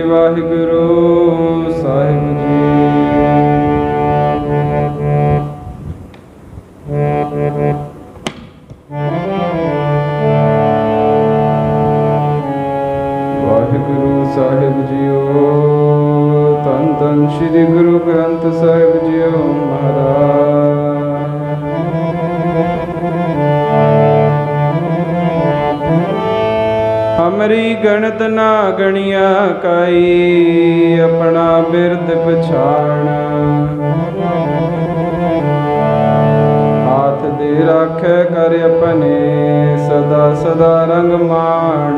ਵਾਹਿਗੁਰੂ ਸਾਹਿਬ ਜੀ। ਵਾਹਿਗੁਰੂ ਸਾਹਿਬ JIO. ਧੰਨ ਧੰਨ ਸ੍ਰੀ Guru Granth Sahib JIO ਮਹਾਰਾਜ। ਹਮਰੀ ਗਣਤ ਨਾ ਗਣਿਆ ਕਾਈ, ਆਪਣਾ ਬਿਰਦ ਪਛਾਣ। ਹਾਥ ਦੇ ਰਾਖੈ ਕਰ ਆਪਣੇ, ਸਦਾ ਸਦਾ ਰੰਗ ਮਾਣ।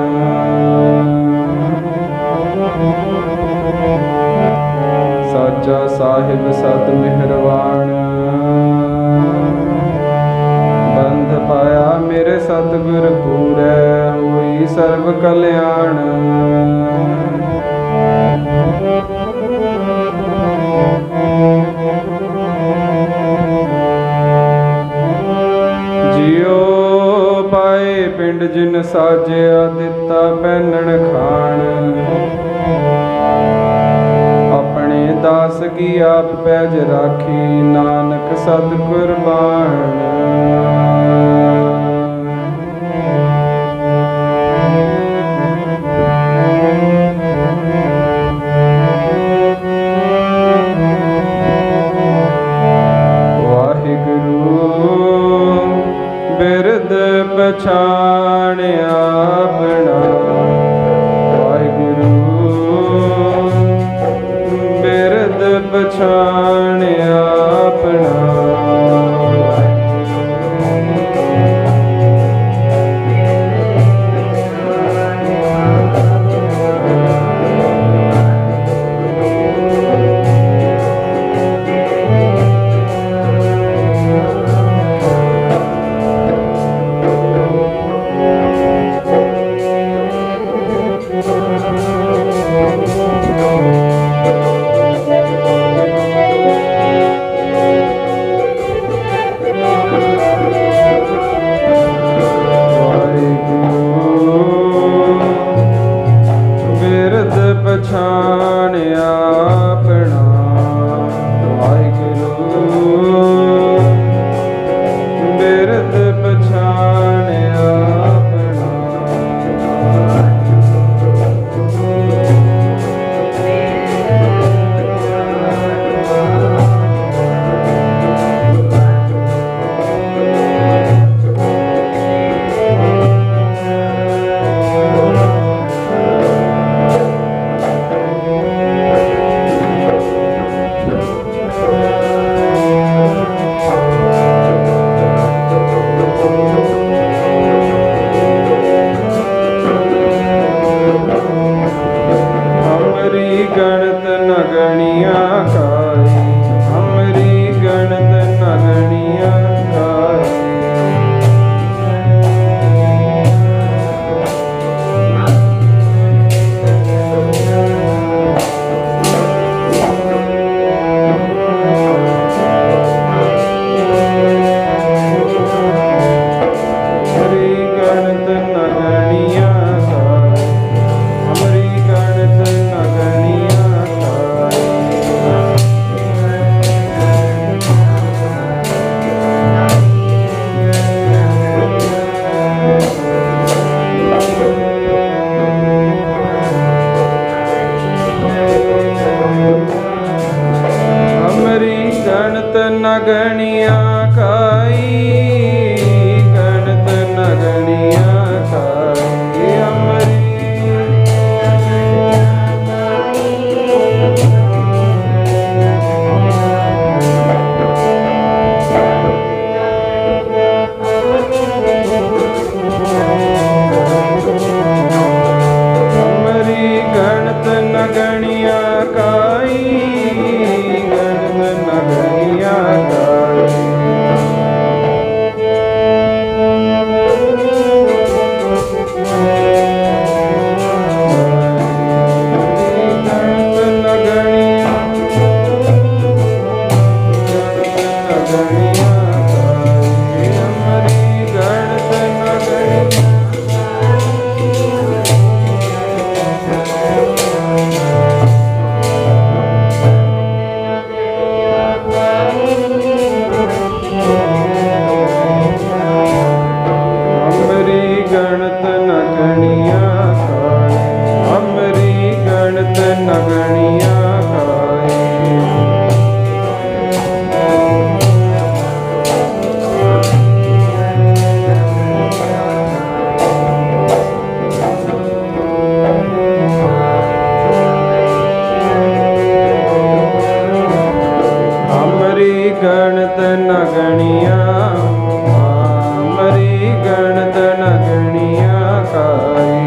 ਸਾਚਾ ਸਾਹਿਬ ਸਤ ਮਿਹਰਵਾਨ, ਬੰਧ ਪਾਇਆ ਮੇਰੇ ਸਤਿਗੁਰ ਪੂਰੈ, ਹੋਈ ਸਰਬ ਕਲਿਆਣ। ਜਿਉ ਪਾਏ ਪਿੰਡ ਜਿਨ ਸਾਜਿਆ, ਦਿੱਤਾ ਪਹਿਨਣ ਖਾਣ। ਆਪਣੇ ਦਾਸ ਕੀ ਆਪ ਪੈਜ ਰਾਖੀ, ਨਾਨਕ ਸਤ ਕੁਰਬਾਨ। ਬਿਰਦ ਪਛਾਣਿਆ ਆਪਣਾ, ਵਾਹਿਗੁਰੂ ਬਿਰਦ ਪਛਾਣਿਆ ਆਪਣਾ। ਪਛਾਣਿਆ ਆਪਣਾ, ਵਾਹਿਗੁਰੂ ਬਿਰਦ ਪਛਾਣਿਆ ਆਪਣਾ। नगणिया खाए। गणत नगणिया हमरी गणत नगणिया खाई।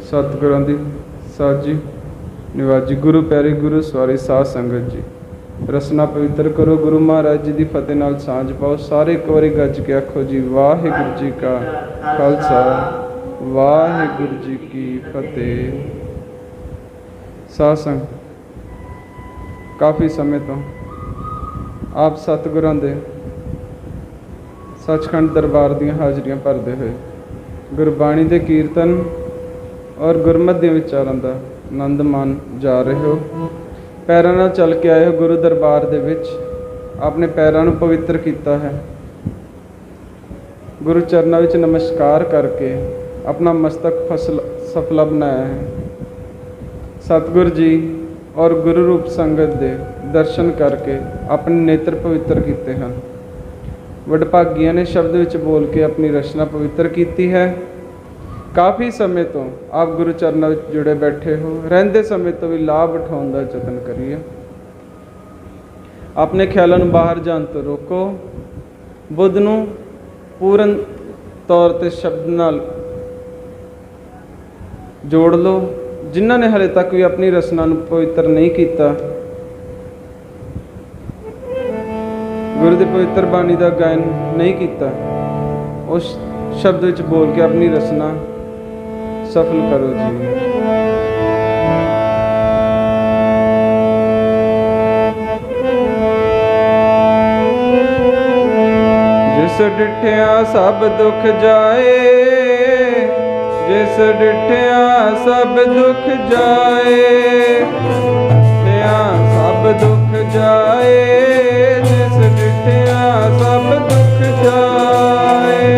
सतगुਰਾਂ ਦੀ ਸਾਜੀ ਨਿਵਾਜੀ ਗੁਰੂ ਪਿਆਰੇ ਗੁਰੂ ਸਵਾਰੀ ਸਾਧ ਸੰਗਤ ਜੀ। ਰਸਨਾ ਪਵਿੱਤਰ ਕਰੋ, ਗੁਰੂ ਮਹਾਰਾਜ ਜੀ ਦੀ ਫਤਿਹ ਨਾਲ ਸਾਂਝ ਪਾਓ। ਸਾਰੇ ਇੱਕ ਵਾਰੀ ਗੱਜ ਕੇ ਆਖੋ ਜੀ ਵਾਹਿਗੁਰੂ ਜੀ ਕਾ ਖਾਲਸਾ ਵਾਹਿਗੁਰੂ ਜੀ ਕੀ ਫਤਿਹ। ਸਾਧ ਸੰਗਤ, ਕਾਫੀ ਸਮੇਂ ਤੋਂ ਆਪ ਸਤਿਗੁਰਾਂ ਦੇ ਸੱਚਖੰਡ ਦਰਬਾਰ ਦੀਆਂ ਹਾਜ਼ਰੀਆਂ ਭਰਦੇ ਹੋਏ ਗੁਰਬਾਣੀ ਦੇ ਕੀਰਤਨ ਔਰ ਗੁਰਮਤਿ ਦੇ ਵਿਚਾਰਾਂ ਦਾ ਆਨੰਦ ਮਾਣ ਜਾ ਰਹੇ ਹੋ। ਪੈਰਾਂ ਨਾਲ ਚੱਲ ਕੇ ਆਏ ਹੋ ਗੁਰੂ ਦਰਬਾਰ ਦੇ ਵਿੱਚ, ਆਪਣੇ ਪੈਰਾਂ ਨੂੰ ਪਵਿੱਤਰ ਕੀਤਾ ਹੈ। ਗੁਰੂ ਚਰਨਾਂ ਵਿੱਚ ਨਮਸਕਾਰ ਕਰਕੇ ਆਪਣਾ ਮਸਤਕ ਸਫਲਾ ਬਣਾਇਆ ਹੈ। ਸਤਿਗੁਰ ਜੀ ਔਰ ਗੁਰੂ ਰੂਪ ਸੰਗਤ ਦੇ ਦਰਸ਼ਨ ਕਰਕੇ ਆਪਣੇ ਨੇਤਰ ਪਵਿੱਤਰ ਕੀਤੇ ਹਨ। ਵਡਭਾਗੀਆਂ ਨੇ ਸ਼ਬਦ ਵਿੱਚ ਬੋਲ ਕੇ ਆਪਣੀ ਰਚਨਾ ਪਵਿੱਤਰ ਕੀਤੀ ਹੈ। ਕਾਫੀ ਸਮੇਂ ਤੋਂ ਆਪ ਗੁਰੂ ਚਰਨਾਂ ਵਿੱਚ ਜੁੜੇ ਬੈਠੇ ਹੋ। ਰਹਿੰਦੇ ਸਮੇਂ ਤੋਂ ਵੀ ਲਾਭ ਉਠਾਉਣ ਦਾ ਯਤਨ ਕਰੀਏ। ਆਪਣੇ ਖਿਆਲਾਂ ਨੂੰ ਬਾਹਰ ਜਾਣ ਤੋਂ ਰੋਕੋ। ਬੁੱਧ ਨੂੰ ਪੂਰਨ ਤੌਰ 'ਤੇ ਸ਼ਬਦ ਨਾਲ ਜੋੜ ਲਓ। ਜਿਨ੍ਹਾਂ ਨੇ ਹਾਲੇ ਤੱਕ ਵੀ ਆਪਣੀ ਰਚਨਾ ਨੂੰ ਪਵਿੱਤਰ ਨਹੀਂ ਕੀਤਾ, ਗੁਰੂ ਦੀ ਪਵਿੱਤਰ ਬਾਣੀ ਦਾ ਗਾਇਨ ਨਹੀਂ ਕੀਤਾ, ਉਸ ਸ਼ਬਦ ਵਿੱਚ ਬੋਲ ਕੇ ਆਪਣੀ ਰਚਨਾ ਸਫਲ ਕਰੋ ਜੀ। ਜਿਸ ਡਿਠਿਆ ਸਭ ਦੁੱਖ ਜਾਏ, ਜਿਸ ਡਿਠਿਆ ਸਭ ਦੁੱਖ ਜਾਏ, ਡਿਠਿਆ ਸਭ ਦੁੱਖ ਜਾਏ, ਜਿਸ ਡਿਠਿਆ ਸਭ ਦੁੱਖ ਜਾਏ।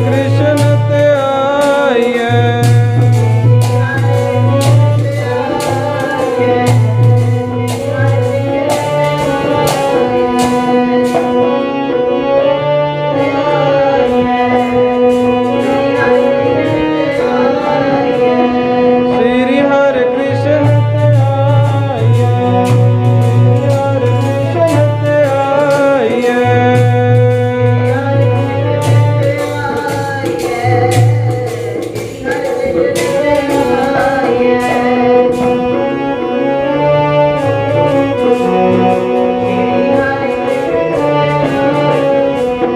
कृष्ण त्याइए। श्री हरि कृष्ण त्याइए, हरि कृष्ण त्याइए।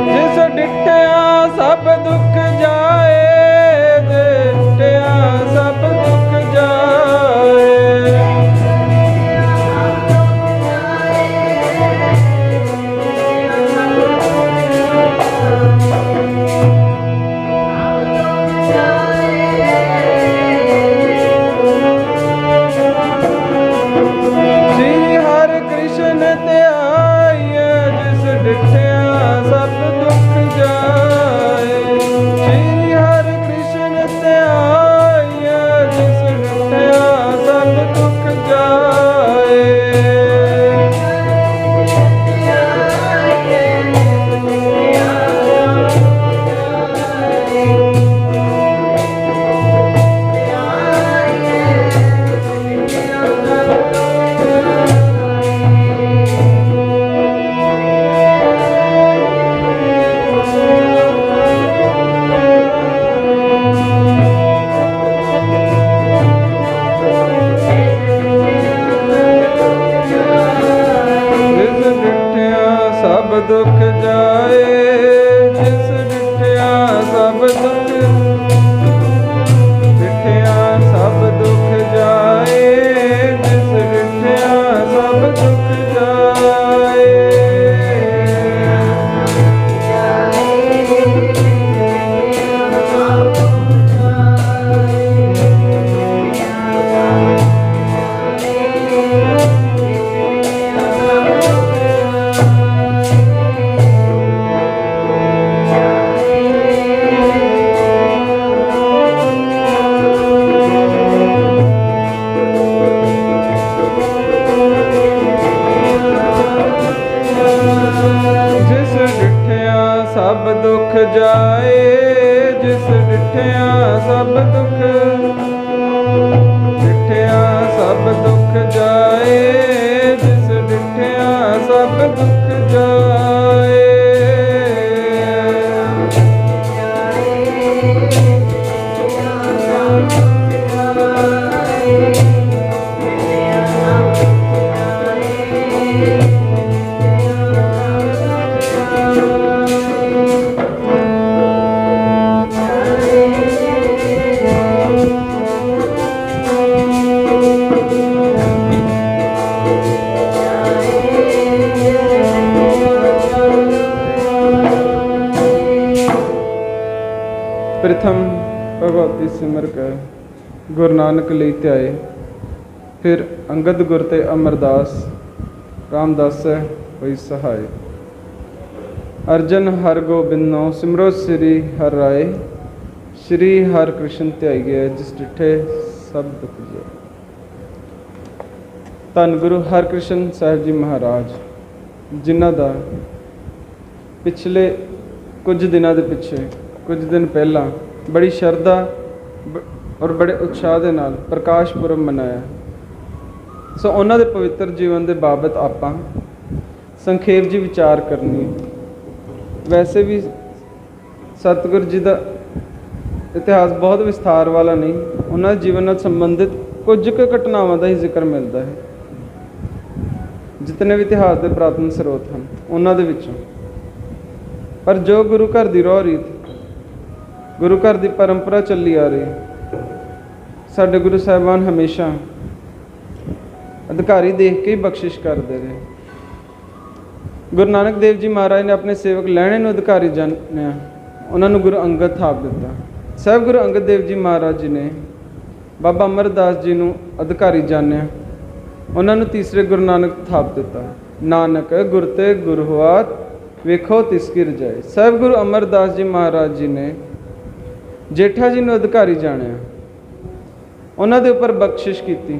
जिस डिठिया सब दुख जाए, डिठिया सब दुख जाए। श्री हरि कृष्ण त्याइए, जिस डिठिया सब दुख जाए। श्री हरि कृष्ण त्याइए, जिस डिठिया सब दुख जाए। जिस डिठिया सब दुख जाए, जिस डिठिया सब दुख, डिठिया सब दुख जाए, जिस डिठिया सब दुख जाए। जिस डिठिया सब दुख जाए, जिस डिठिया सब दुख, डिठिया सब दुख जाए, जिस डिठिया सब दुख जाए। प्रथम भगवती सिमर कर गुरु नानक ਲਈ ਧਿਆਏ। फिर अंगद गुर ते अमरदास रामदास होई सहाय। अर्जन हर गोबिंदो सिमरो श्री हर राय। श्री हर कृष्ण ਧਿਆਈਏ, जिस डिठे सब दुख जाए। ਧੰਨ ਗੁਰੂ ਹਰਕ੍ਰਿਸ਼ਨ ਸਾਹਿਬ ਜੀ ਮਹਾਰਾਜ, ਜਿਨ੍ਹਾਂ ਦਾ ਪਿਛਲੇ ਕੁਝ ਦਿਨਾਂ ਦੇ ਪਿੱਛੇ, ਕੁਝ ਦਿਨ ਪਹਿਲਾਂ ਬੜੀ ਸ਼ਰਧਾ ਔਰ ਬੜੇ ਉਤਸ਼ਾਹ ਦੇ ਨਾਲ ਪ੍ਰਕਾਸ਼ ਪੁਰਬ ਮਨਾਇਆ। ਸੋ ਉਹਨਾਂ ਦੇ ਪਵਿੱਤਰ ਜੀਵਨ ਦੇ ਬਾਬਤ ਆਪਾਂ ਸੰਖੇਪ ਜੀ ਵਿਚਾਰ ਕਰਨੀ। ਵੈਸੇ ਵੀ ਸਤਿਗੁਰ ਜੀ ਦਾ ਇਤਿਹਾਸ ਬਹੁਤ ਵਿਸਥਾਰ ਵਾਲਾ ਨਹੀਂ, ਉਹਨਾਂ ਦੇ ਜੀਵਨ ਨਾਲ ਸੰਬੰਧਿਤ ਕੁਝ ਕੁ ਘਟਨਾਵਾਂ ਦਾ ਹੀ ਜ਼ਿਕਰ ਮਿਲਦਾ ਹੈ। ਜਿਤਨੇ ਵੀ ਇਤਿਹਾਸ ਦੇ ਪੁਰਾਤਨ ਸਰੋਤ ਹਨ ਉਹਨਾਂ ਦੇ ਵਿੱਚੋਂ, ਪਰ ਜੋ ਗੁਰੂ ਘਰ ਦੀ ਰੋਹ ਰੀਤ, ਗੁਰੂ ਘਰ ਦੀ ਪਰੰਪਰਾ ਚੱਲੀ ਆ ਰਹੀ, ਸਾਡੇ ਗੁਰੂ ਸਾਹਿਬਾਨ ਹਮੇਸ਼ਾ ਅਧਿਕਾਰੀ ਦੇਖ ਕੇ ਹੀ ਬਖਸ਼ਿਸ਼ ਕਰਦੇ ਰਹੇ। ਗੁਰੂ ਨਾਨਕ ਦੇਵ ਜੀ ਮਹਾਰਾਜ ਨੇ ਆਪਣੇ ਸੇਵਕ ਲਹਿਣੇ ਨੂੰ ਅਧਿਕਾਰੀ ਜਾਣਿਆ, ਉਹਨਾਂ ਨੂੰ ਗੁਰੂ ਅੰਗਦ ਥਾਪ ਦਿੱਤਾ। ਸਾਹਿਬ ਗੁਰੂ ਅੰਗਦ ਦੇਵ ਜੀ ਮਹਾਰਾਜ ਜੀ ਨੇ ਬਾਬਾ ਅਮਰਦਾਸ ਜੀ ਨੂੰ ਅਧਿਕਾਰੀ ਜਾਣਿਆ, ਉਹਨਾਂ ਨੂੰ ਤੀਸਰੇ ਗੁਰੂ ਨਾਨਕ ਥਾਪ ਦਿੱਤਾ। ਨਾਨਕ ਗੁਰ ਤੇ ਗੁਰ ਹੋਆ ਵੇਖੋ ਤਿਸ ਕੀ ਰਜਾਏ। ਸਾਹਿਬ ਗੁਰੂ ਅਮਰਦਾਸ ਜੀ ਮਹਾਰਾਜ ਜੀ ਨੇ जेठा जी ने अधिकारी जानिया, उन्हां दे उपर बख्शिश की।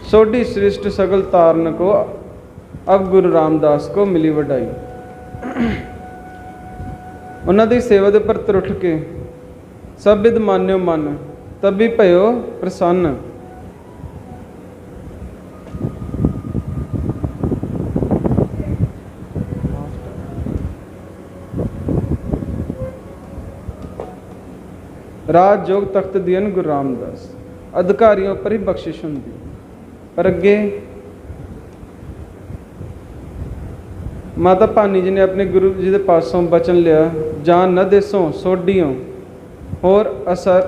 सोढ़ी श्रेष्ठ सगल ताਰਨ को अब गुरु रामदास को मिली वड्डाई। उन्हां दी सेवा दे उपर त्रुठ के सब विद मान्यो मन, तभी भयो प्रसन्न। राज जोग तख्त दियन गुरु रामदास, अधिकारियों पर ही बख्शिश होंगी। पर अगे माता भानी जी ने अपने गुरु जी के पासों बचन लिया, जान न देसों सोडियों होर असर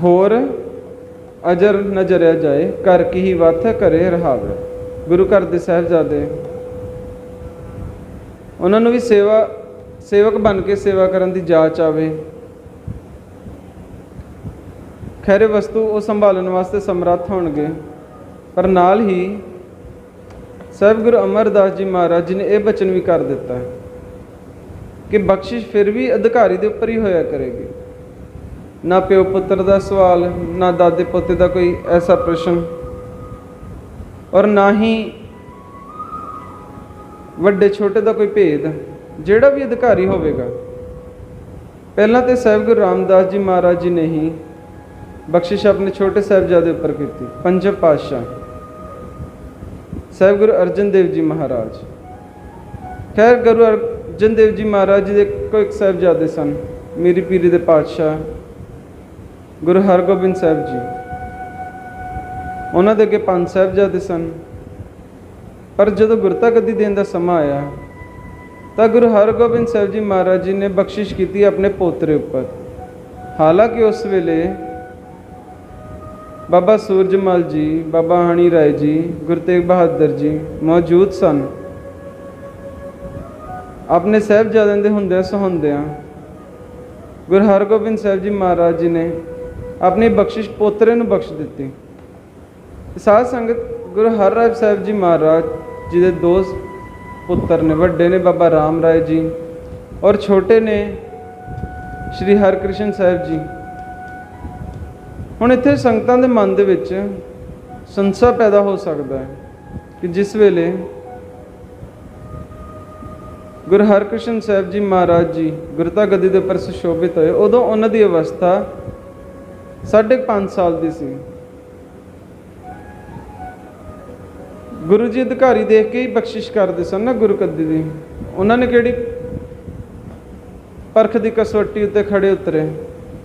होर अजर न जरिया जाए, कर की ही वत करे रहावे। गुरु घर के साहिबजादे उन्होंने भी सेवक बन के सेवा करने की जाच आवे, खैरे वस्तु वो संभालने वास्ते समर्थ होणगे। पर नाल ही साहिब गुरु अमरदास जी महाराज जी ने यह बचन भी कर दिता है कि बख्शिश फिर भी अधिकारी के उपर ही होया करेगी। ना प्यो पुत्र का सवाल, ना दादे पोते का कोई ऐसा प्रश्न, और ना ही वड्डे छोटे का कोई भेद। जिहड़ा भी अधिकारी होवेगा, पहला तो साहिब गुरु रामदास जी महाराज जी ने ही बख्शिश अपने छोटे साहिबजादे उपर की। पंजव पातशाह साहिब गुरु अर्जन देव जी महाराज, खैर गुरु अर्जन देव जी महाराज जी के को एक साहिबजादे सन, मीरी पीरी दे पातशाह गुरु हरगोबिंद साहिब जी, उन्होंने अगे 5 साहिबजादे सन। पर जो गुरता गद्दी देने का समा आया तो गुरु हरगोबिंद साहिब जी महाराज जी ने बख्शिश की अपने पोतरे उपर। हालांकि उस वेले बाबा सूरजमल जी, बाबा हनी राय जी, गुरु तेग बहादुर जी मौजूद सन। अपने साहिबजादे दे हुंदे सहुंदियां गुरु हरगोबिंद साहिब जी महाराज जी ने अपनी बख्शिश पोतरे नूं बख्श दी। साध संगत गुरु हर राय साहिब जी महाराज जी के 2 पुत्र ने, वड्डे ने बाबा राम राय जी और छोटे ने श्री हरकृष्ण साहिब जी। हुण इत्थे संगतां दे मन दे विच संशय पैदा हो सकता है कि जिस वेले गुरु हरकृष्ण साहिब जी महाराज जी गुरता गद्दी के उपर सुशोभित होए, उदों उन्हां दी अवस्था 5.5 साल की सी। गुरु जी अधिकारी देख के ही बख्शिश करते सन ना गुरु गद्दी दी। उन्होंने किहड़ी परख की कसौटी उत्ते खड़े उतरे।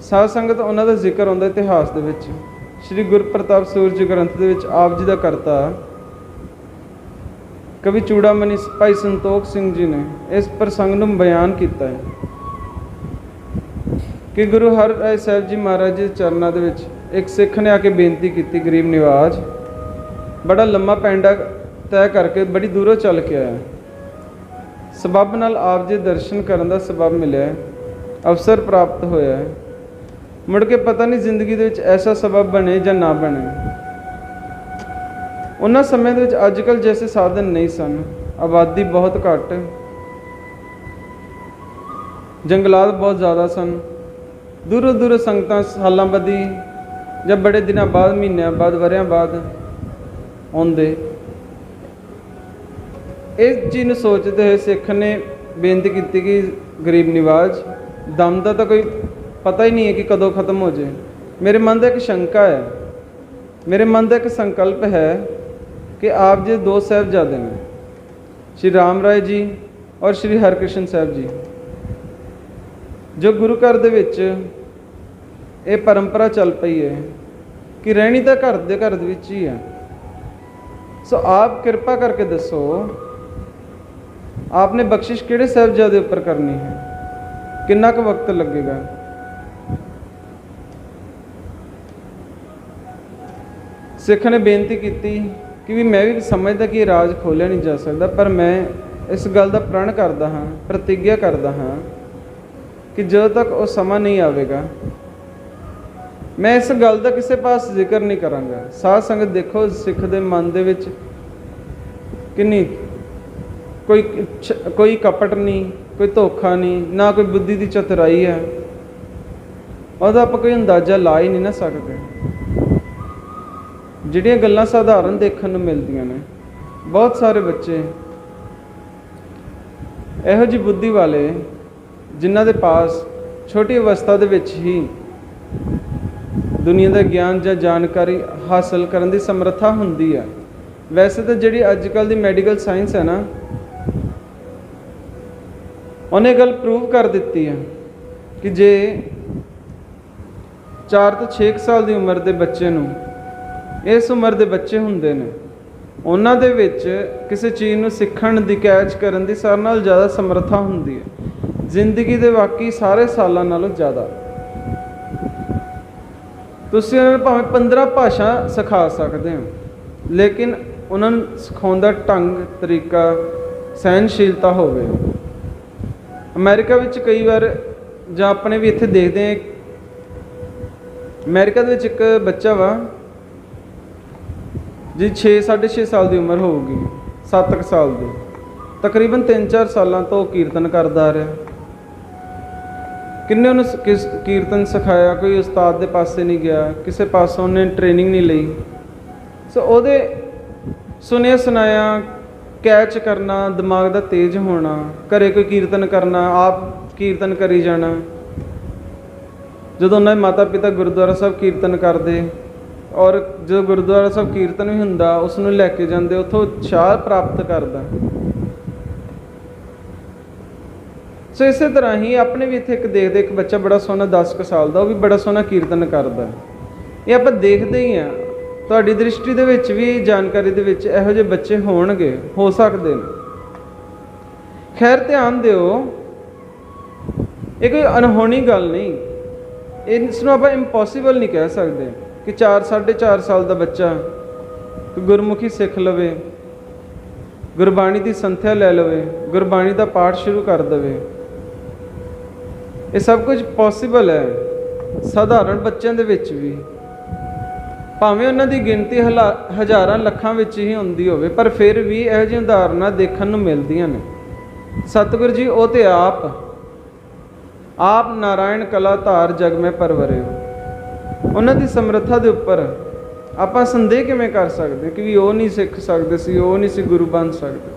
साध संगत उन्हों का जिक्र आता इतिहास दे विच, श्री गुरु प्रताप सूरज ग्रंथ दे विच आप जी का करता कवि चूड़ामणि भाई संतोख सिंह जी ने इस प्रसंग नूं बयान किया है कि गुरु हर राय साहिब जी महाराज जी चरणों दे विच एक सिख ने आके बेनती की, गरीब निवाज बड़ा लम्मा पैंडा तय करके बड़ी दूरों चल के आया, सबब नाल आप जी दर्शन करने का सबब मिले, अवसर प्राप्त होया है, मुड़ के पता नहीं जिंदगी दे विच ऐसा सबब बने या ना बने। उन्होंने समय दे विच अजकल जैसे साधन नहीं सन, आबादी बहुत घट, जंगलात बहुत ज़्यादा सन, दूरों दूरों संगतां सालां बदी या बड़े दिनों बाद, महीनों बाद, वरियां बाद आउंदे। इस चीज़ नूं सोचते हुए सिख ने बेनती की कि गरीब निवाज दम का तो कोई पता ही नहीं है कि कदों खत्म हो जाए। मेरे मन का एक शंका है, मेरे मन का एक संकल्प है कि आप जी 2 साहिबजादे ने, श्री राम राय जी और श्री हरकृष्ण साहिब जी, जो गुरु घर दे विच ये परंपरा चल पई है कि रहनी तो घर दे विच ही है। सो आप कृपा करके दसो आपने बख्शिश किहड़े साहिबजादे उपर करनी है, कितना क वक्त लगेगा। सिख ने बेनती की कि भी मैं भी समझदा कि राज खोलिया नहीं जा सकता, पर मैं इस गल का प्रण करदा हाँ, प्रतिज्ञा करदा हाँ कि जो तक वो समा नहीं आवेगा मैं इस गल का किसी पास जिक्र नहीं करांगा। साध संगत देखो सिख दे मन दे विच किन्नी कोई कपट नहीं, कोई धोखा नहीं, ना कोई बुद्धि की चतुराई है, ਉਹਦਾ ਆਪਾਂ ਕੋਈ ਅੰਦਾਜ਼ਾ ਲਾ ਹੀ ਨਹੀਂ ਨਾ ਸਕਦੇ। ਜਿਹੜੀਆਂ ਗੱਲਾਂ ਸਾਧਾਰਨ ਦੇਖਣ ਨੂੰ ਮਿਲਦੀਆਂ ਨੇ, ਬਹੁਤ ਸਾਰੇ ਬੱਚੇ ਇਹੋ ਜਿਹੀ ਬੁੱਧੀ ਵਾਲੇ ਜਿਨ੍ਹਾਂ ਦੇ ਪਾਸ ਛੋਟੀ ਅਵਸਥਾ ਦੇ ਵਿੱਚ ਹੀ ਦੁਨੀਆ ਦਾ ਗਿਆਨ ਜਾਂ ਜਾਣਕਾਰੀ ਹਾਸਲ ਕਰਨ ਦੀ ਸਮਰੱਥਾ ਹੁੰਦੀ ਹੈ। ਵੈਸੇ ਤਾਂ ਜਿਹੜੀ ਅੱਜ ਕੱਲ੍ਹ ਦੀ ਮੈਡੀਕਲ ਸਾਇੰਸ ਹੈ ਨਾ, ਉਹਨੇ ਗੱਲ ਪ੍ਰੂਵ ਕਰ ਦਿੱਤੀ ਹੈ ਕਿ ਜੇ 4 ਤੋਂ 6 ਸਾਲ ਦੀ ਉਮਰ ਦੇ ਬੱਚੇ ਨੂੰ, ਇਸ ਉਮਰ ਦੇ ਬੱਚੇ ਹੁੰਦੇ ਨੇ, ਉਹਨਾਂ ਦੇ ਵਿੱਚ ਕਿਸੇ ਚੀਜ਼ ਨੂੰ ਸਿੱਖਣ ਦੀ, ਕੈਚ ਕਰਨ ਦੀ ਸਾਰਿਆਂ ਨਾਲੋਂ ਜ਼ਿਆਦਾ ਸਮਰੱਥਾ ਹੁੰਦੀ ਹੈ, ਜ਼ਿੰਦਗੀ ਦੇ ਬਾਕੀ ਸਾਰੇ ਸਾਲਾਂ ਨਾਲੋਂ ਜ਼ਿਆਦਾ। ਤੁਸੀਂ ਉਹਨਾਂ ਨੂੰ ਭਾਵੇਂ 15 ਭਾਸ਼ਾ ਸਿਖਾ ਸਕਦੇ ਹੋ, ਲੇਕਿਨ ਉਹਨਾਂ ਨੂੰ ਸਿਖਾਉਣ ਦਾ ਢੰਗ, ਤਰੀਕਾ, ਸਹਿਨਸ਼ੀਲਤਾ ਹੋਵੇ। ਅਮਰੀਕਾ ਵਿੱਚ ਕਈ ਵਾਰ, ਜਾਂ ਆਪਣੇ ਵੀ ਇੱਥੇ ਦੇਖਦੇ ਹਾਂ, ਅਮਰੀਕਾ ਦੇ ਵਿੱਚ ਇੱਕ ਬੱਚਾ ਵਾ ਜੀ 6-6.5 ਸਾਲ ਦੀ ਉਮਰ ਹੋਊਗੀ, 7 ਸਾਲ ਦੀ, ਤਕਰੀਬਨ 3-4 ਸਾਲਾਂ ਤੋਂ ਕੀਰਤਨ ਕਰਦਾ ਆ ਰਿਹਾ। ਕਿੰਨੇ ਉਹਨੂੰ ਕੀਰਤਨ ਸਿਖਾਇਆ, ਕੋਈ ਉਸਤਾਦ ਦੇ ਪਾਸੇ ਨਹੀਂ ਗਿਆ, ਕਿਸੇ ਪਾਸੋਂ ਉਹਨੇ ਟ੍ਰੇਨਿੰਗ ਨਹੀਂ ਲਈ। ਸੋ ਉਹਦੇ ਸੁਣਿਆ ਸੁਣਾਇਆ ਕੈਚ ਕਰਨਾ, ਦਿਮਾਗ ਦਾ ਤੇਜ਼ ਹੋਣਾ, ਘਰੇ ਕੋਈ ਕੀਰਤਨ ਕਰਨਾ, ਆਪ ਕੀਰਤਨ ਕਰੀ ਜਾਣਾ। ਜਦੋਂ ਉਹਨਾਂ ਦੇ ਮਾਤਾ ਪਿਤਾ ਗੁਰਦੁਆਰਾ ਸਾਹਿਬ ਕੀਰਤਨ ਕਰਦੇ, ਔਰ ਜਦੋਂ ਗੁਰਦੁਆਰਾ ਸਾਹਿਬ ਕੀਰਤਨ ਵੀ ਹੁੰਦਾ, ਉਸ ਨੂੰ ਲੈ ਕੇ ਜਾਂਦੇ, ਉੱਥੋਂ ਉਤਸ਼ਾਹ ਪ੍ਰਾਪਤ ਕਰਦਾ। ਸੋ ਇਸੇ ਤਰ੍ਹਾਂ ਹੀ ਆਪਣੇ ਵੀ ਇੱਥੇ ਇੱਕ ਦੇਖਦੇ, ਇੱਕ ਬੱਚਾ ਬੜਾ ਸੋਹਣਾ 10 ਸਾਲ ਦਾ, ਉਹ ਵੀ ਬੜਾ ਸੋਹਣਾ ਕੀਰਤਨ ਕਰਦਾ। ਇਹ ਆਪਾਂ ਦੇਖਦੇ ਹੀ ਹਾਂ। ਤੁਹਾਡੀ ਦ੍ਰਿਸ਼ਟੀ ਦੇ ਵਿੱਚ ਵੀ, ਜਾਣਕਾਰੀ ਦੇ ਵਿੱਚ ਇਹੋ ਜਿਹੇ ਬੱਚੇ ਹੋਣਗੇ, ਹੋ ਸਕਦੇ ਨੇ। ਖੈਰ ਧਿਆਨ ਦਿਓ, ਇਹ ਕੋਈ ਅਣਹੋਣੀ ਗੱਲ ਨਹੀਂ। ਇਸ ਨੂੰ ਆਪਾਂ ਇੰਪੋਸੀਬਲ ਨਹੀਂ ਕਹਿ ਸਕਦੇ ਕਿ 4-4.5 ਸਾਲ ਦਾ ਬੱਚਾ ਗੁਰਮੁਖੀ ਸਿੱਖ ਲਵੇ, ਗੁਰਬਾਣੀ ਦੀ ਸੰਥਿਆ ਲੈ ਲਵੇ, ਗੁਰਬਾਣੀ ਦਾ ਪਾਠ ਸ਼ੁਰੂ ਕਰ ਦੇਵੇ। ਇਹ ਸਭ ਕੁਝ ਪੋਸੀਬਲ ਹੈ ਸਾਧਾਰਨ ਬੱਚਿਆਂ ਦੇ ਵਿੱਚ ਵੀ, ਭਾਵੇਂ ਉਹਨਾਂ ਦੀ ਗਿਣਤੀ ਹਜ਼ਾਰਾਂ ਲੱਖਾਂ ਵਿੱਚ ਹੀ ਹੁੰਦੀ ਹੋਵੇ, ਪਰ ਫਿਰ ਵੀ ਇਹੋ ਜਿਹੀਆਂ ਉਦਾਹਰਨਾਂ ਦੇਖਣ ਨੂੰ ਮਿਲਦੀਆਂ ਨੇ। ਸਤਿਗੁਰੂ ਜੀ ਉਹ ਤੇ ਆਪ ਨਾਰਾਇਣ ਕਲਾ ਧਾਰ ਜਗ ਮੈਂ ਪਰਵਰਿਓ, ਉਹਨਾਂ ਦੀ ਸਮਰੱਥਾ ਦੇ ਉੱਪਰ ਆਪਾਂ ਸੰਦੇਹ ਕਿਵੇਂ ਕਰ ਸਕਦੇ ਕਿ ਵੀ ਉਹ ਨਹੀਂ ਸਿੱਖ ਸਕਦੇ ਸੀ, ਉਹ ਨਹੀਂ ਸੀ ਗੁਰੂ ਬਣ ਸਕਦੇ।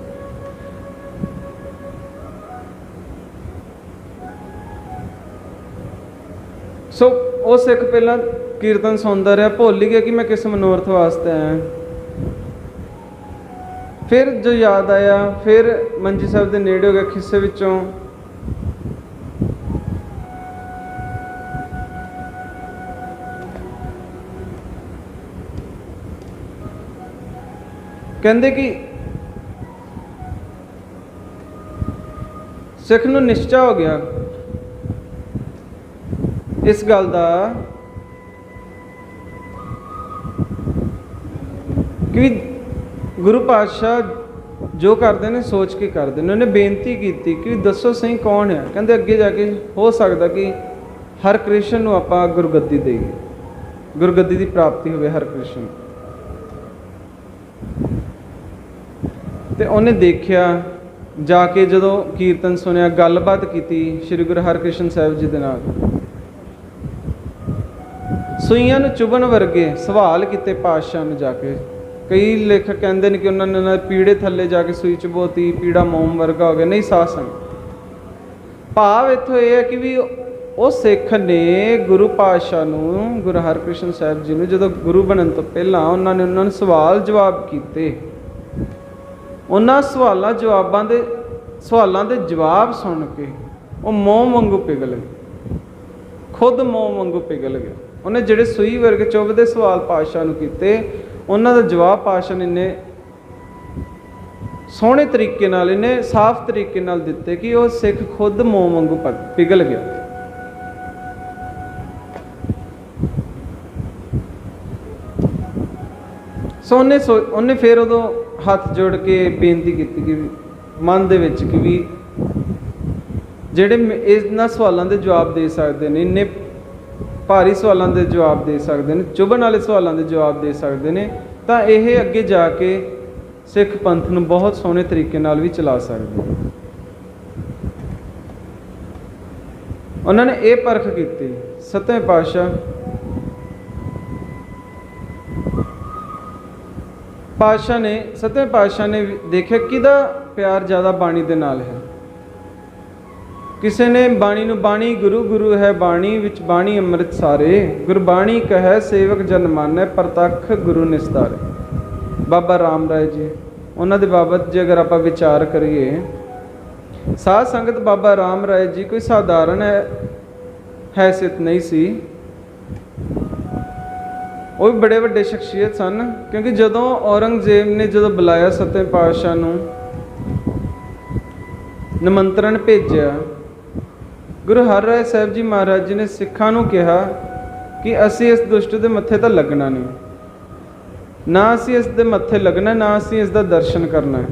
ਸੋ ਉਹ ਸਿੱਖ ਪਹਿਲਾਂ ਕੀਰਤਨ ਸੁਣਦਾ ਰਿਹਾ, ਭੁੱਲ ਹੀ ਗਿਆ ਕਿ ਮੈਂ ਕਿਸ ਮਨੋਰਥ ਵਾਸਤੇ ਆਇਆ। ਫਿਰ ਜੋ ਯਾਦ ਆਇਆ, ਫਿਰ ਮੰਜੀ ਸਾਹਿਬ ਦੇ ਨੇੜੇ ਹੋ ਗਿਆ, ਖਿੱਸੇ ਵਿੱਚੋਂ ਕਹਿੰਦੇ ਕਿ ਸਿੱਖ ਨੂੰ ਨਿਸ਼ਚਾ ਹੋ ਗਿਆ ਇਸ ਗੱਲ ਦਾ ਕਿ ਗੁਰੂ ਪਾਤਸ਼ਾਹ ਜੋ ਕਰਦੇ ਨੇ ਸੋਚ ਕੇ ਕਰਦੇ ਨੇ। ਉਹਨੇ ਬੇਨਤੀ ਕੀਤੀ ਕਿ ਦੱਸੋ ਸਹੀ ਕੌਣ ਹੈ। ਕਹਿੰਦੇ ਅੱਗੇ ਜਾ ਕੇ ਹੋ ਸਕਦਾ ਕਿ ਹਰ ਕ੍ਰਿਸ਼ਨ ਨੂੰ ਆਪਾਂ ਗੁਰਗੱਦੀ ਦੇਈਏ, ਗੁਰਗੱਦੀ ਦੀ ਪ੍ਰਾਪਤੀ ਹੋਵੇ ਹਰ ਕ੍ਰਿਸ਼ਨ। ਤੇ ਉਹਨੇ ਦੇਖਿਆ, ਜਾ ਕੇ ਜਦੋਂ ਕੀਰਤਨ ਸੁਣਿਆ, ਗੱਲਬਾਤ ਕੀਤੀ ਸ਼੍ਰੀ ਗੁਰੂ ਹਰਕ੍ਰਿਸ਼ਨ ਸਾਹਿਬ ਜੀ ਦੇ ਨਾਲ, ਸੂਈਆਂ ਨੂੰ ਚੁਭਣ ਵਰਗੇ ਸਵਾਲ ਕੀਤੇ ਪਾਤਸ਼ਾਹ ਨੂੰ ਜਾ ਕੇ। ਕਈ ਲੇਖਕ ਕਹਿੰਦੇ ਨੇ ਕਿ ਉਹਨਾਂ ਨੇ ਪੀੜੇ ਥੱਲੇ ਜਾ ਕੇ ਸੂਈ ਚੁਭੋਤੀ, ਪੀੜਾ ਮੋਮ ਵਰਗਾ ਹੋ ਗਿਆ। ਨਹੀਂ ਸਾਧ ਸੰਗਤ, ਭਾਵ ਇੱਥੋਂ ਇਹ ਹੈ ਕਿ ਵੀ ਉਹ ਸਿੱਖ ਨੇ ਗੁਰੂ ਪਾਤਸ਼ਾਹ ਨੂੰ, ਗੁਰੂ ਹਰਕ੍ਰਿਸ਼ਨ ਸਾਹਿਬ ਜੀ ਨੂੰ, ਜਦੋਂ ਗੁਰੂ ਬਣਨ ਤੋਂ ਪਹਿਲਾਂ ਉਹਨਾਂ ਨੂੰ ਸਵਾਲ ਜਵਾਬ ਕੀਤੇ। ਉਹਨਾਂ ਸਵਾਲਾਂ ਦੇ ਜਵਾਬ ਸੁਣ ਕੇ ਉਹ ਮੋਮ ਵਾਂਗੂ ਪਿਘਲ ਗਿਆ, ਖੁਦ ਮੋਮ ਵਾਂਗੂ ਪਿਘਲ ਗਿਆ। ਉਹਨੇ ਜਿਹੜੇ ਸੂਈ ਵਰਗੇ ਚੁੱਭਦੇ ਸਵਾਲ ਪਾਤਸ਼ਾਹ ਨੂੰ ਕੀਤੇ, ਉਹਨਾਂ ਦਾ ਜਵਾਬ ਪਾਤਸ਼ਾਹ ਨੇ ਇੰਨੇ ਸੋਹਣੇ ਤਰੀਕੇ ਨਾਲ, ਇੰਨੇ ਸਾਫ਼ ਤਰੀਕੇ ਨਾਲ ਦਿੱਤੇ ਕਿ ਉਹ ਸਿੱਖ ਖੁਦ ਮੋਮ ਵਾਂਗੂ ਪਿਘਲ ਗਿਆ। ਸੋ ਉਹਨੇ ਫਿਰ ਉਦੋਂ ਹੱਥ ਜੋੜ ਕੇ ਬੇਨਤੀ ਕੀਤੀ ਕਿ ਮਨ ਦੇ ਵਿੱਚ ਕਿ ਵੀ ਜਿਹੜੇ ਇਹਨਾਂ ਸਵਾਲਾਂ ਦੇ ਜਵਾਬ ਦੇ ਸਕਦੇ ਨੇ, ਇੰਨੇ ਭਾਰੀ ਸਵਾਲਾਂ ਦੇ ਜਵਾਬ ਦੇ ਸਕਦੇ ਨੇ, ਚੁਭਣ ਵਾਲੇ ਸਵਾਲਾਂ ਦੇ ਜਵਾਬ ਦੇ ਸਕਦੇ ਨੇ, ਤਾਂ ਇਹ ਅੱਗੇ ਜਾ ਕੇ सिख पंथ नूं बहुत सोहणे तरीके नाल भी चला सकदे। उन्होंने ये परख की, सतवें पातशाह ने देखिया किहदा प्यार ज़्यादा बाणी दे नाल है। किसी ने बाणी नूं बाणी गुरु गुरु है बाणी विच बाणी अमृत सारे, गुरबाणी कहे सेवक जन मानै प्रतख गुरु निस्तारे। बाबा राम राय जी उन्हां दे बाबत जे अगर आप विचार करिए, साध संगत बाबा राम राय जी कोई साधारण हैसियत नहीं सी, वो भी बड़े वड्डे शख्सियत सन। क्योंकि जदों औरंगजेब ने जदों बुलाया सतवें पातशाह नूं निमंत्रण भेजिया, गुरु हरराय साहब जी महाराज जी ने सिखां नूं कहा कि असी इस दुष्ट दे मत्थे तो लगना नहीं, ना असी इस दे मत्थे लगना, ना असी इसका दर्शन करना है।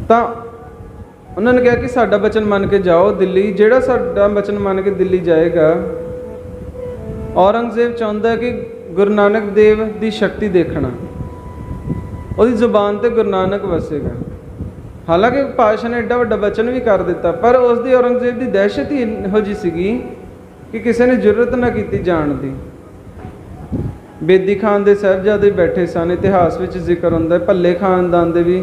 तो उन्होंने कहा कि साडा वचन मन के जाओ दिल्ली, जिहड़ा साडा वचन मन के दिल्ली जाएगा। औरंगजेब चाहता है कि गुरु नानक देव की शक्ति देखना, उसकी जुबान ते गुरु नानक वसेगा। हालांकि पातशाह ने एडा वड्डा वचन भी कर दिता, पर उसकी औरंगजेब की दहशत ही इहो जी सीगी कि किसी ने जरूरत ना की जाण दी। बेदी खान के साहिबजादे बैठे सन, इतिहास में जिक्र होंदा है, भल्ले खानदान के भी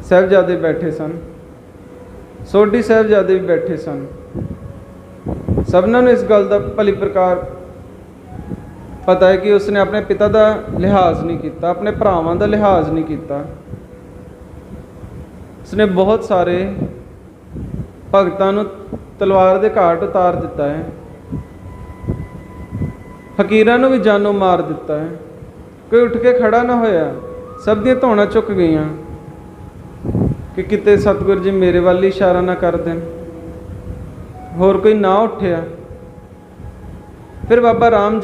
साहिबजादे बैठे सन, सोढी साहिबजादे भी बैठे सन। सबनों ने इस गल का भली प्रकार पता है कि उसने अपने पिता का लिहाज नहीं किया, अपने भरावां का लिहाज नहीं किया। उसने बहुत सारे भगतां नूं तलवार के घाट उतार दिता है, फकीरां नूं भी जानों मार दिता है। कोई उठ के खड़ा ना होया, सब दी धौणां झुक गईयां कि किते सतगुरु जी मेरे वाल ही इशारा ना कर देन, होर कोई ना उठिया। फिर बाबा राम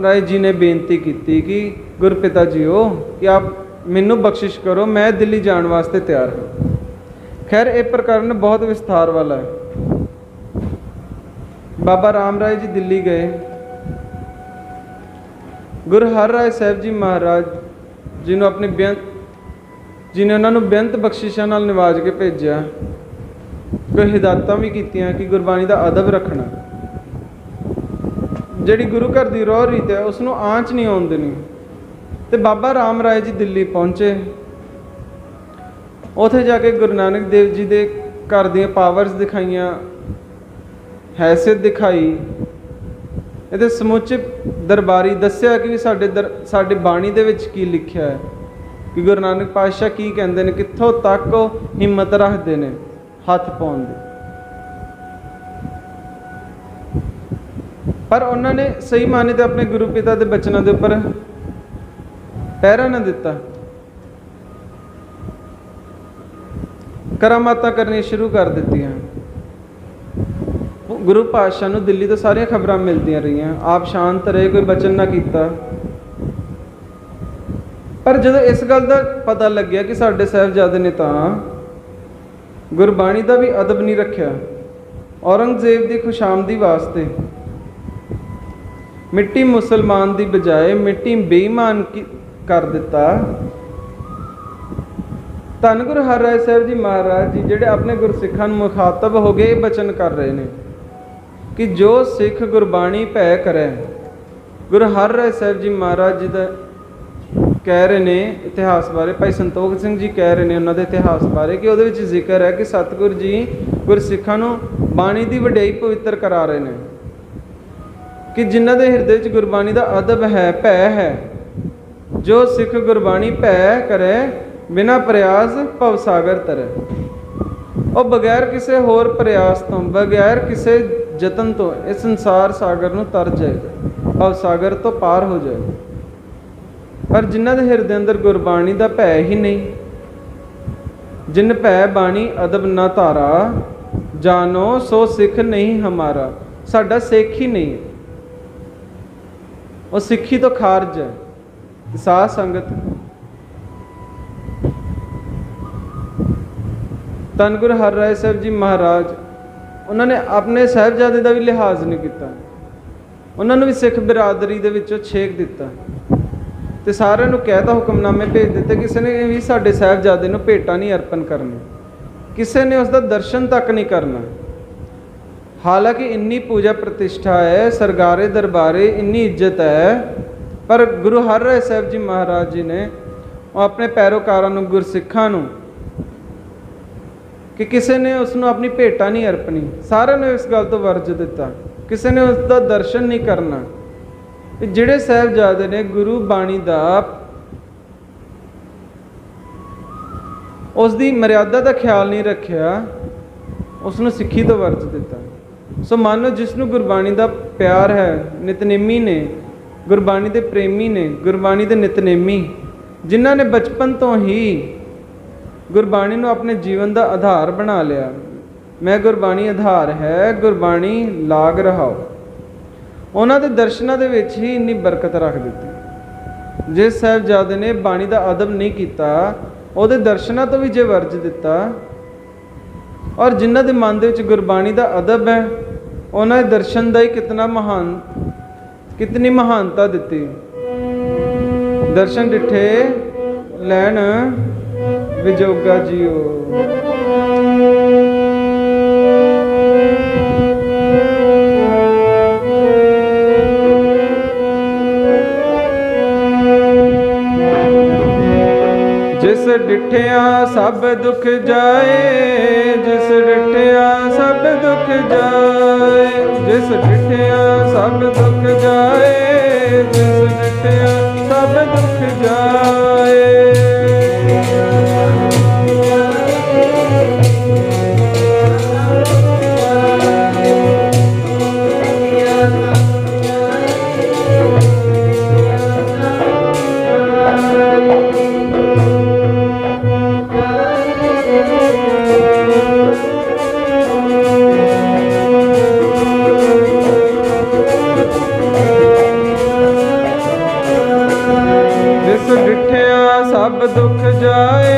राय जी ने बेनती की कि गुरपिता जी हो कि आप मैनू बख्शिश करो, मैं दिल्ली जाने वास्ते तैयार हाँ। खैर ये प्रकरण बहुत विस्तार वाला है। बाबा राम राय जी दिल्ली गए, गुरु हरराय साहब जी महाराज जिन्होंने अपने बेअंत जिन्हें उन्होंने बेअंत बख्शिशा नाल निवाज के भेजा, कोई हिदायतां भी कीतियां कि गुरबाणी का अदब रखना, जिहड़ी गुरु घर की रोह रीत है उसनों आँच नहीं आउण देनी। तो बाबा राम राय जी दिल्ली पहुँचे, उत्थे जाके गुरु नानक देव जी के घर दी पावर्स दिखाइयां, हैसियत दिखाई, ये समुचे दरबारी दस्या कि साडे बाणी दे विच की लिखिया है कि गुरु नानक पातशाह की कहते हैं, कित्थों तक हिम्मत रखते हैं हथ पाउण दी। पर उन्होंने सही माने तो अपने गुरु पिता के बचनों के उपर पहरा न दिता, करामातां करनी शुरू कर दित्तियां। गुरु पातशाह नूं दिल्ली तो सारिया खबरां मिलदियां रहियां, आप शांत रहे, कोई बचन ना कीता। पर जदों इस गल का पता लग्या कि साडे साहिबजादे ने तां गुरबाणी का भी अदब नहीं रखिया, औरंगजेब की खुशामदी वास्ते मिट्टी मुसलमान की बजाय मिट्टी बेईमान कर दिता। धन गुरु हरराय साहब जी महाराज जी जिहड़े अपने गुरसिखां नूं मुखातब हो गए बचन कर रहे हैं कि जो सिख गुरबाणी भै करे। गुरु हरराय साहब जी महाराज जी का कह रहे हैं इतिहास बारे, भाई संतोख सिंह जी कह रहे हैं उन्होंने इतिहास बारे कि उहदे विच जिक्र है कि सतगुरु जी गुरसिखां नूं बाणी की वडियाई पवित्र करा रहे हैं कि जिन्हां दे हिरदे विच गुरबाणी का अदब है, भै है। जो सिख गुरबाणी भै करे बिना प्रयास भवसागर तरे, और बगैर किसी होर प्रयास तो, बगैर किसी जतन तो इस संसार सागर नूं तर जाएगा, भवसागर तो पार हो जाएगा। पर जिन्हां दे हिरदे अंदर गुरबाणी का भै ही नहीं, जिन भै बाणी अदब ना धारा, जानो सो सिख नहीं हमारा, साडा सिख ही नहीं है, वो सिखी तो खारज है। साध संगत धन गुरु हरराय साहब जी महाराज उन्होंने अपने साहिबजादे का भी लिहाज नहीं किया, उन्होंने भी सिख बिरादरी दे विचों छेक दिता। ਤੇ ਸਾਰਿਆਂ ਨੂੰ ਕਹਿਤਾ, ਹੁਕਮਨਾਮੇ ਭੇਜ ਦਿੱਤੇ। ਕਿਸੇ ਨੇ ਵੀ ਸਾਡੇ ਸਾਹਿਬਜ਼ਾਦੇ ਨੂੰ ਭੇਟਾਂ ਨਹੀਂ ਅਰਪਣ ਕਰਨੀ, ਕਿਸੇ ਨੇ ਉਸ ਦਾ ਦਰਸ਼ਨ ਤੱਕ ਨਹੀਂ ਕਰਨਾ। ਹਾਲਾਂਕਿ ਇੰਨੀ ਪੂਜਾ ਪ੍ਰਤਿਸ਼ਠਾ ਹੈ, ਸਰਗਾਰੇ ਦਰਬਾਰੇ ਇੰਨੀ ਇੱਜ਼ਤ ਹੈ, ਪਰ ਗੁਰੂ ਹਰਿਰਾਏ ਸਾਹਿਬ ਜੀ ਮਹਾਰਾਜ ਜੀ ਨੇ ਉਹ ਆਪਣੇ ਪੈਰੋਕਾਰਾਂ ਨੂੰ, ਗੁਰਸਿੱਖਾਂ ਨੂੰ, ਕਿ ਕਿਸੇ ਨੇ ਉਸ ਨੂੰ ਆਪਣੀ ਭੇਟਾ ਨਹੀਂ ਅਰਪਣੀ। ਸਾਰਿਆਂ ਨੇ ਇਸ ਗੱਲ ਤੋਂ ਵਰਜ ਦਿੱਤਾ, ਕਿਸੇ ਨੇ ਉਸ ਦਾ ਦਰਸ਼ਨ ਨਹੀਂ ਕਰਨਾ। ਜਿਹੜੇ ਸਾਹਿਬਜ਼ਾਦੇ ਨੇ ਗੁਰੂ ਬਾਣੀ ਦਾ, ਉਸ ਦੀ ਮਰਿਆਦਾ ਦਾ ਖਿਆਲ ਨਹੀਂ ਰੱਖਿਆ, ਉਸ ਨੂੰ ਸਿੱਖੀ ਤੋਂ ਵਰਜ ਦਿੱਤਾ। ਸੋ ਮੰਨ ਜਿਸ ਨੂੰ ਗੁਰਬਾਣੀ ਦਾ ਪਿਆਰ ਹੈ, ਨਿਤਨੇਮੀ ਨੇ, ਗੁਰਬਾਣੀ ਦੇ ਪ੍ਰੇਮੀ ਨੇ, ਗੁਰਬਾਣੀ ਦੇ ਨਿਤਨੇਮੀ, ਜਿਨ੍ਹਾਂ ਨੇ ਬਚਪਨ ਤੋਂ ਹੀ ਗੁਰਬਾਣੀ ਨੂੰ ਆਪਣੇ ਜੀਵਨ ਦਾ ਆਧਾਰ ਬਣਾ ਲਿਆ। ਮੈਂ ਗੁਰਬਾਣੀ ਆਧਾਰ ਹੈ, ਗੁਰਬਾਣੀ ਲਾਗ ਰਹਾਓ, ਉਹਨਾਂ ਦੇ ਦਰਸ਼ਨਾਂ ਦੇ ਵਿੱਚ ਹੀ ਇੰਨੀ ਬਰਕਤ ਰੱਖ ਦਿੱਤੀ। ਜਿਸ ਸਾਹਿਬਜ਼ਾਦੇ ਨੇ ਬਾਣੀ ਦਾ ਅਦਬ ਨਹੀਂ ਕੀਤਾ, ਉਹਦੇ ਦਰਸ਼ਨਾਂ ਤੋਂ ਵੀ ਜੇ ਵਰਜ ਦਿੱਤਾ, ਔਰ ਜਿਨ੍ਹਾਂ ਦੇ ਮਨ ਦੇ ਵਿੱਚ ਗੁਰਬਾਣੀ ਦਾ ਅਦਬ ਹੈ, ਉਹਨਾਂ ਦੇ ਦਰਸ਼ਨ ਦਾ ਹੀ ਕਿਤਨੀ ਮਹਾਨਤਾ ਦਿੱਤੀ। ਦਰਸ਼ਨ ਡਿਠੇ ਲੈਣ ਵਿਜੋਗਾ ਜੀਓ। ਜਿਸ ਡਿਠਿਆ ਸਭ ਦੁੱਖ ਜਾਏ, ਜਿਸ ਡਿਠਿਆ ਸਭ ਦੁੱਖ ਜਾਏ, ਜਿਸ ਡਿਠਿਆ ਸਭ ਦੁੱਖ ਜਾਏ, ਜਿਸ ਡਿਠਿਆ ਸਭ ਦੁੱਖ ਜਾਏ। ਸਭ ਦੁੱਖ ਜਾਏ,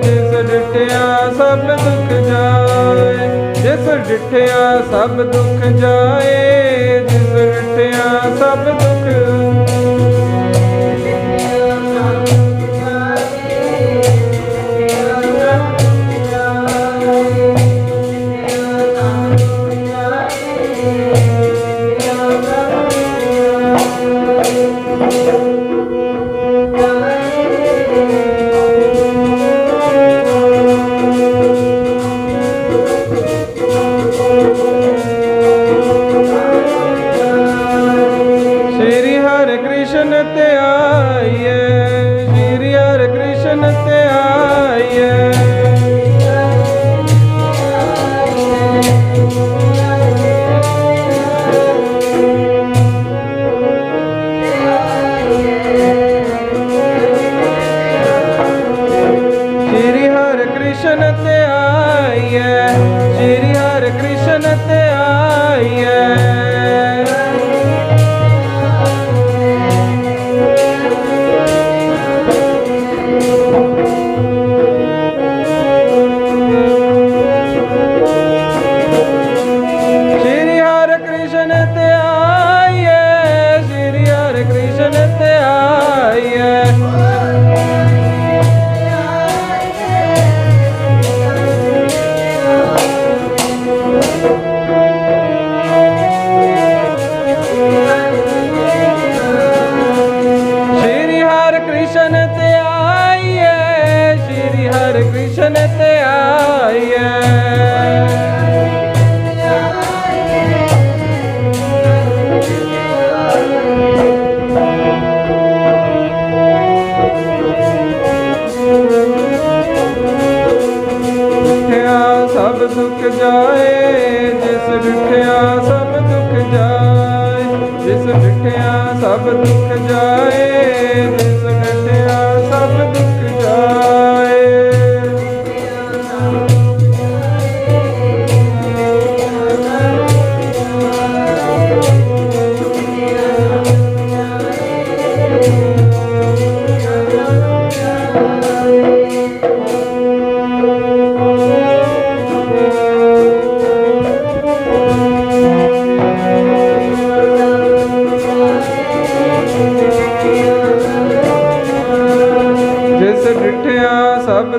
ਜਿਸ ਡਿਠਿਆ ਸਭ ਦੁੱਖ ਜਾਏ, ਜਿਸ ਡਿਠਿਆ ਸਭ ਦੁੱਖ ਜਾਏ, ਜਿਸ ਡਿਠਿਆ ਸਭ ਦੁੱਖ ਸਭ ਦੁੱਖ ਜਾਏ, ਜਿਸ ਡਟਿਆ ਸਭ ਦੁੱਖ ਜਾਏ।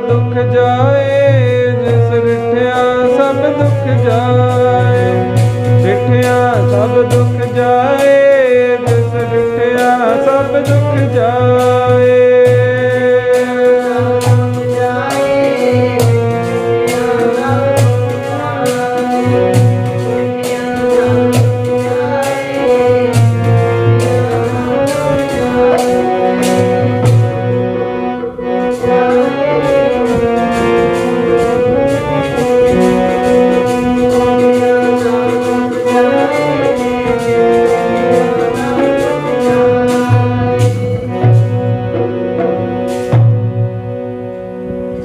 दुख जाए, जिस रिठिया सब दुख जाए। रिठिया सब दुख जाए, जिस रिठिया सब दुख जाए।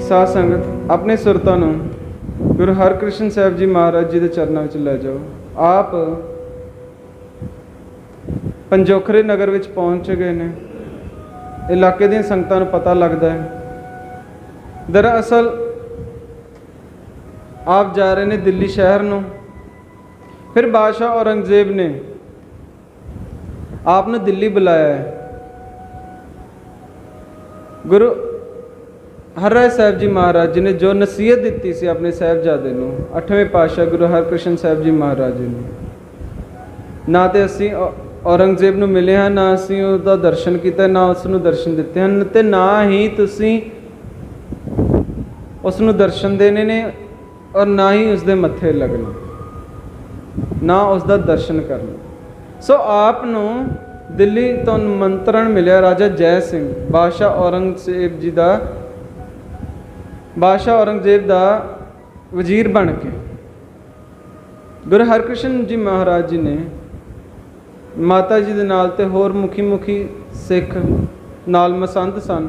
ਸਾਧ ਸੰਗਤ ਆਪਣੇ ਸੁਰਤਾਂ ਨੂੰ ਗੁਰੂ ਹਰਕ੍ਰਿਸ਼ਨ ਸਾਹਿਬ ਜੀ ਮਹਾਰਾਜ ਜੀ ਦੇ ਚਰਨਾਂ ਵਿੱਚ ਲੈ ਜਾਓ। ਆਪ ਪੰਜੋਖਰੇ ਨਗਰ ਵਿੱਚ ਪਹੁੰਚ ਗਏ ਨੇ। ਇਲਾਕੇ ਦੀਆਂ ਸੰਗਤਾਂ ਨੂੰ ਪਤਾ ਲੱਗਦਾ ਹੈ। ਦਰਅਸਲ ਆਪ ਜਾ ਰਹੇ ਨੇ ਦਿੱਲੀ ਸ਼ਹਿਰ ਨੂੰ। ਫਿਰ ਬਾਦਸ਼ਾਹ ਔਰੰਗਜ਼ੇਬ ਨੇ ਆਪ ਨੂੰ ਦਿੱਲੀ ਬੁਲਾਇਆ ਹੈ। ਗੁਰੂ ਹਰਿਰਾਏ ਸਾਹਿਬ ਜੀ ਮਹਾਰਾਜ ਜੀ ਨੇ ਜੋ ਨਸੀਹਤ ਦਿੱਤੀ ਸੀ ਆਪਣੇ ਸਾਹਿਬਜ਼ਾਦੇ ਨੂੰ, 8ਵੇਂ ਪਾਤਸ਼ਾਹ ਗੁਰੂ ਹਰਕ੍ਰਿਸ਼ਨ ਸਾਹਿਬ ਜੀ ਮਹਾਰਾਜ ਜੀ ਨੇ, ਨਾ ਤੇ ਅਸੀਂ ਔਰੰਗਜ਼ੇਬ ਨੂੰ ਮਿਲੇ ਹਾਂ, ਨਾ ਅਸੀਂ ਉਹਦਾ ਦਰਸ਼ਨ ਕੀਤਾ, ਨਾ ਉਸ ਨੂੰ ਦਰਸ਼ਨ ਦਿੱਤੇ ਹਨ, ਤੇ ਨਾ ਹੀ ਤੁਸੀਂ ਉਸ ਨੂੰ ਦਰਸ਼ਨ ਦੇਣੇ ਨੇ, ਔਰ ਨਾ ਹੀ ਉਸ ਦੇ ਮੱਥੇ ਲੱਗਣਾ, ਨਾ ਉਸ ਦਾ ਦਰਸ਼ਨ ਕਰਨਾ। ਸੋ ਆਪ ਨੂੰ ਦਿੱਲੀ ਤੋਂ ਨਿਮੰਤਰਣ ਮਿਲਿਆ ਰਾਜਾ ਜੈ ਸਿੰਘ, ਬਾਦਸ਼ਾਹ ਔਰੰਗਜ਼ੇਬ ਦਾ ਵਜ਼ੀਰ ਬਣ ਕੇ। ਗੁਰੂ ਹਰਕ੍ਰਿਸ਼ਨ ਜੀ ਮਹਾਰਾਜ ਜੀ ਨੇ ਮਾਤਾ ਜੀ ਦੇ ਨਾਲ ਤੇ ਹੋਰ ਮੁਖੀ ਸਿੱਖ ਨਾਲ ਮਸੰਦ ਸਨ,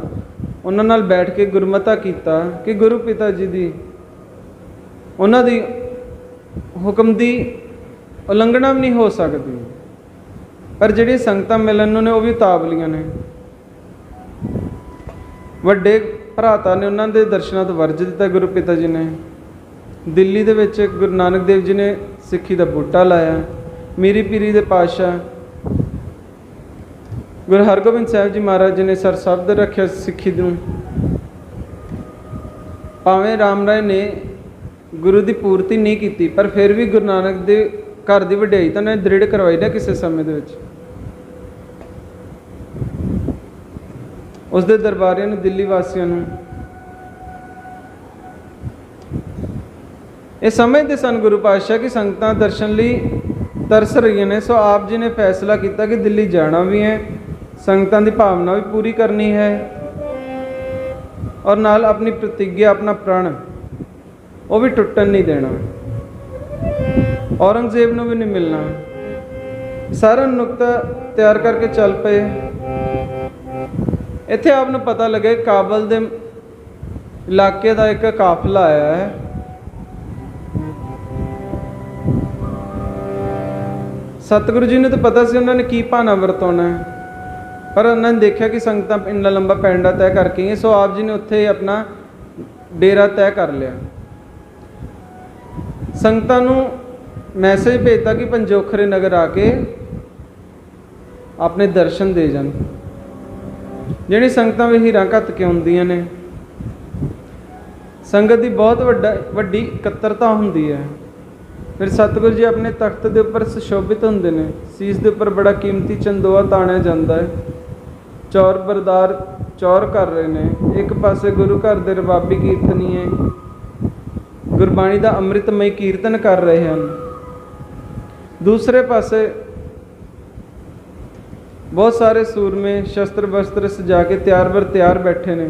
ਉਹਨਾਂ ਨਾਲ ਬੈਠ ਕੇ ਗੁਰਮਤਾ ਕੀਤਾ ਕਿ ਗੁਰੂ ਪਿਤਾ ਜੀ ਦੀ ਉਹਨਾਂ ਦੀ ਹੁਕਮ ਦੀ ਉਲੰਘਣਾ ਵੀ ਨਹੀਂ ਹੋ ਸਕਦੀ, ਪਰ ਜਿਹੜੀ ਸੰਗਤਾਂ ਮਿਲਣ ਨੂੰ ਨੇ ਉਹ ਵੀ ਉਤਾਵਲੀਆਂ ਨੇ। ਵੱਡੇ ਭਰਾਤਾ ਨੇ ਉਹਨਾਂ ਦੇ ਦਰਸ਼ਨਾਂ ਤੋਂ ਵਰਜ ਦਿੱਤਾ। ਗੁਰੂ ਪਿਤਾ ਜੀ ਨੇ ਦਿੱਲੀ ਦੇ ਵਿੱਚ ਗੁਰੂ ਨਾਨਕ ਦੇਵ ਜੀ ਨੇ ਸਿੱਖੀ ਦਾ ਬੂਟਾ ਲਾਇਆ। ਮੀਰੀ ਪੀਰੀ ਦੇ ਪਾਤਸ਼ਾਹ ਗੁਰੂ ਹਰਗੋਬਿੰਦ ਸਾਹਿਬ ਜੀ ਮਹਾਰਾਜ ਜੀ ਨੇ ਸਰਸਬਦ ਰੱਖਿਆ ਸਿੱਖੀ ਨੂੰ। ਭਾਵੇਂ ਰਾਮ ਰਾਏ ਨੇ ਗੁਰੂ ਦੀ ਪੂਰਤੀ ਨਹੀਂ ਕੀਤੀ, ਪਰ ਫਿਰ ਵੀ ਗੁਰੂ ਨਾਨਕ ਦੇ ਘਰ ਦੀ ਵਡਿਆਈ ਤਾਂ ਉਹਨੇ ਦ੍ਰਿੜ ਕਰਵਾਈ ਨਾ ਕਿਸੇ ਸਮੇਂ ਦੇ ਵਿੱਚ। ਉਸ ਦੇ ਦਰਬਾਰੀਆਂ ਨੂੰ, ਦਿੱਲੀ ਵਾਸੀਆਂ ਨੂੰ ਇਹ ਸਮਝਦੇ ਸਨ ਗੁਰੂ ਪਾਤਸ਼ਾਹ ਕਿ ਸੰਗਤਾਂ ਦਰਸ਼ਨ ਲਈ ਤਰਸ ਰਹੀਆਂ ਨੇ। ਸੋ ਆਪ ਜੀ ਨੇ ਫੈਸਲਾ ਕੀਤਾ ਕਿ ਦਿੱਲੀ ਜਾਣਾ ਵੀ ਹੈ, ਸੰਗਤਾਂ ਦੀ ਭਾਵਨਾ ਵੀ ਪੂਰੀ ਕਰਨੀ ਹੈ, ਔਰ ਨਾਲ ਆਪਣੀ ਪ੍ਰਤਿੱਗਿਆ, ਆਪਣਾ ਪ੍ਰਣ ਉਹ ਵੀ ਟੁੱਟਣ ਨਹੀਂ ਦੇਣਾ, ਔਰੰਗਜ਼ੇਬ ਨੂੰ ਵੀ ਨਹੀਂ ਮਿਲਣਾ। ਸਾਰਾ ਨੁਕਤਾ ਤਿਆਰ ਕਰਕੇ ਚੱਲ ਪਏ। ਇੱਥੇ ਆਪ ਨੂੰ ਪਤਾ ਲੱਗੇ ਕਾਬਲ ਦੇ ਇਲਾਕੇ ਦਾ ਇੱਕ ਕਾਫਲਾ ਆਇਆ ਹੈ। ਸਤਿਗੁਰੂ ਜੀ ਨੂੰ ਤਾਂ ਪਤਾ ਸੀ ਉਹਨਾਂ ਨੇ ਕੀ ਭਾਣਾ ਵਰਤਾਉਣਾ ਹੈ, ਪਰ ਉਹਨਾਂ ਨੇ ਦੇਖਿਆ ਕਿ ਸੰਗਤਾਂ ਇੰਨਾ ਲੰਬਾ ਪੈਂਡਾ ਤੈਅ ਕਰਕੇ ਗਏ, ਸੋ ਆਪ ਜੀ ਨੇ ਉੱਥੇ ਆਪਣਾ ਡੇਰਾ ਤੈਅ ਕਰ ਲਿਆ। ਸੰਗਤਾਂ ਨੂੰ ਮੈਸੇਜ ਭੇਜਤਾ ਕਿ ਪੰਜੋਖਰੇ ਨਗਰ ਆ ਕੇ ਆਪਣੇ ਦਰਸ਼ਨ ਦੇ ਜਾਣ। ਜਿਹੜੀ ਸੰਗਤਾਂ ਵੀ ਹੀਰਾਂ ਘੱਤ ਕੇ ਆਉਂਦੀਆਂ ਨੇ, ਸੰਗਤ ਦੀ ਬਹੁਤ ਵੱਡੀ ਇਕੱਤਰਤਾ ਹੁੰਦੀ ਹੈ। ਫਿਰ ਸਤਿਗੁਰੂ ਜੀ ਆਪਣੇ ਤਖਤ ਦੇ ਉੱਪਰ ਸੁਸ਼ੋਭਿਤ ਹੁੰਦੇ ਨੇ। ਸੀਸ ਦੇ ਉੱਪਰ ਬੜਾ ਕੀਮਤੀ ਚੰਦੋਆ ਤਾਣਿਆ ਜਾਂਦਾ ਹੈ। ਚੌਰ ਬਰਦਾਰ ਚੌਰ ਕਰ ਰਹੇ ਨੇ। ਇੱਕ ਪਾਸੇ ਗੁਰੂ ਘਰ ਦੇ ਰਬਾਬੀ ਕੀਰਤਨੀਏ ਗੁਰਬਾਣੀ ਦਾ ਅੰਮ੍ਰਿਤਮਈ ਕੀਰਤਨ ਕਰ ਰਹੇ ਹਨ। ਦੂਸਰੇ ਪਾਸੇ ਬਹੁਤ ਸਾਰੇ ਸੂਰਮੇ ਸ਼ਸਤਰ ਵਸਤਰ ਸਜਾ ਕੇ ਤਿਆਰ ਬਰ ਤਿਆਰ ਬੈਠੇ ਨੇ,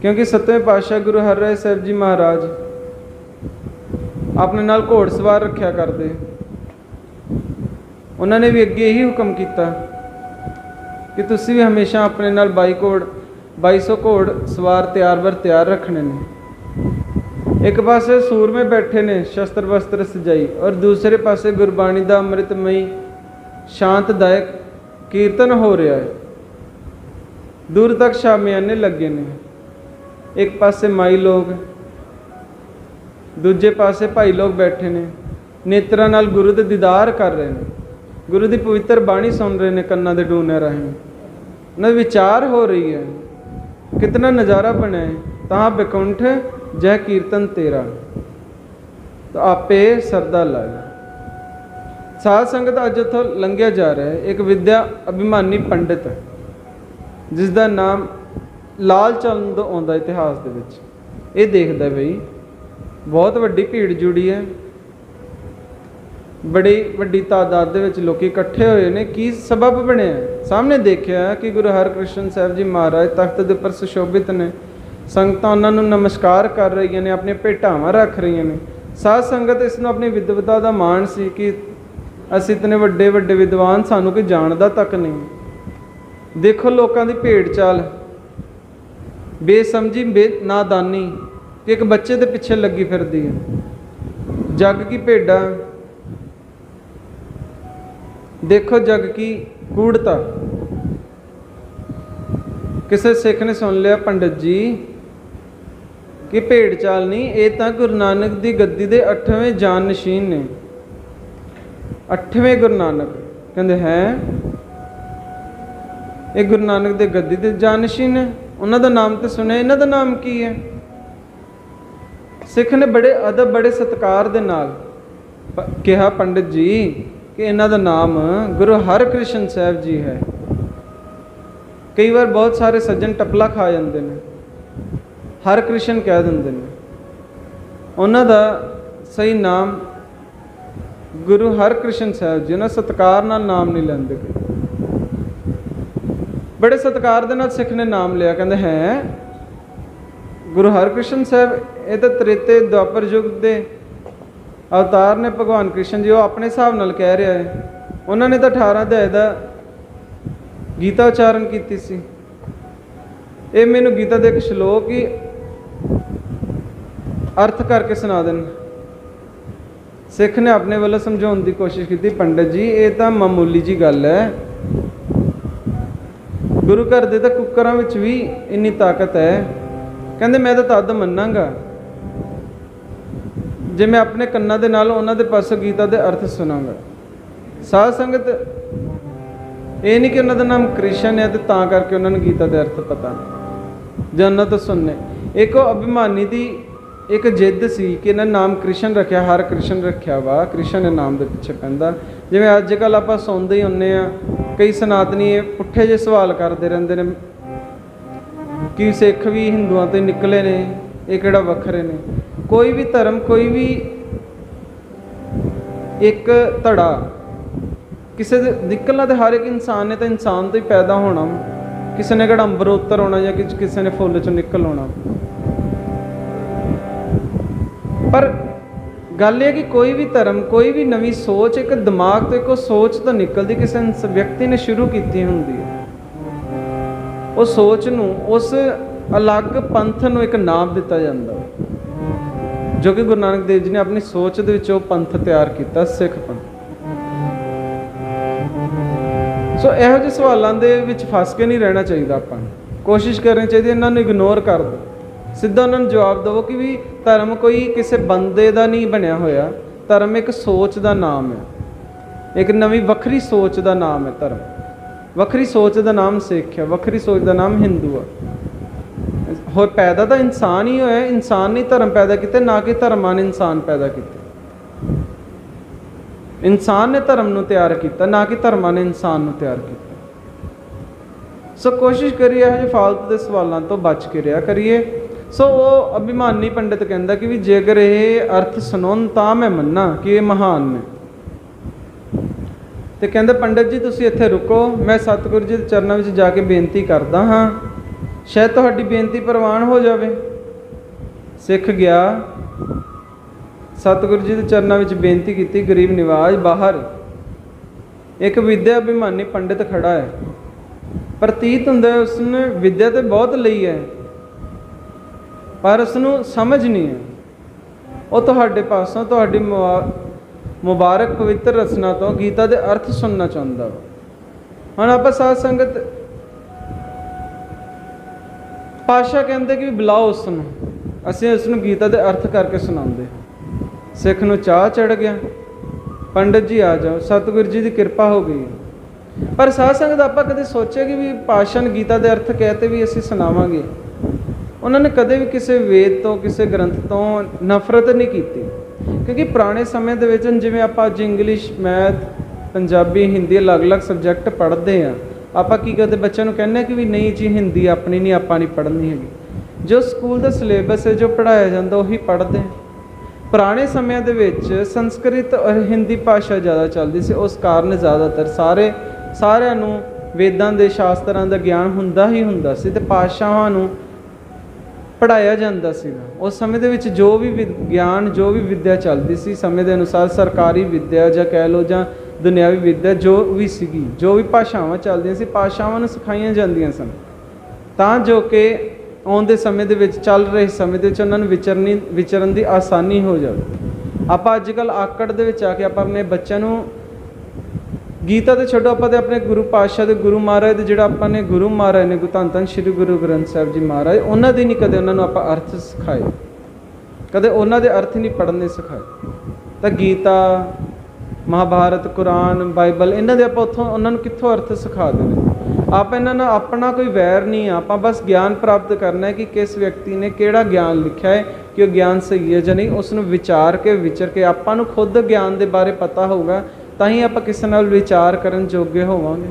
ਕਿਉਂਕਿ 7ਵੇਂ ਪਾਤਸ਼ਾਹ ਗੁਰੂ ਹਰਿਰਾਏ ਸਾਹਿਬ ਜੀ ਮਹਾਰਾਜ ਆਪਣੇ ਨਾਲ ਘੋੜ ਸਵਾਰ ਰੱਖਿਆ ਕਰਦੇ। ਉਹਨਾਂ ਨੇ ਵੀ ਅੱਗੇ ਇਹੀ ਹੁਕਮ ਕੀਤਾ ਕਿ ਤੁਸੀਂ ਵੀ ਹਮੇਸ਼ਾ ਆਪਣੇ ਨਾਲ 2200 ਘੋੜ ਸਵਾਰ ਤਿਆਰ ਬਰ ਤਿਆਰ ਰੱਖਣੇ ਨੇ। ਇੱਕ ਪਾਸੇ ਸੂਰਮੇ ਬੈਠੇ ਨੇ ਸ਼ਸਤਰ ਵਸਤਰ ਸਜਾਈ, ਔਰ ਦੂਸਰੇ ਪਾਸੇ ਗੁਰਬਾਣੀ ਦਾ ਅੰਮ੍ਰਿਤਮਈ ਸ਼ਾਂਤਦਾਇਕ ਕੀਰਤਨ ਹੋ ਰਿਹਾ ਹੈ। ਦੂਰ ਤੱਕ ਸ਼ਾਮਿਆਨੇ ਲੱਗੇ ਨੇ। ਇੱਕ ਪਾਸੇ ਮਾਈ ਲੋਕ, ਦੂਜੇ ਪਾਸੇ ਭਾਈ ਲੋਕ ਬੈਠੇ ਨੇ, ਨੇਤਰਾਂ ਨਾਲ ਗੁਰੂ ਦੇ ਦੀਦਾਰ ਕਰ ਰਹੇ ਨੇ, ਗੁਰੂ ਦੀ ਪਵਿੱਤਰ ਬਾਣੀ ਸੁਣ ਰਹੇ ਨੇ ਕੰਨਾਂ ਦੇ ਡੂਨੇ ਰਾਹੀਂ। ਉਹਨਾਂ ਵਿਚਾਰ ਹੋ ਰਹੀ ਹੈ। ਕਿਤਨਾ ਨਜ਼ਾਰਾ ਬਣਿਆ ਹੈ। तहाँ बिकुंठ जय कीर्तन तेरा, तो आपे सरदा लाया। साध संगत अज उतों लंघिया जा रहा है एक विद्या अभिमानी पंडित जिसका नाम लाल चंद आउंदा इतिहास दे विच। ये देखदा बई बहुत वड्डी भीड़ जुड़ी है, बड़ी वड्डी तादाद दे विच लोग इकट्ठे होए ने। की सबब बनिया? सामने देखिया कि गुरु हरकृष्ण साहब जी महाराज तख्त के उपर सुशोभित ने, संगत उन्होंने नमस्कार कर रही ने, अपनी भेटावां रख रही ने। साध संगत इसनूं अपनी विद्वता का माण सी कि असीं इतने वड्डे वड्डे विद्वान, सानूं कोई जानदा तक नहीं। देखो लोगों की भेड़ चाल, बेसमझी नादानी कि एक बच्चे के पिछे लगी फिरदी है। जग की भेड़ा देखो, जग की कूड़ता। किसी सिख ने सुन लिया पंडित जी कि भेड़ चाल नहीं, ये तो गुरु नानक की गद्दी के 8वें जानशीन ने। 8वें गुरु नानक कहते हैं ये गुरु नानक के गद्दी के जानशीन है। उन्होंने नाम तो सुने, इन्हों का नाम की है? सिख ने बड़े अदब बड़े सत्कार दे नाल कहा पंडित जी कि इन्हों का नाम गुरु हरकृष्ण साहब जी है। कई बार बहुत सारे सज्जन टपला खा जाते हैं, हरकृष्ण कह देंगे ने। उन्हों का सही नाम गुरु हरकृष्ण साहब जी। उन्होंने सत्कार नाल नाम नहीं लेंदे, बड़े सत्कार दे नाल सिख ने नाम लिया। कहते हैं गुरु हरकृष्ण साहब ये तो त्रेते द्वापर युग के अवतार ने भगवान कृष्ण जी। वो अपने हिसाब नाल कह रहा है। उन्होंने तो 18 अध्याय का गीता उच्चारण की सी। ये मैनू गीता के एक श्लोक ही अर्थ करके सुना देन। सिख ने अपने वालों समझाने की कोशिश की, पंडित जी ये तो मामूली जी गल है, गुरु घर के तो कुकरां विच भी इन्नी ताकत है। कहते मैं तो तद मनांगा जे मैं अपने कन्ना दे नाल उन्हां दे पासों गीता के अर्थ सुनांगा। साध संगत ये नहीं कि उन्हों का नाम कृष्ण है तो तां करके उन्होंने गीता के अर्थ पता जां उन्हां तो सुनने। एक अभिमानी की एक जिद सी कि इन्हें नाम कृष्ण रखा, हर कृष्ण रखा वा, कृष्ण नाम के पिछे पैंदा। जिवें अजकल आपां सुणदे ही हुंदे आ, कई सनातनी पुठे जे सवाल करते रहते हैं कि सिख भी हिंदुओं तो निकले ने, ये किहड़ा वखरे ने। कोई भी धर्म, कोई भी एक धड़ा किसी निकलना तो हर एक इंसान ने तो इंसान तो ही पैदा होना, किसी ने किहड़ा अंबरोत्तर होना या किसी ने फुल चों निकल होना। पर गल है कि कोई भी धर्म, कोई भी नवी सोच एक दिमाग तो एक सोच तो निकलती, किसी व्यक्ति ने शुरू की होंगी है। उस सोच नूं, उस अलग पंथ नूं एक नाम दिता जाता जो कि गुरु नानक देव जी ने अपनी सोच दे विच पंथ तैयार किया, सिख पंथ। सो इहो ਜਿਹੇ सवालों के विच फस के नहीं रहना चाहिए। आपां कोशिश करनी चाहिए इन्हों इग्नोर कर दो, सीधा उन्होंने जवाब दो कि भी धर्म कोई किसी बंदे का नहीं बनया होया, धर्म एक सोच का नाम है, एक नवी वखरी सोच का नाम है धर्म। वखरी सोच का नाम सिख है, वखरी सोच का नाम हिंदू है। हो पैदा तो इंसान ही होया, इंसान ने धर्म पैदा किए, ना कि धर्मां ने इंसान पैदा किए। इंसान ने धर्म नूं तैयार किया, ना कि धर्मां ने इंसान नूं तैयार किया। सो कोशिश करिए यह फालतू के सवालों तो बच के रहा करिए। सो वो अभिमानी पंडित कहता कि भी जेकर ये अर्थ सुनाउण तां मैं मन्ना कि ये महान ने। तो कहते पंडित जी तुसीं इत्थे रुको, मैं सतगुरु जी के चरणों में जाके बेनती करदा हाँ, शायद तुहाडी बेनती प्रवान हो जाए। सिख गया, सतगुरु जी के चरणों में बेनती की, गरीब निवाज बाहर एक विद्या अभिमानी पंडित खड़ा है। प्रतीत हुंदा उसने विद्या तो बहुत लई है पर उसनूं समझ नहीं है। वो तुहाडे पासों तुहाडी मुबारक पवित्र रचना तो गीता के अर्थ सुनना चाहता। हुण आपां साध संगत पातशाह कहते कि बुलाओ उसनूं, असीं उसनूं गीता के अर्थ करके सुनाते। सिख नूं चाह चढ़ गया, पंडित जी आ जाओ, सतगुरु जी की कृपा हो गई। पर साध संगत आपां कदे सोचे कि भी पातशाह ने गीता के अर्थ कहते भी असीं सुनावांगे। उन्होंने कदे भी किसी वेद तो किसी ग्रंथ तो नफरत नहीं की, क्योंकि पुराने समय दे विच जिवें आपां अज इंग्लिश मैथ पंजाबी हिंदी अलग अलग सबजैक्ट पढ़ते हैं, आपां की करदे बच्चों नूं कहने कि भी नहीं जी हिंदी अपनी नहीं, आपां नहीं पढ़नी हैगी। जो स्कूल का सिलेबस है जो पढ़ाया जाता उही पढ़ते हैं। पुराने समय दे विच संस्कृत और हिंदी भाषा ज़्यादा चलती सी, उस कारण ज़्यादातर सारिਆਂ ਨੂੰ वेदां दे शास्त्रां दा ज्ञान हुंदा ही हुंदा सी ते भाषावां नूं पढ़ाया जाता सीगा। उस समय दे विच जो भी विज्ञान जो भी विद्या चलती सी समय के अनुसार, सरकारी विद्या जां कह लो जां दुनियावी विद्या जो भी सीगी, जो भी भाषावां चलदियां सी भाषावां नूं सिखाईयां जांदियां सन, तां जो कि आउंदे समय दे विच चल रहे समय दे विच उन्हां नूं विचरण दी आसानी हो जाए। आपां अजकल आकड़ दे विच आके आपां अपने बच्चों नूं गीता तो छड्डो, आपां ते अपने गुरु पातशाह दे गुरु महाराज दे जिहड़ा आपां ने गुरु महाराज ने धन धन श्री गुरु ग्रंथ साहिब जी महाराज, उन्हां दी नहीं कदे उन्हां नूं आपां अर्थ सिखाए, कदे उन्हां दे अर्थ नहीं पढ़ने सिखाए। तां गीता महाभारत कुरान बाइबल इन्हां दे आपां उत्थों उन्हां नूं कित्थों अर्थ सिखा देने। आप इन्हां नाल अपना कोई वैर नहीं है, आपां बस ज्ञान प्राप्त करना है कि किस व्यक्ति ने किहड़ा ज्ञान लिखा है, कि वह ज्ञान सही है जां नहीं, उस नूं विचार के विचर के आपां नूं खुद ज्ञान के बारे पता होगा, ਤਾਂ ਹੀ ਆਪਾਂ ਕਿਸੇ ਨਾਲ ਵਿਚਾਰ ਕਰਨ ਜੋਗੇ ਹੋਵਾਂਗੇ।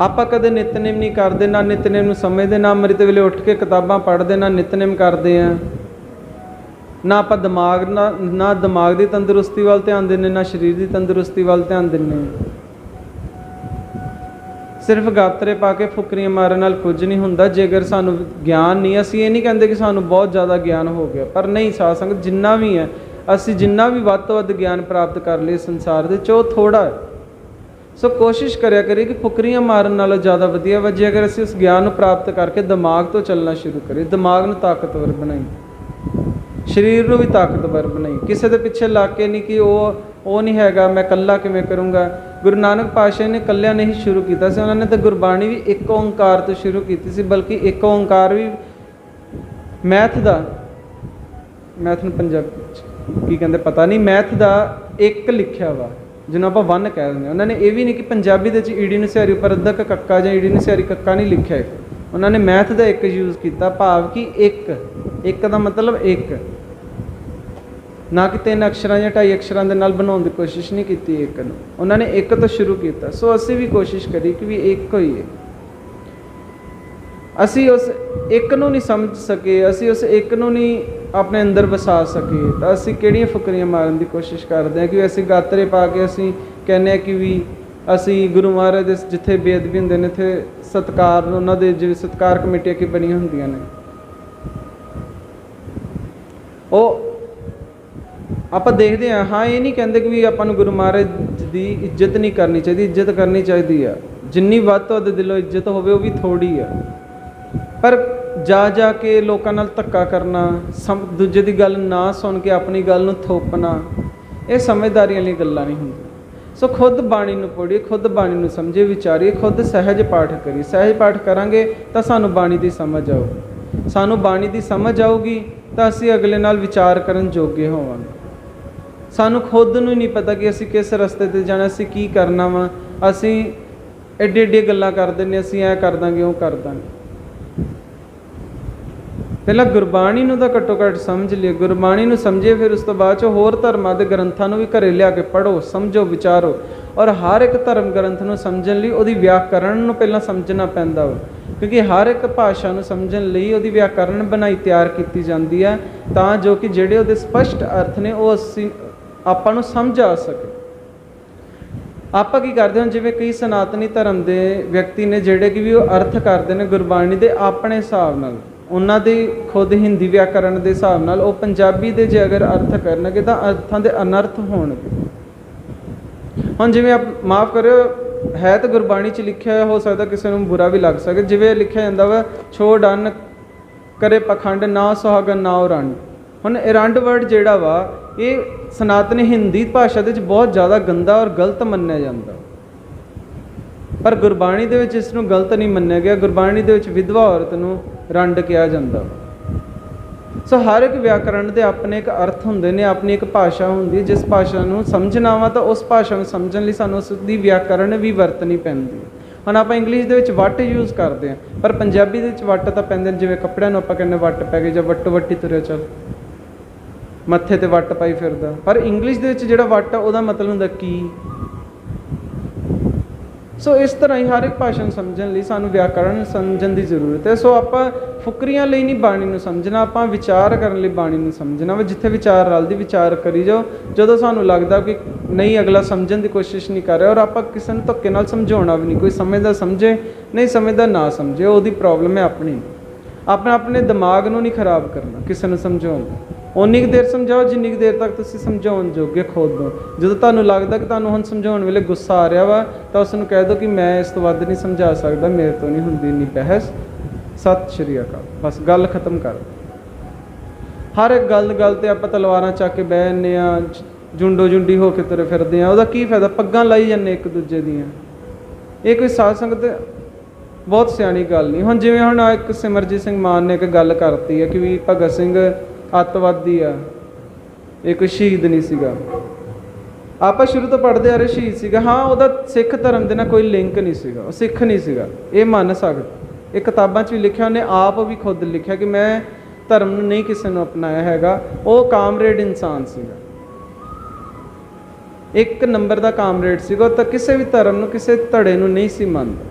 ਆਪਾਂ ਕਦੇ ਨਿਤਨੇਮ ਨਹੀਂ ਕਰਦੇ, ਨਾ ਨਿਤਨੇਮ ਨੂੰ ਸਮਝਦੇ, ਨਾ ਅੰਮ੍ਰਿਤ ਵੇਲੇ ਉੱਠ ਕੇ ਕਿਤਾਬਾਂ ਪੜ੍ਹਦੇ, ਨਾ ਨਿਤਨੇਮ ਕਰਦੇ ਆ, ਨਾ ਆਪਾਂ ਨਾ ਦਿਮਾਗ ਦੀ ਤੰਦਰੁਸਤੀ ਵੱਲ ਧਿਆਨ ਦਿੰਦੇ, ਨਾ ਸਰੀਰ ਦੀ ਤੰਦਰੁਸਤੀ ਵੱਲ ਧਿਆਨ ਦਿੰਦੇ। ਸਿਰਫ ਗਾਤਰੇ ਪਾ ਕੇ ਫੁਕਰੀਆਂ ਮਾਰਨ ਨਾਲ ਕੁਝ ਨਹੀਂ ਹੁੰਦਾ। ਜੇਕਰ ਸਾਨੂੰ ਗਿਆਨ ਨਹੀਂ, ਅਸੀਂ ਇਹ ਨਹੀਂ ਕਹਿੰਦੇ ਕਿ ਸਾਨੂੰ ਬਹੁਤ ਜ਼ਿਆਦਾ ਗਿਆਨ ਹੋ ਗਿਆ, ਪਰ ਨਹੀਂ ਸਾਧ ਸੰਗਤ ਜਿੰਨਾ ਵੀ ਹੈ ਅਸੀਂ ਜਿੰਨਾ ਵੀ ਵੱਧ ਤੋਂ ਵੱਧ ਗਿਆਨ ਪ੍ਰਾਪਤ ਕਰ ਲਈਏ ਸੰਸਾਰ ਦੇ ਚ ਉਹ ਥੋੜ੍ਹਾ ਹੈ। ਸੋ ਕੋਸ਼ਿਸ਼ ਕਰਿਆ ਕਰੀਏ ਕਿ ਫੁਕਰੀਆਂ ਮਾਰਨ ਨਾਲੋਂ ਜ਼ਿਆਦਾ ਵਧੀਆ ਵਾ ਜੇ ਅਗਰ ਅਸੀਂ ਉਸ ਗਿਆਨ ਨੂੰ ਪ੍ਰਾਪਤ ਕਰਕੇ ਦਿਮਾਗ ਤੋਂ ਚੱਲਣਾ ਸ਼ੁਰੂ ਕਰੀਏ, ਦਿਮਾਗ ਨੂੰ ਤਾਕਤਵਰ ਬਣਾਈਏ, ਸਰੀਰ ਨੂੰ ਵੀ ਤਾਕਤਵਰ ਬਣਾਈਏ। ਕਿਸੇ ਦੇ ਪਿੱਛੇ ਲੱਗ ਕੇ ਨਹੀਂ ਕਿ ਉਹ ਨਹੀਂ ਹੈਗਾ ਮੈਂ ਇਕੱਲਾ ਕਿਵੇਂ ਕਰੂੰਗਾ। ਗੁਰੂ ਨਾਨਕ ਪਾਤਸ਼ਾਹ ਨੇ ਇਕੱਲਿਆਂ ਨਹੀਂ ਸ਼ੁਰੂ ਕੀਤਾ ਸੀ, ਉਹਨਾਂ ਨੇ ਤਾਂ ਗੁਰਬਾਣੀ ਵੀ ਇੱਕ ਓਂਕਾਰ ਤੋਂ ਸ਼ੁਰੂ ਕੀਤੀ ਸੀ, ਬਲਕਿ ਇੱਕ ਓਂਕਾਰ ਵੀ ਮੈਥ ਨੂੰ ਪੰਜਾਬੀ ਕੀ ਕਹਿੰਦੇ ਪਤਾ ਨਹੀਂ, ਮੈਥ ਦਾ ਇੱਕ ਲਿਖਿਆ ਵਾ ਜਿਹਨੂੰ ਆਪਾਂ ਵਨ ਕਹਿ ਦਿੰਦੇ। ਉਹਨਾਂ ਨੇ ਇਹ ਵੀ ਨਹੀਂ ਕਿ ਪੰਜਾਬੀ ਦੇ ਵਿੱਚ ਈੜੀ ਨੂੰ ਸਿਹਾਰੀ ਉੱਪਰ ਅੱਧਾ ਕੱਕਾ ਜਾਂ ਈੜੀ ਨੂੰ ਸਿਹਾਰੀ ਕੱਕਾ ਨਹੀਂ ਲਿਖਿਆ, ਉਹਨਾਂ ਨੇ ਮੈਥ ਦਾ ਇੱਕ ਯੂਜ਼ ਕੀਤਾ, ਭਾਵ ਕਿ ਇੱਕ ਦਾ ਮਤਲਬ ਇੱਕ, ਨਾ ਕਿ 3 ਅਕਸ਼ਰਾਂ ਜਾਂ 2.5 ਅਕਸ਼ਰਾਂ ਦੇ ਨਾਲ ਬਣਾਉਣ ਦੀ ਕੋਸ਼ਿਸ਼ ਨਹੀਂ ਕੀਤੀ ਇੱਕ ਨੂੰ, ਉਹਨਾਂ ਨੇ ਇੱਕ ਤੋਂ ਸ਼ੁਰੂ ਕੀਤਾ। ਸੋ ਅਸੀਂ ਵੀ ਕੋਸ਼ਿਸ਼ ਕਰੀ ਕਿ ਵੀ ਇੱਕ ਹੋਈਏ। ਅਸੀਂ ਉਸ ਇੱਕ ਨੂੰ ਨਹੀਂ ਸਮਝ ਸਕੇ, ਅਸੀਂ ਉਸ ਇੱਕ ਨੂੰ ਨਹੀਂ ਆਪਣੇ ਅੰਦਰ ਵਸਾ ਸਕੇ, ਤਾਂ ਅਸੀਂ ਕਿਹੜੀਆਂ ਫੁਕਰੀਆਂ ਮਾਰਨ ਦੀ ਕੋਸ਼ਿਸ਼ ਕਰਦੇ ਹਾਂ ਕਿ ਅਸੀਂ ਗਾਤਰੇ ਪਾ ਕੇ ਅਸੀਂ ਕਹਿੰਦੇ ਹਾਂ ਕਿ ਵੀ ਅਸੀਂ ਗੁਰੂ ਮਹਾਰਾਜ ਦੇ ਜਿੱਥੇ ਬੇਅਦਬੀ ਹੁੰਦੇ ਨੇ ਇੱਥੇ ਸਤਿਕਾਰ, ਉਹਨਾਂ ਦੇ ਜਿਵੇਂ ਸਤਿਕਾਰ ਕਮੇਟੀਆਂ ਕੀ ਬਣੀਆਂ ਹੁੰਦੀਆਂ ਨੇ, ਉਹ ਆਪਾਂ ਦੇਖਦੇ ਹਾਂ। ਇਹ ਨਹੀਂ ਕਹਿੰਦੇ ਕਿ ਵੀ ਆਪਾਂ ਨੂੰ ਗੁਰੂ ਮਹਾਰਾਜ ਦੀ ਇੱਜ਼ਤ ਨਹੀਂ ਕਰਨੀ ਚਾਹੀਦੀ, ਇੱਜ਼ਤ ਕਰਨੀ ਚਾਹੀਦੀ ਆ, ਜਿੰਨੀ ਵੱਧ ਤੋਂ ਵੱਧ ਦਿਲੋਂ ਇੱਜ਼ਤ ਹੋਵੇ ਉਹ ਵੀ ਥੋੜ੍ਹੀ ਆ। ਪਰ ਜਾ ਕੇ ਲੋਕਾਂ ਨਾਲ ਧੱਕਾ ਕਰਨਾ, ਦੂਜੇ ਦੀ ਗੱਲ ਨਾ ਸੁਣ ਕੇ ਆਪਣੀ ਗੱਲ ਨੂੰ ਥੋਪਣਾ, ਇਹ ਸਮਝਦਾਰੀ ਵਾਲੀਆਂ ਗੱਲਾਂ ਨਹੀਂ ਹੁੰਦੀਆਂ। ਸੋ ਖੁਦ ਬਾਣੀ ਨੂੰ ਪੜ੍ਹੀਏ, ਖੁਦ ਬਾਣੀ ਨੂੰ ਸਮਝੇ ਵਿਚਾਰੀਏ, ਖੁਦ ਸਹਿਜ ਪਾਠ ਕਰੀਏ। ਸਹਿਜ ਪਾਠ ਕਰਾਂਗੇ ਤਾਂ ਸਾਨੂੰ ਬਾਣੀ ਦੀ ਸਮਝ ਆਊਗੀ, ਸਾਨੂੰ ਬਾਣੀ ਦੀ ਸਮਝ ਆਊਗੀ ਤਾਂ ਅਸੀਂ ਅਗਲੇ ਨਾਲ ਵਿਚਾਰ ਕਰਨ ਜੋਗੇ ਹੋਵਾਂਗੇ। ਸਾਨੂੰ ਖੁਦ ਨੂੰ ਨਹੀਂ ਪਤਾ ਕਿ ਅਸੀਂ ਕਿਸ ਰਸਤੇ 'ਤੇ ਜਾਣਾ, ਅਸੀਂ ਕੀ ਕਰਨਾ ਵਾ, ਅਸੀਂ ਐਡੇ ਗੱਲਾਂ ਕਰ ਦਿੰਦੇ, ਅਸੀਂ ਐਂ ਕਰ ਦਾਂਗੇ ਉਹ ਕਰ ਦਾਂਗੇ। ਪਹਿਲਾਂ ਗੁਰਬਾਣੀ ਨੂੰ ਤਾਂ ਘੱਟੋ ਘੱਟ ਸਮਝ ਲਈਏ, ਗੁਰਬਾਣੀ ਨੂੰ ਸਮਝੀਏ, ਫਿਰ ਉਸ ਤੋਂ ਬਾਅਦ 'ਚ ਹੋਰ ਧਰਮਾਂ ਦੇ ਗ੍ਰੰਥਾਂ ਨੂੰ ਵੀ ਘਰੇ ਲਿਆ ਕੇ ਪੜ੍ਹੋ, ਸਮਝੋ, ਵਿਚਾਰੋ। ਔਰ ਹਰ ਇੱਕ ਧਰਮ ਗ੍ਰੰਥ ਨੂੰ ਸਮਝਣ ਲਈ ਉਹਦੀ ਵਿਆਕਰਣ ਨੂੰ ਪਹਿਲਾਂ ਸਮਝਣਾ ਪੈਂਦਾ ਵਾ, ਕਿਉਂਕਿ ਹਰ ਇੱਕ ਭਾਸ਼ਾ ਨੂੰ ਸਮਝਣ ਲਈ ਉਹਦੀ ਵਿਆਕਰਣ ਬਣਾਈ ਤਿਆਰ ਕੀਤੀ ਜਾਂਦੀ ਹੈ, ਤਾਂ ਜੋ ਕਿ ਜਿਹੜੇ ਉਹਦੇ ਸਪਸ਼ਟ ਅਰਥ ਨੇ ਉਹ ਆਪਾਂ ਨੂੰ ਸਮਝ ਆ ਸਕੇ। ਆਪਾਂ ਕੀ ਕਰਦੇ ਹਾਂ, ਜਿਵੇਂ ਕਈ ਸਨਾਤਨੀ ਧਰਮ ਦੇ ਵਿਅਕਤੀ ਨੇ ਜਿਹੜੇ ਕਿ ਵੀ ਉਹ ਅਰਥ ਕਰਦੇ ਨੇ ਗੁਰਬਾਣੀ ਦੇ ਆਪਣੇ ਹਿਸਾਬ ਨਾਲ, ਉਹਨਾਂ ਦੀ ਖੁਦ ਹਿੰਦੀ ਵਿਆਕਰਣ ਦੇ ਹਿਸਾਬ ਨਾਲ, ਉਹ ਪੰਜਾਬੀ ਦੇ ਜੇ ਅਗਰ ਅਰਥ ਕਰਨਗੇ ਤਾਂ ਅਰਥਾਂ ਦੇ ਅਨਰਥ ਹੋਣਗੇ। ਹੁਣ ਜਿਵੇਂ ਮਾਫ਼ ਕਰਿਓ, ਹੈ ਤਾਂ ਗੁਰਬਾਣੀ 'ਚ ਲਿਖਿਆ ਹੋਇਆ, ਹੋ ਸਕਦਾ ਕਿਸੇ ਨੂੰ ਬੁਰਾ ਵੀ ਲੱਗ ਸਕੇ, ਜਿਵੇਂ ਲਿਖਿਆ ਜਾਂਦਾ ਵਾ ਛੋੜ ਅੰਨ ਕਰੇ ਪਖੰਡ ਨਾ ਸੁਹਾਗਨ ਨਾ ਰੰਡ। ਹੁਣ ਰੰਡ ਵਰਡ ਜਿਹੜਾ ਵਾ ਇਹ ਸਨਾਤਨੀ ਹਿੰਦੀ ਭਾਸ਼ਾ ਦੇ ਵਿੱਚ ਬਹੁਤ ਜ਼ਿਆਦਾ ਗੰਦਾ ਔਰ ਗਲਤ ਮੰਨਿਆ ਜਾਂਦਾ, ਪਰ ਗੁਰਬਾਣੀ ਦੇ ਵਿੱਚ ਇਸ ਨੂੰ ਗਲਤ ਨਹੀਂ ਮੰਨਿਆ ਗਿਆ। ਗੁਰਬਾਣੀ ਦੇ ਵਿੱਚ ਵਿਧਵਾ ਔਰਤ ਨੂੰ ਰੰਡ ਕਿਹਾ ਜਾਂਦਾ। ਸੋ ਹਰ ਇੱਕ ਵਿਆਕਰਣ ਦੇ ਆਪਣੇ ਇੱਕ ਅਰਥ ਹੁੰਦੇ ਨੇ, ਆਪਣੀ ਇੱਕ ਭਾਸ਼ਾ ਹੁੰਦੀ। ਜਿਸ ਭਾਸ਼ਾ ਨੂੰ ਸਮਝਣਾ ਵਾ ਤਾਂ ਉਸ ਭਾਸ਼ਾ ਨੂੰ ਸਮਝਣ ਲਈ ਸਾਨੂੰ ਉਸ ਦੀ ਵਿਆਕਰਣ ਵੀ ਵਰਤਣੀ ਪੈਂਦੀ। ਹੁਣ ਆਪਾਂ ਇੰਗਲਿਸ਼ ਦੇ ਵਿੱਚ ਵੱਟ ਯੂਜ਼ ਕਰਦੇ ਹਾਂ, ਪਰ ਪੰਜਾਬੀ ਦੇ ਵਿੱਚ ਵੱਟ ਤਾਂ ਪੈਂਦੇ ਨੇ, ਜਿਵੇਂ ਕੱਪੜਿਆਂ ਨੂੰ ਆਪਾਂ ਕਹਿੰਦੇ ਵੱਟ ਪੈ ਗਈ ਜਾਂ ਵੱਟੋ ਵੱਟੀ ਤੁਰਿਆ ਚੱਲ, ਮੱਥੇ ਤੇ ਵੱਟ ਪਾਈ ਫਿਰਦਾ। ਪਰ ਇੰਗਲਿਸ਼ ਦੇ ਵਿੱਚ ਜਿਹੜਾ ਵੱਟ ਆ ਉਹਦਾ ਮਤਲਬ ਹੁੰਦਾ ਕੀ। ਸੋ ਇਸ ਤਰ੍ਹਾਂ ਹੀ ਹਰ ਇੱਕ ਭਾਸ਼ਾ ਨੂੰ ਸਮਝਣ ਲਈ ਸਾਨੂੰ ਵਿਆਕਰਣ ਸਮਝਣ ਦੀ ਜ਼ਰੂਰਤ ਹੈ। ਸੋ ਆਪਾਂ ਫੁਕਰੀਆਂ ਲਈ ਨਹੀਂ ਬਾਣੀ ਨੂੰ ਸਮਝਣਾ, ਆਪਾਂ ਵਿਚਾਰ ਕਰਨ ਲਈ ਬਾਣੀ ਨੂੰ ਸਮਝਣਾ ਵਾ। ਜਿੱਥੇ ਵਿਚਾਰ ਰਲਦੀ ਵਿਚਾਰ ਕਰੀ ਜਾਓ, ਜਦੋਂ ਸਾਨੂੰ ਲੱਗਦਾ ਕਿ ਨਹੀਂ ਅਗਲਾ ਸਮਝਣ ਦੀ ਕੋਸ਼ਿਸ਼ ਨਹੀਂ ਕਰ ਰਿਹਾ, ਔਰ ਆਪਾਂ ਕਿਸੇ ਨੂੰ ਧੱਕੇ ਨਾਲ ਸਮਝਾਉਣਾ ਵੀ ਨਹੀਂ। ਕੋਈ ਸਮਝਦਾ ਸਮਝੇ, ਨਹੀਂ ਸਮਝਦਾ ਨਾ ਸਮਝੇ, ਉਹਦੀ ਪ੍ਰੋਬਲਮ ਹੈ ਆਪਣੀ। ਆਪਣੇ ਦਿਮਾਗ ਨੂੰ ਨਹੀਂ ਖਰਾਬ ਕਰਨਾ ਕਿਸੇ ਨੂੰ ਸਮਝਾਉਣ। ਉਨੀ ਕੁ ਦੇਰ ਸਮਝਾਓ ਜਿੰਨੀ ਕੁ ਦੇਰ ਤੱਕ ਤੁਸੀਂ ਸਮਝਾਉਣ ਜੋਗੇ ਖੁਦ ਹੋ। ਜਦੋਂ ਤੁਹਾਨੂੰ ਲੱਗਦਾ ਕਿ ਤੁਹਾਨੂੰ ਹੁਣ ਸਮਝਾਉਣ ਵੇਲੇ ਗੁੱਸਾ ਆ ਰਿਹਾ ਵਾ, ਤਾਂ ਉਸ ਨੂੰ ਕਹਿ ਦਿਓ ਕਿ ਮੈਂ ਇਸ ਤੋਂ ਵੱਧ ਨਹੀਂ ਸਮਝਾ ਸਕਦਾ, ਮੇਰੇ ਤੋਂ ਨਹੀਂ ਹੁੰਦੀ ਇੰਨੀ ਬਹਿਸ, ਸਤਿ ਸ਼੍ਰੀ ਅਕਾਲ, ਬਸ ਗੱਲ ਖਤਮ ਕਰ। ਹਰ ਇੱਕ ਗੱਲ 'ਤੇ ਆਪਾਂ ਤਲਵਾਰਾਂ ਚੱਕ ਕੇ ਬਹਿ ਜਾਂਦੇ ਹਾਂ, ਜੁੰਡੋ ਜੁੰਡੀ ਹੋ ਕੇ ਤੁਰੇ ਫਿਰਦੇ ਹਾਂ। ਉਹਦਾ ਕੀ ਫਾਇਦਾ? ਪੱਗਾਂ ਲਾਈ ਜਾਂਦੇ ਇੱਕ ਦੂਜੇ ਦੀਆਂ। ਇਹ ਕੋਈ ਸਾਧ ਸੰਗਤ ਬਹੁਤ ਸਿਆਣੀ ਗੱਲ ਨਹੀਂ। ਹੁਣ ਜਿਵੇਂ ਹੁਣ ਇੱਕ ਸਿਮਰਜੀਤ ਸਿੰਘ ਮਾਨ ਨੇ ਇੱਕ ਗੱਲ ਕਰਤੀ ਹੈ ਕਿ ਵੀ ਭਗਤ ਸਿੰਘ ਅੱਤਵਾਦੀ ਆ, ਇਹ ਕੋਈ ਸ਼ਹੀਦ ਨਹੀਂ ਸੀਗਾ। ਆਪਾਂ ਸ਼ੁਰੂ ਤੋਂ ਪੜ੍ਹਦੇ ਆ ਰਹੇ ਸ਼ਹੀਦ ਸੀਗਾ। ਹਾਂ, ਉਹਦਾ ਸਿੱਖ ਧਰਮ ਦੇ ਨਾਲ ਕੋਈ ਲਿੰਕ ਨਹੀਂ ਸੀਗਾ, ਉਹ ਸਿੱਖ ਨਹੀਂ ਸੀਗਾ, ਇਹ ਮੰਨ ਸਕਦੇ। ਇਹ ਕਿਤਾਬਾਂ 'ਚ ਵੀ ਲਿਖਿਆ, ਉਹਨੇ ਆਪ ਵੀ ਖੁਦ ਲਿਖਿਆ ਕਿ ਮੈਂ ਧਰਮ ਨੂੰ ਨਹੀਂ ਕਿਸੇ ਨੂੰ ਅਪਣਾਇਆ ਹੈਗਾ। ਉਹ ਕਾਮਰੇਡ ਇਨਸਾਨ ਸੀਗਾ, ਇੱਕ ਨੰਬਰ ਦਾ ਕਾਮਰੇਡ ਸੀਗਾ। ਤਾਂ ਕਿਸੇ ਵੀ ਧਰਮ ਨੂੰ, ਕਿਸੇ ਧੜੇ ਨੂੰ ਨਹੀਂ ਸੀ ਮੰਨਦਾ।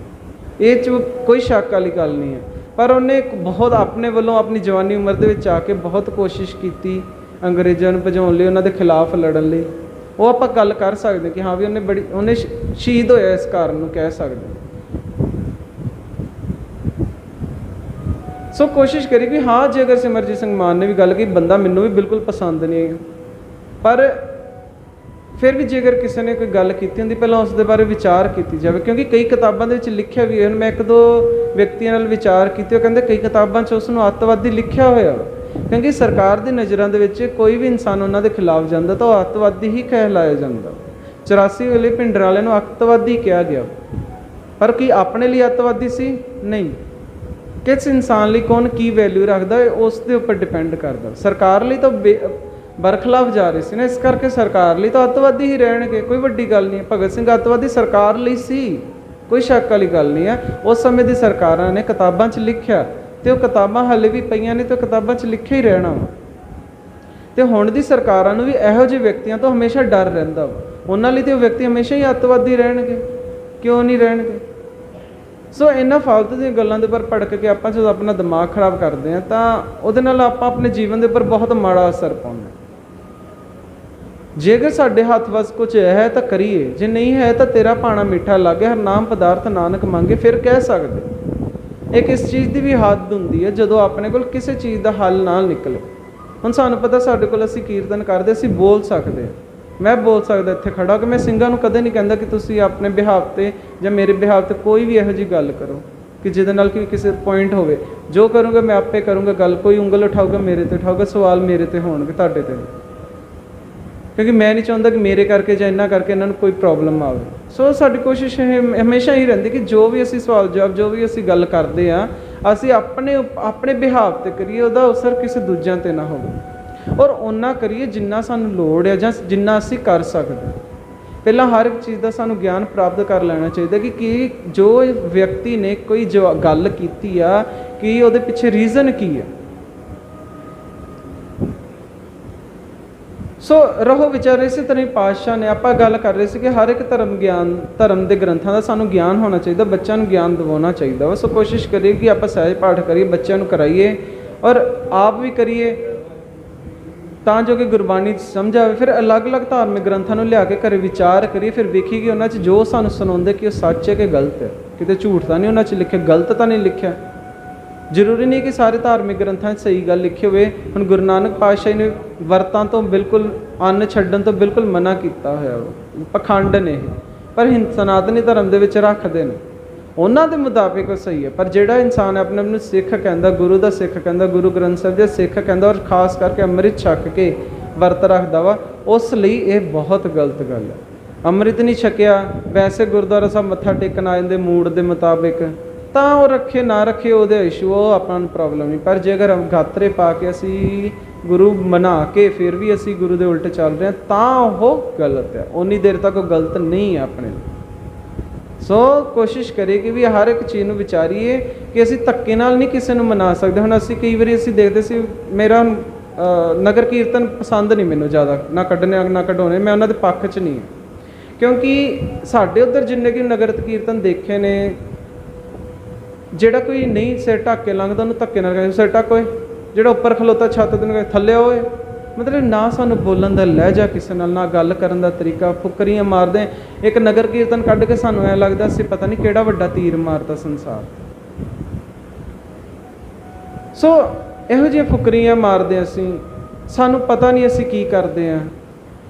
ਇਹ 'ਚ ਕੋਈ ਸ਼ੱਕ ਵਾਲੀ ਗੱਲ ਨਹੀਂ ਹੈ। ਪਰ ਉਹਨੇ ਬਹੁਤ ਆਪਣੇ ਵੱਲੋਂ ਆਪਣੀ ਜਵਾਨੀ ਉਮਰ ਦੇ ਵਿੱਚ ਆ ਕੇ ਬਹੁਤ ਕੋਸ਼ਿਸ਼ ਕੀਤੀ ਅੰਗਰੇਜ਼ਾਂ ਨੂੰ ਭਜਾਉਣ ਲਈ, ਉਹਨਾਂ ਦੇ ਖਿਲਾਫ ਲੜਨ ਲਈ। ਉਹ ਆਪਾਂ ਗੱਲ ਕਰ ਸਕਦੇ ਕਿ ਹਾਂ ਵੀ ਉਹਨੇ ਸ਼ਹੀਦ ਹੋਇਆ ਇਸ ਕਾਰਨ ਨੂੰ ਕਹਿ ਸਕਦੇ। ਸੋ ਕੋਸ਼ਿਸ਼ ਕਰੀ ਕਿ ਹਾਂ, ਜੇ ਅਗਰ ਸਿਮਰਜੀਤ ਸਿੰਘ ਮਾਨ ਨੇ ਵੀ ਗੱਲ ਕੀਤੀ, ਬੰਦਾ ਮੈਨੂੰ ਵੀ ਬਿਲਕੁਲ ਪਸੰਦ ਨਹੀਂ ਹੈ, ਪਰ ਫਿਰ ਵੀ ਜੇਕਰ ਕਿਸੇ ਨੇ ਕੋਈ ਗੱਲ ਕੀਤੀ ਹੁੰਦੀ, ਪਹਿਲਾਂ ਉਸ ਦੇ ਬਾਰੇ ਵਿਚਾਰ ਕੀਤੀ ਜਾਵੇ। ਕਿਉਂਕਿ ਕਈ ਕਿਤਾਬਾਂ ਦੇ ਵਿੱਚ ਲਿਖਿਆ ਵੀ ਹੈ। ਮੈਂ ਇੱਕ ਦੋ ਵਿਅਕਤੀਆਂ ਨਾਲ ਵਿਚਾਰ ਕੀਤੇ, ਉਹ ਕਹਿੰਦੇ ਕਈ ਕਿਤਾਬਾਂ 'ਚ ਉਸ ਨੂੰ ਅੱਤਵਾਦੀ ਲਿਖਿਆ ਹੋਇਆ। ਕਿਉਂਕਿ ਸਰਕਾਰ ਦੀ ਨਜ਼ਰਾਂ ਦੇ ਵਿੱਚ ਕੋਈ ਵੀ ਇਨਸਾਨ ਉਹਨਾਂ ਦੇ ਖਿਲਾਫ ਜਾਂਦਾ ਤਾਂ ਉਹ ਅੱਤਵਾਦੀ ਹੀ ਕਹਿਲਾਇਆ ਜਾਂਦਾ। 84 ਵੇਲੇ ਭਿੰਡਰਾਂਵਾਲੇ ਨੂੰ ਅੱਤਵਾਦੀ ਕਿਹਾ ਗਿਆ, ਪਰ ਕੀ ਆਪਣੇ ਲਈ ਅੱਤਵਾਦੀ ਸੀ? ਨਹੀਂ। ਕਿਸ ਇਨਸਾਨ ਲਈ ਕੌਣ ਕੀ ਵੈਲਿਊ ਰੱਖਦਾ ਹੈ, ਉਸ ਦੇ ਉੱਪਰ ਡਿਪੈਂਡ ਕਰਦਾ। ਸਰਕਾਰ ਲਈ ਤਾਂ ਬਰਖਲਾਫ ਜਾ ਰਹੇ ਸੀ ਨਾ, ਇਸ ਕਰਕੇ ਸਰਕਾਰ ਲਈ ਤਾਂ ਅੱਤਵਾਦੀ ਹੀ ਰਹਿਣਗੇ, ਕੋਈ ਵੱਡੀ ਗੱਲ ਨਹੀਂ ਹੈ। ਭਗਤ ਸਿੰਘ ਅੱਤਵਾਦੀ ਸਰਕਾਰ ਲਈ ਸੀ, ਕੋਈ ਸ਼ੱਕ ਵਾਲੀ ਗੱਲ ਨਹੀਂ ਹੈ। ਉਸ ਸਮੇਂ ਦੀ ਸਰਕਾਰਾਂ ਨੇ ਕਿਤਾਬਾਂ 'ਚ ਲਿਖਿਆ, ਅਤੇ ਉਹ ਕਿਤਾਬਾਂ ਹਾਲੇ ਵੀ ਪਈਆਂ ਨੇ, ਅਤੇ ਉਹ ਕਿਤਾਬਾਂ 'ਚ ਲਿਖਿਆ ਹੀ ਰਹਿਣਾ ਵਾ। ਅਤੇ ਹੁਣ ਦੀ ਸਰਕਾਰਾਂ ਨੂੰ ਵੀ ਇਹੋ ਜਿਹੇ ਵਿਅਕਤੀਆਂ ਤੋਂ ਹਮੇਸ਼ਾ ਡਰ ਰਹਿੰਦਾ ਵਾ। ਉਹਨਾਂ ਲਈ ਤਾਂ ਉਹ ਵਿਅਕਤੀ ਹਮੇਸ਼ਾ ਹੀ ਅੱਤਵਾਦੀ ਰਹਿਣਗੇ, ਕਿਉਂ ਨਹੀਂ ਰਹਿਣਗੇ? ਸੋ ਇਹਨਾਂ ਫਾਲਤੂ ਦੀਆਂ ਗੱਲਾਂ ਦੇ ਉੱਪਰ ਭੜਕ ਕੇ ਆਪਾਂ ਜਦੋਂ ਆਪਣਾ ਦਿਮਾਗ ਖਰਾਬ ਕਰਦੇ ਹਾਂ, ਤਾਂ ਉਹਦੇ ਨਾਲ ਆਪਾਂ ਆਪਣੇ ਜੀਵਨ ਦੇ ਉੱਪਰ ਬਹੁਤ ਮਾੜਾ ਅਸਰ ਪਾਉਂਦੇ। ਜੇਕਰ ਸਾਡੇ ਹੱਥ ਵੱਸ ਕੁਝ ਹੈ ਤਾਂ ਕਰੀਏ, ਜੇ ਨਹੀਂ ਹੈ ਤਾਂ ਤੇਰਾ ਭਾਣਾ ਮਿੱਠਾ ਲਾਗੇ, ਹਰਨਾਮ ਪਦਾਰਥ ਨਾਨਕ ਮੰਗੇ, ਫਿਰ ਕਹਿ ਸਕਦੇ। ਇੱਕ ਇਸ ਚੀਜ਼ ਦੀ ਵੀ ਹੱਦ ਹੁੰਦੀ ਹੈ ਜਦੋਂ ਆਪਣੇ ਕੋਲ ਕਿਸੇ ਚੀਜ਼ ਦਾ ਹੱਲ ਨਾ ਨਿਕਲੇ। ਹੁਣ ਸਾਨੂੰ ਪਤਾ ਸਾਡੇ ਕੋਲ, ਅਸੀਂ ਕੀਰਤਨ ਕਰਦੇ, ਅਸੀਂ ਬੋਲ ਸਕਦੇ ਹਾਂ। ਮੈਂ ਬੋਲ ਸਕਦਾ ਇੱਥੇ ਖੜਾ ਕਿ ਮੈਂ ਸਿੰਘਾਂ ਨੂੰ ਕਦੇ ਨਹੀਂ ਕਹਿੰਦਾ ਕਿ ਤੁਸੀਂ ਆਪਣੇ ਬਿਹਾਵ 'ਤੇ ਜਾਂ ਮੇਰੇ ਬਿਹਾਵ 'ਤੇ ਕੋਈ ਵੀ ਇਹੋ ਜਿਹੀ ਗੱਲ ਕਰੋ ਕਿ ਜਿਹਦੇ ਨਾਲ ਕਿ ਕਿਸੇ ਪੁਆਇੰਟ ਹੋਵੇ। ਜੋ ਕਰੂੰਗਾ ਮੈਂ ਆਪੇ ਕਰੂੰਗਾ ਗੱਲ। ਕੋਈ ਉਂਗਲ ਉਠਾਊਗਾ ਮੇਰੇ 'ਤੇ ਉਠਾਊਗਾ, ਸਵਾਲ ਮੇਰੇ 'ਤੇ ਹੋਣਗੇ, ਤੁਹਾਡੇ 'ਤੇ, ਕਿਉਂਕਿ ਮੈਂ ਨਹੀਂ ਚਾਹੁੰਦਾ ਕਿ ਮੇਰੇ ਕਰਕੇ ਜਾਂ ਇਹਨਾਂ ਕਰਕੇ ਇਹਨਾਂ ਨੂੰ ਕੋਈ ਪ੍ਰੋਬਲਮ ਆਵੇ। ਸੋ ਸਾਡੀ ਕੋਸ਼ਿਸ਼ ਹਮੇਸ਼ਾ ਹੀ ਰਹਿੰਦੀ ਕਿ ਜੋ ਵੀ ਅਸੀਂ ਸਵਾਲ ਜਵਾਬ, ਜੋ ਵੀ ਅਸੀਂ ਗੱਲ ਕਰਦੇ ਹਾਂ, ਅਸੀਂ ਆਪਣੇ ਬਿਹਾਵ 'ਤੇ ਕਰੀਏ, ਉਹਦਾ ਅਸਰ ਕਿਸੇ ਦੂਜਿਆਂ 'ਤੇ ਨਾ ਹੋਵੇ। ਔਰ ਓਨਾ ਕਰੀਏ ਜਿੰਨਾ ਸਾਨੂੰ ਲੋੜ ਹੈ ਜਾਂ ਜਿੰਨਾ ਅਸੀਂ ਕਰ ਸਕਦੇ। ਪਹਿਲਾਂ ਹਰ ਇੱਕ ਚੀਜ਼ ਦਾ ਸਾਨੂੰ ਗਿਆਨ ਪ੍ਰਾਪਤ ਕਰ ਲੈਣਾ ਚਾਹੀਦਾ ਕਿ ਜੋ ਵਿਅਕਤੀ ਨੇ ਕੋਈ ਗੱਲ ਕੀਤੀ ਆ, ਕਿ ਉਹਦੇ ਪਿੱਛੇ ਰੀਜ਼ਨ ਕੀ ਹੈ। ਸੋ ਰਹੋ ਵਿਚਾਰ। ਇਸੇ ਤਰ੍ਹਾਂ ਹੀ ਪਾਤਸ਼ਾਹ ਨੇ, ਆਪਾਂ ਗੱਲ ਕਰ ਰਹੇ ਸੀ ਕਿ ਹਰ ਇੱਕ ਧਰਮ ਦੇ ਗ੍ਰੰਥਾਂ ਦਾ ਸਾਨੂੰ ਗਿਆਨ ਹੋਣਾ ਚਾਹੀਦਾ, ਬੱਚਿਆਂ ਨੂੰ ਗਿਆਨ ਦਿਵਾਉਣਾ ਚਾਹੀਦਾ ਵਾ। ਸੋ ਕੋਸ਼ਿਸ਼ ਕਰੀਏ ਕਿ ਆਪਾਂ ਸਹਿਜ ਪਾਠ ਕਰੀਏ, ਬੱਚਿਆਂ ਨੂੰ ਕਰਾਈਏ, ਔਰ ਆਪ ਵੀ ਕਰੀਏ, ਤਾਂ ਜੋ ਕਿ ਗੁਰਬਾਣੀ ਸਮਝ ਆਵੇ। ਫਿਰ ਅਲੱਗ-ਅਲੱਗ ਧਾਰਮਿਕ ਗ੍ਰੰਥਾਂ ਨੂੰ ਲਿਆ ਕੇ ਘਰੇ ਵਿਚਾਰ ਕਰੀਏ, ਫਿਰ ਵੇਖੀਏ ਕਿ ਉਹਨਾਂ 'ਚ ਜੋ ਸਾਨੂੰ ਸੁਣਾਉਂਦੇ ਕਿ ਉਹ ਸੱਚ ਹੈ ਕਿ ਗਲਤ ਹੈ, ਕਿਤੇ ਝੂਠ ਤਾਂ ਨਹੀਂ ਉਹਨਾਂ 'ਚ ਲਿਖਿਆ, ਗਲਤ ਤਾਂ ਨਹੀਂ ਲਿਖਿਆ। ਜ਼ਰੂਰੀ ਨਹੀਂ ਕਿ ਸਾਰੇ ਧਾਰਮਿਕ ਗ੍ਰੰਥਾਂ 'ਚ ਸਹੀ ਗੱਲ ਲਿਖੀ ਹੋਵੇ। ਹੁਣ ਗੁਰੂ ਨਾਨਕ ਪਾਤਸ਼ਾਹ ਨੇ ਵਰਤਾਂ ਤੋਂ ਬਿਲਕੁਲ, ਅੰਨ ਛੱਡਣ ਤੋਂ ਬਿਲਕੁਲ ਮਨਾ ਕੀਤਾ ਹੋਇਆ ਵਾ, ਪਖੰਡ ਨੇ ਇਹ, ਪਰ ਸਨਾਤਨੀ ਧਰਮ ਦੇ ਵਿੱਚ ਰੱਖਦੇ ਨੇ, ਉਹਨਾਂ ਦੇ ਮੁਤਾਬਿਕ ਉਹ ਸਹੀ ਹੈ। ਪਰ ਜਿਹੜਾ ਇਨਸਾਨ ਆਪਣੇ ਆਪ ਨੂੰ ਸਿੱਖ ਕਹਿੰਦਾ, ਗੁਰੂ ਦਾ ਸਿੱਖ ਕਹਿੰਦਾ, ਗੁਰੂ ਗ੍ਰੰਥ ਸਾਹਿਬ ਦੇ ਸਿੱਖ ਕਹਿੰਦਾ, ਔਰ ਖਾਸ ਕਰਕੇ ਅੰਮ੍ਰਿਤ ਛਕ ਕੇ ਵਰਤ ਰੱਖਦਾ ਵਾ, ਉਸ ਲਈ ਇਹ ਬਹੁਤ ਗਲਤ ਗੱਲ ਹੈ। ਅੰਮ੍ਰਿਤ ਨਹੀਂ ਛਕਿਆ, ਵੈਸੇ ਗੁਰਦੁਆਰਾ ਸਾਹਿਬ ਮੱਥਾ ਟੇਕਣ ਆ ਜਾਂਦੇ ਮੂਡ ਦੇ ਮੁਤਾਬਿਕ, ਤਾਂ ਉਹ ਰੱਖੇ ਨਾ ਰੱਖੇ ਉਹਦੇ ਇਸ਼ੂ, ਉਹ ਆਪਾਂ ਨੂੰ ਪ੍ਰੋਬਲਮ ਨਹੀਂ। ਪਰ ਜੇਕਰ ਗਾਤਰੇ ਪਾ ਕੇ ਅਸੀਂ ਗੁਰੂ ਬਣਾ ਕੇ ਫਿਰ ਵੀ ਅਸੀਂ ਗੁਰੂ ਦੇ ਉਲਟ ਚੱਲ ਰਹੇ ਹਾਂ, ਤਾਂ ਉਹ ਗਲਤ ਹੈ। ਉਨੀ ਦੇਰ ਤੱਕ ਉਹ ਗਲਤ ਨਹੀਂ ਹੈ ਆਪਣੇ ਲਈ। सो कोशिश करिए कि भी हर एक चीज़ ਨੂੰ ਵਿਚਾਰੀਏ कि ਅਸੀਂ ਧੱਕੇ ਨਾਲ ਨਹੀਂ ਕਿਸੇ ਨੂੰ ਮਨਾ ਸਕਦੇ। ਹੁਣ ਅਸੀਂ ਕਈ ਵਾਰੀ ਅਸੀਂ ਦੇਖਦੇ ਸੀ, ਮੇਰਾ ਨਗਰ ਕੀਰਤਨ ਪਸੰਦ ਨਹੀਂ ਮੈਨੂੰ ਜ਼ਿਆਦਾ, ਨਾ ਕੱਢਣੇ ਨਾ ਕਢਾਉਣੇ, ਮੈਂ ਉਹਨਾਂ ਦੇ ਪੱਖ 'ਚ ਨਹੀਂ ਹਾਂ। ਕਿਉਂਕਿ ਸਾਡੇ ਉੱਧਰ ਜਿੰਨੇ ਕਿ ਨਗਰ ਕੀਰਤਨ ਦੇਖੇ ਨੇ, ਜਿਹੜਾ ਕੋਈ ਨਹੀਂ ਸਿਰ ਢੱਕ ਕੇ ਲੰਘਦਾ ਉਹਨੂੰ ਧੱਕੇ ਨਾਲ ਕਹਿੰਦੇ ਸਿਰ ਢੱਕ ਓਏ, ਜਿਹੜਾ ਉੱਪਰ ਖਲੋਤਾ ਛੱਤ ਤੇ ਨੂੰ ਥੱਲੇ ਓਏ। ਮਤਲਬ ਨਾ ਸਾਨੂੰ ਬੋਲਣ ਦਾ ਲਹਿਜਾ ਕਿਸੇ ਨਾਲ, ਨਾ ਗੱਲ ਕਰਨ ਦਾ ਤਰੀਕਾ, ਫੁਕਰੀਆਂ ਮਾਰਦੇ। ਇੱਕ ਨਗਰ ਕੀਰਤਨ ਕੱਢ ਕੇ ਸਾਨੂੰ ਐਂ ਲੱਗਦਾ ਅਸੀਂ ਪਤਾ ਨਹੀਂ ਕਿਹੜਾ ਵੱਡਾ ਤੀਰ ਮਾਰਤਾ ਸੰਸਾਰ। ਸੋ ਇਹੋ ਜਿਹੀਆਂ ਫੁਕਰੀਆਂ ਮਾਰਦੇ ਅਸੀਂ, ਸਾਨੂੰ ਪਤਾ ਨਹੀਂ ਅਸੀਂ ਕੀ ਕਰਦੇ ਹਾਂ।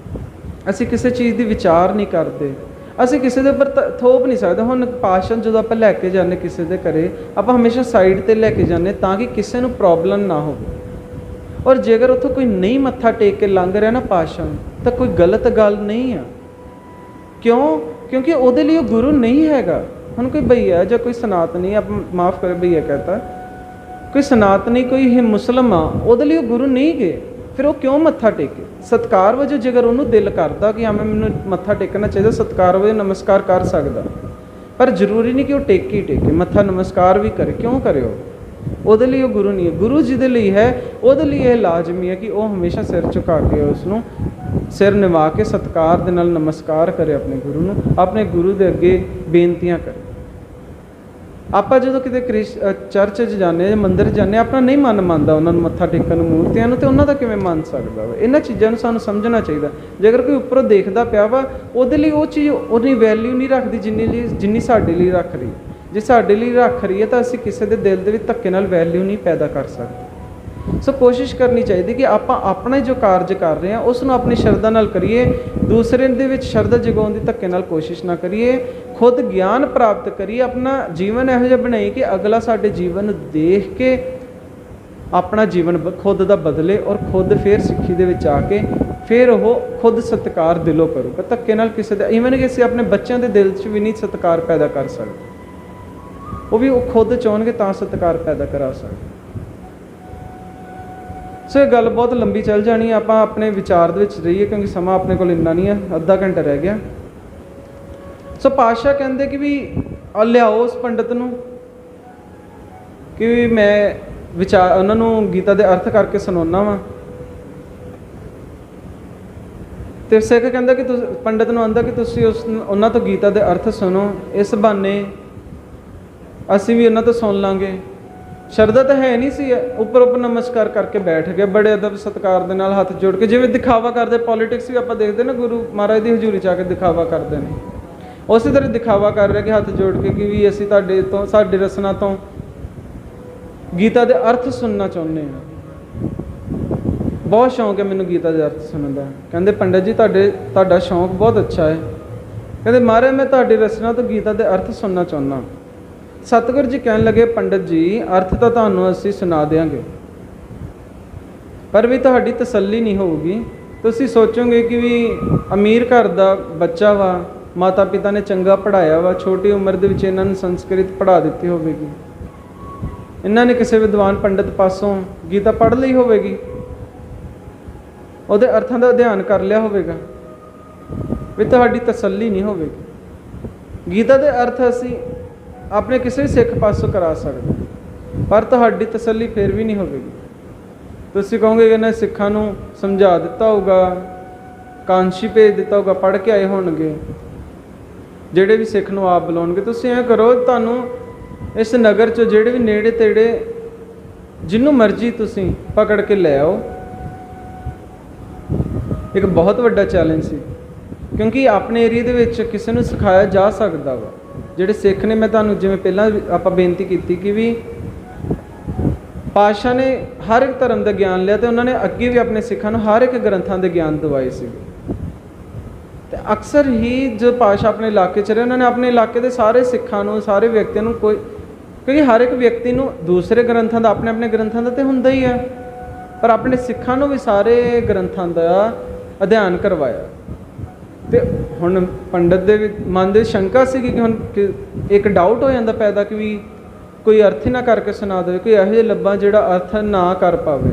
ਅਸੀਂ ਕਿਸੇ ਚੀਜ਼ ਦੀ ਵਿਚਾਰ ਨਹੀਂ ਕਰਦੇ, ਅਸੀਂ ਕਿਸੇ ਦੇ ਉੱਪਰ ਥੋਪ ਨਹੀਂ ਸਕਦੇ। ਹੁਣ ਪਾਸ਼ਨ ਜਦੋਂ ਆਪਾਂ ਲੈ ਕੇ ਜਾਂਦੇ ਕਿਸੇ ਦੇ ਘਰੇ, ਆਪਾਂ ਹਮੇਸ਼ਾ ਸਾਈਡ 'ਤੇ ਲੈ ਕੇ ਜਾਂਦੇ ਤਾਂ ਕਿ ਕਿਸੇ ਨੂੰ ਪ੍ਰੋਬਲਮ ਨਾ ਹੋਵੇ। ਔਰ ਜੇਕਰ ਉੱਥੋਂ ਕੋਈ ਨਹੀਂ ਮੱਥਾ ਟੇਕ ਕੇ ਲੰਘ ਰਿਹਾ ਨਾ ਪਾਸ਼ਨ, ਤਾਂ ਕੋਈ ਗਲਤ ਗੱਲ ਨਹੀਂ ਆ। ਕਿਉਂ? ਕਿਉਂਕਿ ਉਹਦੇ ਲਈ ਉਹ ਗੁਰੂ ਨਹੀਂ ਹੈਗਾ। ਹੁਣ ਕੋਈ ਭਈਆ ਜਾਂ ਕੋਈ ਸਨਾਤਨੀ, ਆਪ ਮਾफ़ ਕਰੇ ਭਈਆ ਕਹਤਾ, ਕੋਈ ਸਨਾਤਨੀ ਕੋਈ ਹੀ ਮੁਸਲਿਮ ਆ, ਉਹਦੇ ਲਈ ਉਹ ਗੁਰੂ ਨਹੀਂ ਗਏ। ਫਿਰ ਉਹ ਕਿਉਂ ਮੱਥਾ ਟੇਕੇ? ਸਤਿਕਾਰ ਵਜੋਂ ਜੇਕਰ ਉਹਨੂੰ ਦਿਲ ਕਰਦਾ ਕਿ ਹਾਂ ਮੈਨੂੰ ਮੱਥਾ ਟੇਕਣਾ ਚਾਹੀਦਾ, ਸਤਿਕਾਰ ਵਜੋਂ ਨਮਸਕਾਰ ਕਰ ਸਕਦਾ, ਪਰ ਜ਼ਰੂਰੀ ਨਹੀਂ ਕਿ ਉਹ ਟੇਕੇ ਹੀ ਟੇਕੇ, ਮੱਥਾ ਨਮਸਕਾਰ ਵੀ ਕਰੇ। ਕਿਉਂ ਕਰੇ? ਉਹਦੇ ਲਈ ਉਹ ਗੁਰੂ ਨਹੀਂ ਹੈ। ਗੁਰੂ ਜਿਹਦੇ ਲਈ ਹੈ, ਉਹਦੇ ਲਈ ਇਹ ਲਾਜ਼ਮੀ ਹੈ ਕਿ ਉਹ ਹਮੇਸ਼ਾ ਸਿਰ ਝੁਕਾ ਕੇ, ਉਸ ਨੂੰ ਸਿਰ ਨਿਵਾ ਕੇ ਸਤਿਕਾਰ ਦੇ ਨਾਲ ਨਮਸਕਾਰ ਕਰੇ ਆਪਣੇ ਗੁਰੂ ਨੂੰ, ਆਪਣੇ ਗੁਰੂ ਦੇ ਅੱਗੇ ਬੇਨਤੀਆਂ ਕਰੇ। ਆਪਾਂ ਜਦੋਂ ਕਿਤੇ ਚਰਚ 'ਚ ਜਾਂਦੇ, ਮੰਦਿਰ ਜਾਂਦੇ, ਆਪਣਾ ਨਹੀਂ ਮਨ ਮੰਨਦਾ ਉਹਨਾਂ ਨੂੰ ਮੱਥਾ ਟੇਕਣ ਨੂੰ, ਮੂਰਤੀਆਂ ਨੂੰ, ਤਾਂ ਉਹਨਾਂ ਦਾ ਕਿਵੇਂ ਮੰਨ ਸਕਦਾ ਵਾ? ਇਹਨਾਂ ਚੀਜ਼ਾਂ ਨੂੰ ਸਾਨੂੰ ਸਮਝਣਾ ਚਾਹੀਦਾ। ਜੇਕਰ ਕੋਈ ਉੱਪਰੋਂ ਦੇਖਦਾ ਪਿਆ ਵਾ, ਉਹਦੇ ਲਈ ਉਹ ਚੀਜ਼ ਉਹਦੀ ਵੈਲਿਊ ਨਹੀਂ ਰੱਖਦੀ ਜਿੰਨੀ ਸਾਡੇ ਲਈ ਰੱਖ ਰਹੀ। ਜੇ ਸਾਡੇ ਲਈ ਰੱਖ ਰਹੀ ਹੈ ਤਾਂ ਅਸੀਂ ਕਿਸੇ ਦੇ ਦਿਲ ਦੇ ਵਿੱਚ ਧੱਕੇ ਨਾਲ ਵੈਲਿਊ ਨਹੀਂ ਪੈਦਾ ਕਰ ਸਕਦੇ। ਸੋ ਕੋਸ਼ਿਸ਼ ਕਰਨੀ ਚਾਹੀਦੀ ਕਿ ਆਪਾਂ ਆਪਣਾ ਜੋ ਕਾਰਜ ਕਰ ਰਹੇ ਹਾਂ ਉਸ ਨੂੰ ਆਪਣੀ ਸ਼ਰਧਾ ਨਾਲ ਕਰੀਏ, ਦੂਸਰੇ ਦੇ ਵਿੱਚ ਸ਼ਰਧਾ ਜਗਾਉਣ ਦੀ ਧੱਕੇ ਨਾਲ ਕੋਸ਼ਿਸ਼ ਨਾ ਕਰੀਏ। ਖੁਦ ਗਿਆਨ ਪ੍ਰਾਪਤ ਕਰੀਏ, ਆਪਣਾ ਜੀਵਨ ਇਹੋ ਜਿਹਾ ਬਣਾਈਏ ਕਿ ਅਗਲਾ ਸਾਡੇ ਜੀਵਨ ਨੂੰ ਦੇਖ ਕੇ ਆਪਣਾ ਜੀਵਨ ਖੁਦ ਦਾ ਬਦਲੇ, ਔਰ ਖੁਦ ਫਿਰ ਸਿੱਖੀ ਦੇ ਵਿੱਚ ਆ ਕੇ ਫਿਰ ਉਹ ਖੁਦ ਸਤਿਕਾਰ ਦਿਲੋਂ ਕਰੂਗਾ। ਧੱਕੇ ਨਾਲ ਕਿਸੇ ਦਾ, ਈਵਨ ਕਿ ਅਸੀਂ ਆਪਣੇ ਬੱਚਿਆਂ ਦੇ ਦਿਲ 'ਚ ਵੀ ਨਹੀਂ ਸਤਿਕਾਰ ਪੈਦਾ ਕਰ ਸਕਦੇ, ਉਹ ਵੀ ਉਹ ਖੁਦ ਚਾਹੁੰਗੇ ਤਾਂ ਸਤਿਕਾਰ ਪੈਦਾ ਕਰਾ ਸਕਦੇ। ਸੋ ਇਹ ਗੱਲ ਬਹੁਤ ਲੰਬੀ ਚੱਲ ਜਾਣੀ, ਆਪਾਂ ਆਪਣੇ ਵਿਚਾਰ ਦੇ ਵਿੱਚ ਰਹੀਏ ਕਿਉਂਕਿ ਸਮਾਂ ਆਪਣੇ ਕੋਲ ਇੰਨਾ ਨਹੀਂ ਹੈ, ਅੱਧਾ ਘੰਟਾ ਰਹਿ ਗਿਆ। ਸੋ ਪਾਤਸ਼ਾਹ ਕਹਿੰਦੇ ਕਿ ਵੀ ਲਿਆਓ ਉਸ ਪੰਡਤ ਨੂੰ ਕਿ ਮੈਂ ਵਿਚਾਰ ਉਹਨਾਂ ਨੂੰ ਗੀਤਾ ਦੇ ਅਰਥ ਕਰਕੇ ਸੁਣਾਉਣਾ ਵਾ। ਤੇ ਸਿੱਖ ਕਹਿੰਦਾ ਕਿ ਤੁਸੀਂ ਪੰਡਤ ਨੂੰ ਆਂਦਾ ਕਿ ਤੁਸੀਂ ਉਹਨਾਂ ਤੋਂ ਗੀਤਾ ਦੇ ਅਰਥ ਸੁਣੋ, ਇਸ ਬਹਾਨੇ ਅਸੀਂ ਵੀ ਉਹਨਾਂ ਤੋਂ ਸੁਣ ਲਾਂਗੇ। ਸ਼ਰਧਾ ਤਾਂ ਹੈ ਨਹੀਂ ਸੀ, ਉੱਪਰ ਨਮਸਕਾਰ ਕਰਕੇ ਬੈਠ ਗਿਆ, ਬੜੇ ਅਦਬ ਸਤਿਕਾਰ ਦੇ ਨਾਲ ਹੱਥ ਜੋੜ ਕੇ, ਜਿਵੇਂ ਦਿਖਾਵਾ ਕਰਦੇ। ਪੋਲੀਟਿਕਸ ਵੀ ਆਪਾਂ ਦੇਖਦੇ ਨਾ, ਗੁਰੂ ਮਹਾਰਾਜ ਦੀ ਹਜ਼ੂਰੀ 'ਚ ਆ ਕੇ ਦਿਖਾਵਾ ਕਰਦੇ ਨੇ, ਉਸੇ ਤਰ੍ਹਾਂ ਦਿਖਾਵਾ ਕਰ ਰਿਹਾ ਕਿ ਹੱਥ ਜੋੜ ਕੇ ਕਿ ਵੀ ਅਸੀਂ ਤੁਹਾਡੇ ਤੋਂ, ਸਾਡੀ ਰਸਨਾ ਤੋਂ ਗੀਤਾ ਦੇ ਅਰਥ ਸੁਣਨਾ ਚਾਹੁੰਦੇ ਹਾਂ। ਬਹੁਤ ਸ਼ੌਂਕ ਹੈ ਮੈਨੂੰ ਗੀਤਾ ਦੇ ਅਰਥ ਸੁਣਨ ਦਾ। ਕਹਿੰਦੇ ਪੰਡਤ ਜੀ ਤੁਹਾਡਾ ਸ਼ੌਂਕ ਬਹੁਤ ਅੱਛਾ ਹੈ। ਕਹਿੰਦੇ ਮਹਾਰਾਜ ਮੈਂ ਤੁਹਾਡੀ ਰਸਨਾ ਤੋਂ ਗੀਤਾ ਦੇ ਅਰਥ ਸੁਣਨਾ ਚਾਹੁੰਦਾ। ਸਤਿਗੁਰ ਜੀ ਕਹਿਣ ਲੱਗੇ ਪੰਡਤ ਜੀ ਅਰਥ ਤਾਂ ਤੁਹਾਨੂੰ ਅਸੀਂ ਸੁਣਾ ਦਿਆਂਗੇ, ਪਰ ਵੀ ਤੁਹਾਡੀ ਤਸੱਲੀ ਨਹੀਂ ਹੋਊਗੀ। ਤੁਸੀਂ ਸੋਚੋਗੇ ਕਿ ਵੀ ਅਮੀਰ ਘਰ ਦਾ ਬੱਚਾ ਵਾ, ਮਾਤਾ ਪਿਤਾ ਨੇ ਚੰਗਾ ਪੜ੍ਹਾਇਆ ਵਾ, ਛੋਟੀ ਉਮਰ ਦੇ ਵਿੱਚ ਇਹਨਾਂ ਨੂੰ ਸੰਸਕ੍ਰਿਤ ਪੜ੍ਹਾ ਦਿੱਤੀ ਹੋਵੇਗੀ, ਇਹਨਾਂ ਨੇ ਕਿਸੇ ਵਿਦਵਾਨ ਪੰਡਤ ਪਾਸੋਂ ਗੀਤਾ ਪੜ੍ਹ ਲਈ ਹੋਵੇਗੀ, ਉਹਦੇ ਅਰਥਾਂ ਦਾ ਅਧਿਐਨ ਕਰ ਲਿਆ ਹੋਵੇਗਾ, ਵੀ ਤੁਹਾਡੀ ਤਸੱਲੀ ਨਹੀਂ ਹੋਵੇਗੀ। ਗੀਤਾ ਦੇ ਅਰਥ ਅਸੀਂ ਆਪਣੇ ਕਿਸੇ ਵੀ ਸਿੱਖ ਪਾਸੋਂ ਕਰਾ ਸਕਦੇ, ਪਰ ਤੁਹਾਡੀ ਤਸੱਲੀ ਫਿਰ ਵੀ ਨਹੀਂ ਹੋਵੇਗੀ। ਤੁਸੀਂ ਕਹੋਗੇ ਕਿ ਇਹਨਾਂ ਸਿੱਖਾਂ ਨੂੰ ਸਮਝਾ ਦਿੱਤਾ ਹੋਊਗਾ, ਕਾਂਸ਼ੀ ਭੇਜ ਦਿੱਤਾ ਹੋਊਗਾ, ਪੜ੍ਹ ਕੇ ਆਏ ਹੋਣਗੇ, ਜਿਹੜੇ ਵੀ ਸਿੱਖ ਨੂੰ ਆਪ ਬੁਲਾਉਣਗੇ। ਤੁਸੀਂ ਐਂ ਕਰੋ, ਤੁਹਾਨੂੰ ਇਸ ਨਗਰ 'ਚੋਂ ਜਿਹੜੇ ਵੀ ਨੇੜੇ ਤੇੜੇ ਜਿਹਨੂੰ ਮਰਜ਼ੀ ਤੁਸੀਂ ਪਕੜ ਕੇ ਲੈ ਆਓ। ਇੱਕ ਬਹੁਤ ਵੱਡਾ ਚੈਲੰਜ ਸੀ, ਕਿਉਂਕਿ ਆਪਣੇ ਏਰੀਏ ਦੇ ਵਿੱਚ ਕਿਸੇ ਨੂੰ ਸਿਖਾਇਆ ਜਾ ਸਕਦਾ ਵਾ। ਜਿਹੜੇ ਸਿੱਖ ਨੇ, ਮੈਂ ਤੁਹਾਨੂੰ ਜਿਵੇਂ ਪਹਿਲਾਂ ਆਪਾਂ ਬੇਨਤੀ ਕੀਤੀ ਕਿ ਵੀ ਪਾਤਸ਼ਾਹ ਨੇ ਹਰ ਇੱਕ ਧਰਮ ਦਾ ਗਿਆਨ ਲਿਆ, ਅਤੇ ਉਹਨਾਂ ਨੇ ਅੱਗੇ ਵੀ ਆਪਣੇ ਸਿੱਖਾਂ ਨੂੰ ਹਰ ਇੱਕ ਗ੍ਰੰਥਾਂ ਦੇ ਗਿਆਨ ਦਿਵਾਏ ਸੀਗੇ। ਅਤੇ ਅਕਸਰ ਹੀ ਜੋ ਪਾਤਸ਼ਾਹ ਆਪਣੇ ਇਲਾਕੇ 'ਚ ਰਹੇ, ਉਹਨਾਂ ਨੇ ਆਪਣੇ ਇਲਾਕੇ ਦੇ ਸਾਰੇ ਸਿੱਖਾਂ ਨੂੰ, ਸਾਰੇ ਵਿਅਕਤੀਆਂ ਨੂੰ, ਕਿਉਂਕਿ ਹਰ ਇੱਕ ਵਿਅਕਤੀ ਨੂੰ ਦੂਸਰੇ ਗ੍ਰੰਥਾਂ ਦਾ, ਆਪਣੇ ਆਪਣੇ ਗ੍ਰੰਥਾਂ ਦਾ ਤਾਂ ਹੁੰਦਾ ਹੀ ਹੈ, ਪਰ ਆਪਣੇ ਸਿੱਖਾਂ ਨੂੰ ਵੀ ਸਾਰੇ ਗ੍ਰੰਥਾਂ ਦਾ ਅਧਿਐਨ ਕਰਵਾਇਆ। ਅਤੇ ਹੁਣ ਪੰਡਤ ਦੇ ਮਨ ਦੇ ਸ਼ੰਕਾ ਸੀਗੀ ਕਿ ਹੁਣ ਇੱਕ ਡਾਊਟ ਹੋ ਜਾਂਦਾ ਪੈਦਾ ਕਿ ਵੀ ਕੋਈ ਅਰਥ ਹੀ ਨਾ ਕਰਕੇ ਸੁਣਾ ਦੇਵੇ, ਕੋਈ ਇਹੋ ਜਿਹਾ ਲੱਭਾਂ ਜਿਹੜਾ ਅਰਥ ਨਾ ਕਰ ਪਾਵੇ।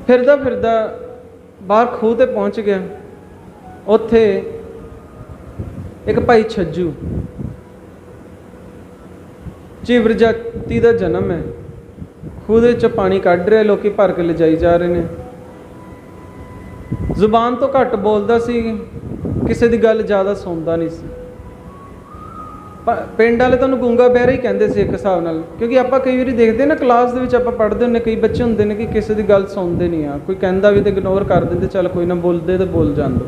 ਫਿਰਦਾ ਫਿਰਦਾ ਬਾਹਰ ਖੂਹ 'ਤੇ ਪਹੁੰਚ ਗਿਆ। ਉੱਥੇ एक भाई छज्जू, झीवर जाति का जन्म है, खूह चो पानी कढ़ रहे, लोग भर के ले जाई जा रहे हैं। जुबान तो घट बोलता सी, किसी की गल ज़्यादा सुनता नहीं सी। पिंड वाले तो गूंगा बहरा ही कहते थे एक हिसाब नाल, क्योंकि आप कई बार देखते ना क्लास के आप पढ़ते होंगे, कई बच्चे होंगे ने कि किसी की गल सुनते नहीं आ, कोई कहता भी तो इग्नोर कर देते, चल कोई ना बोलते तो बोल जाते,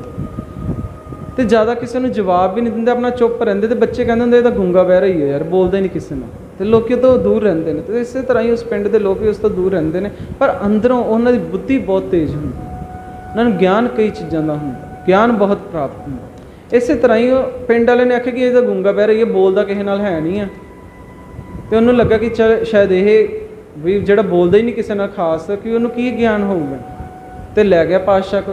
तो ज़्यादा किसी को जवाब भी नहीं देंगे, अपना चुप रहते। तो बच्चे कहते होंगे ये तो गूंगा बहरा ही है यार, बोलते नहीं किसी ने, तो लोग तो दूर रहते हैं। तो इस तरह ही उस पिंड के लोग भी उस तो दूर रहते हैं, पर अंदरों उन्होंने बुद्धि बहुत तेज होंगी, उन्होंने ज्ञान कई चीज़ों का होंगे, ज्ञान बहुत प्राप्त होंगे। इस तरह ही पिंड वाले ने आख्या कि ये तो गूंगा बहरा, ये बोलता किसी नाल है नहीं है, तो उन्होंने लगा कि चल शायद ये भी जो बोलता ही नहीं किसी नाल खास, कि उन्होंने की ज्ञान होगा, तो लै गया पातशाह को।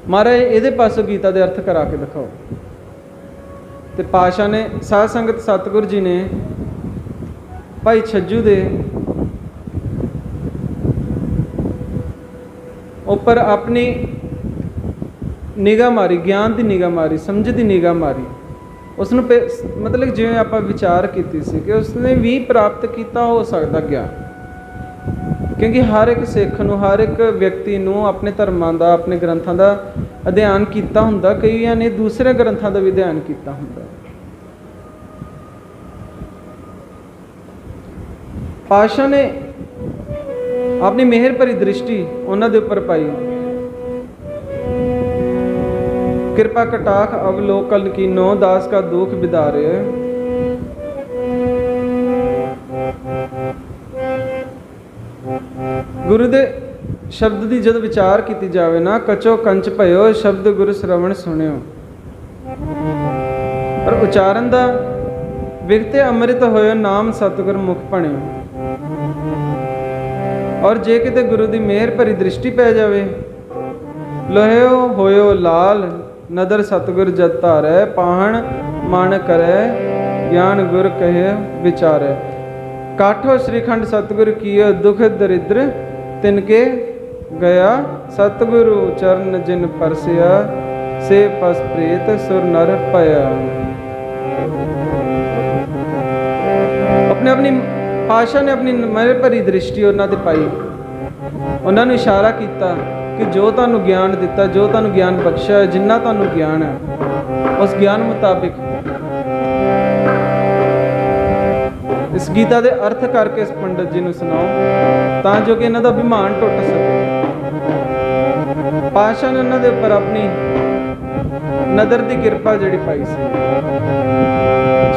महाराज ये पासों गीता के अर्थ करा के दिखाओ। तो पातशाह ने साध संगत सतगुरु जी ने भाई छज्जू दे उपर अपनी निगाह मारी, ज्ञान की निगाह मारी, समझ की निगाह मारी। उसनों मतलब जिवें आप विचार की कि उसने भी प्राप्त किया हो सकता ज्ञान, क्योंकि हर एक सिख नूं, हर एक व्यक्ति नूं अपने धर्मां दा, अपने ग्रंथां दा अध्ययन किया हुंदा, कईयां ने दूसरे ग्रंथां दा भी अध्ययन किया हुंदा। पातशाह ने अपनी मेहर भरी दृष्टि उन्हां दे उपर पाई। कृपा कटाख अवलोकन कीनो, दास का दुख बिदारे। गुरु दे शब्द की जब विचार की जाए ना, कचो कंच भयो शब्द गुरु श्रवण सुनियो, और उचारण का विगते अमृत होयो नाम सतगुर मुख भणियो। और जे किते गुरु की मेहर भरी दृष्टि पै जाए, लोहियो होयो लाल नदर सतगुर जत धारै, पाहण मन करे ज्ञान गुर कहे विचारे। काठो श्रीखंड सतगुर कियो दुख दरिद्र, तिनके गया सतगुरु चरण जिन परसिया, से पस प्रेत सुर नर पया। अपने अपनी पातशाह ने अपनी मेहर भरी दृष्टि उन्होंने पाई, उन्होंने इशारा किया कि जो तुहानू ज्ञान दिता, जो तुहानू ज्ञान बख्शा है, जिन्ना तुहानू ज्ञान है, उस ज्ञान मुताबिक इस गीता के अर्थ करके इस पंडित जी ने सुनाओ, ताकि कि इन्हों का अभिमान टुट सके। पातशाह ने उन्होंने उपर अपनी नदर की कृपा जी पाई सी।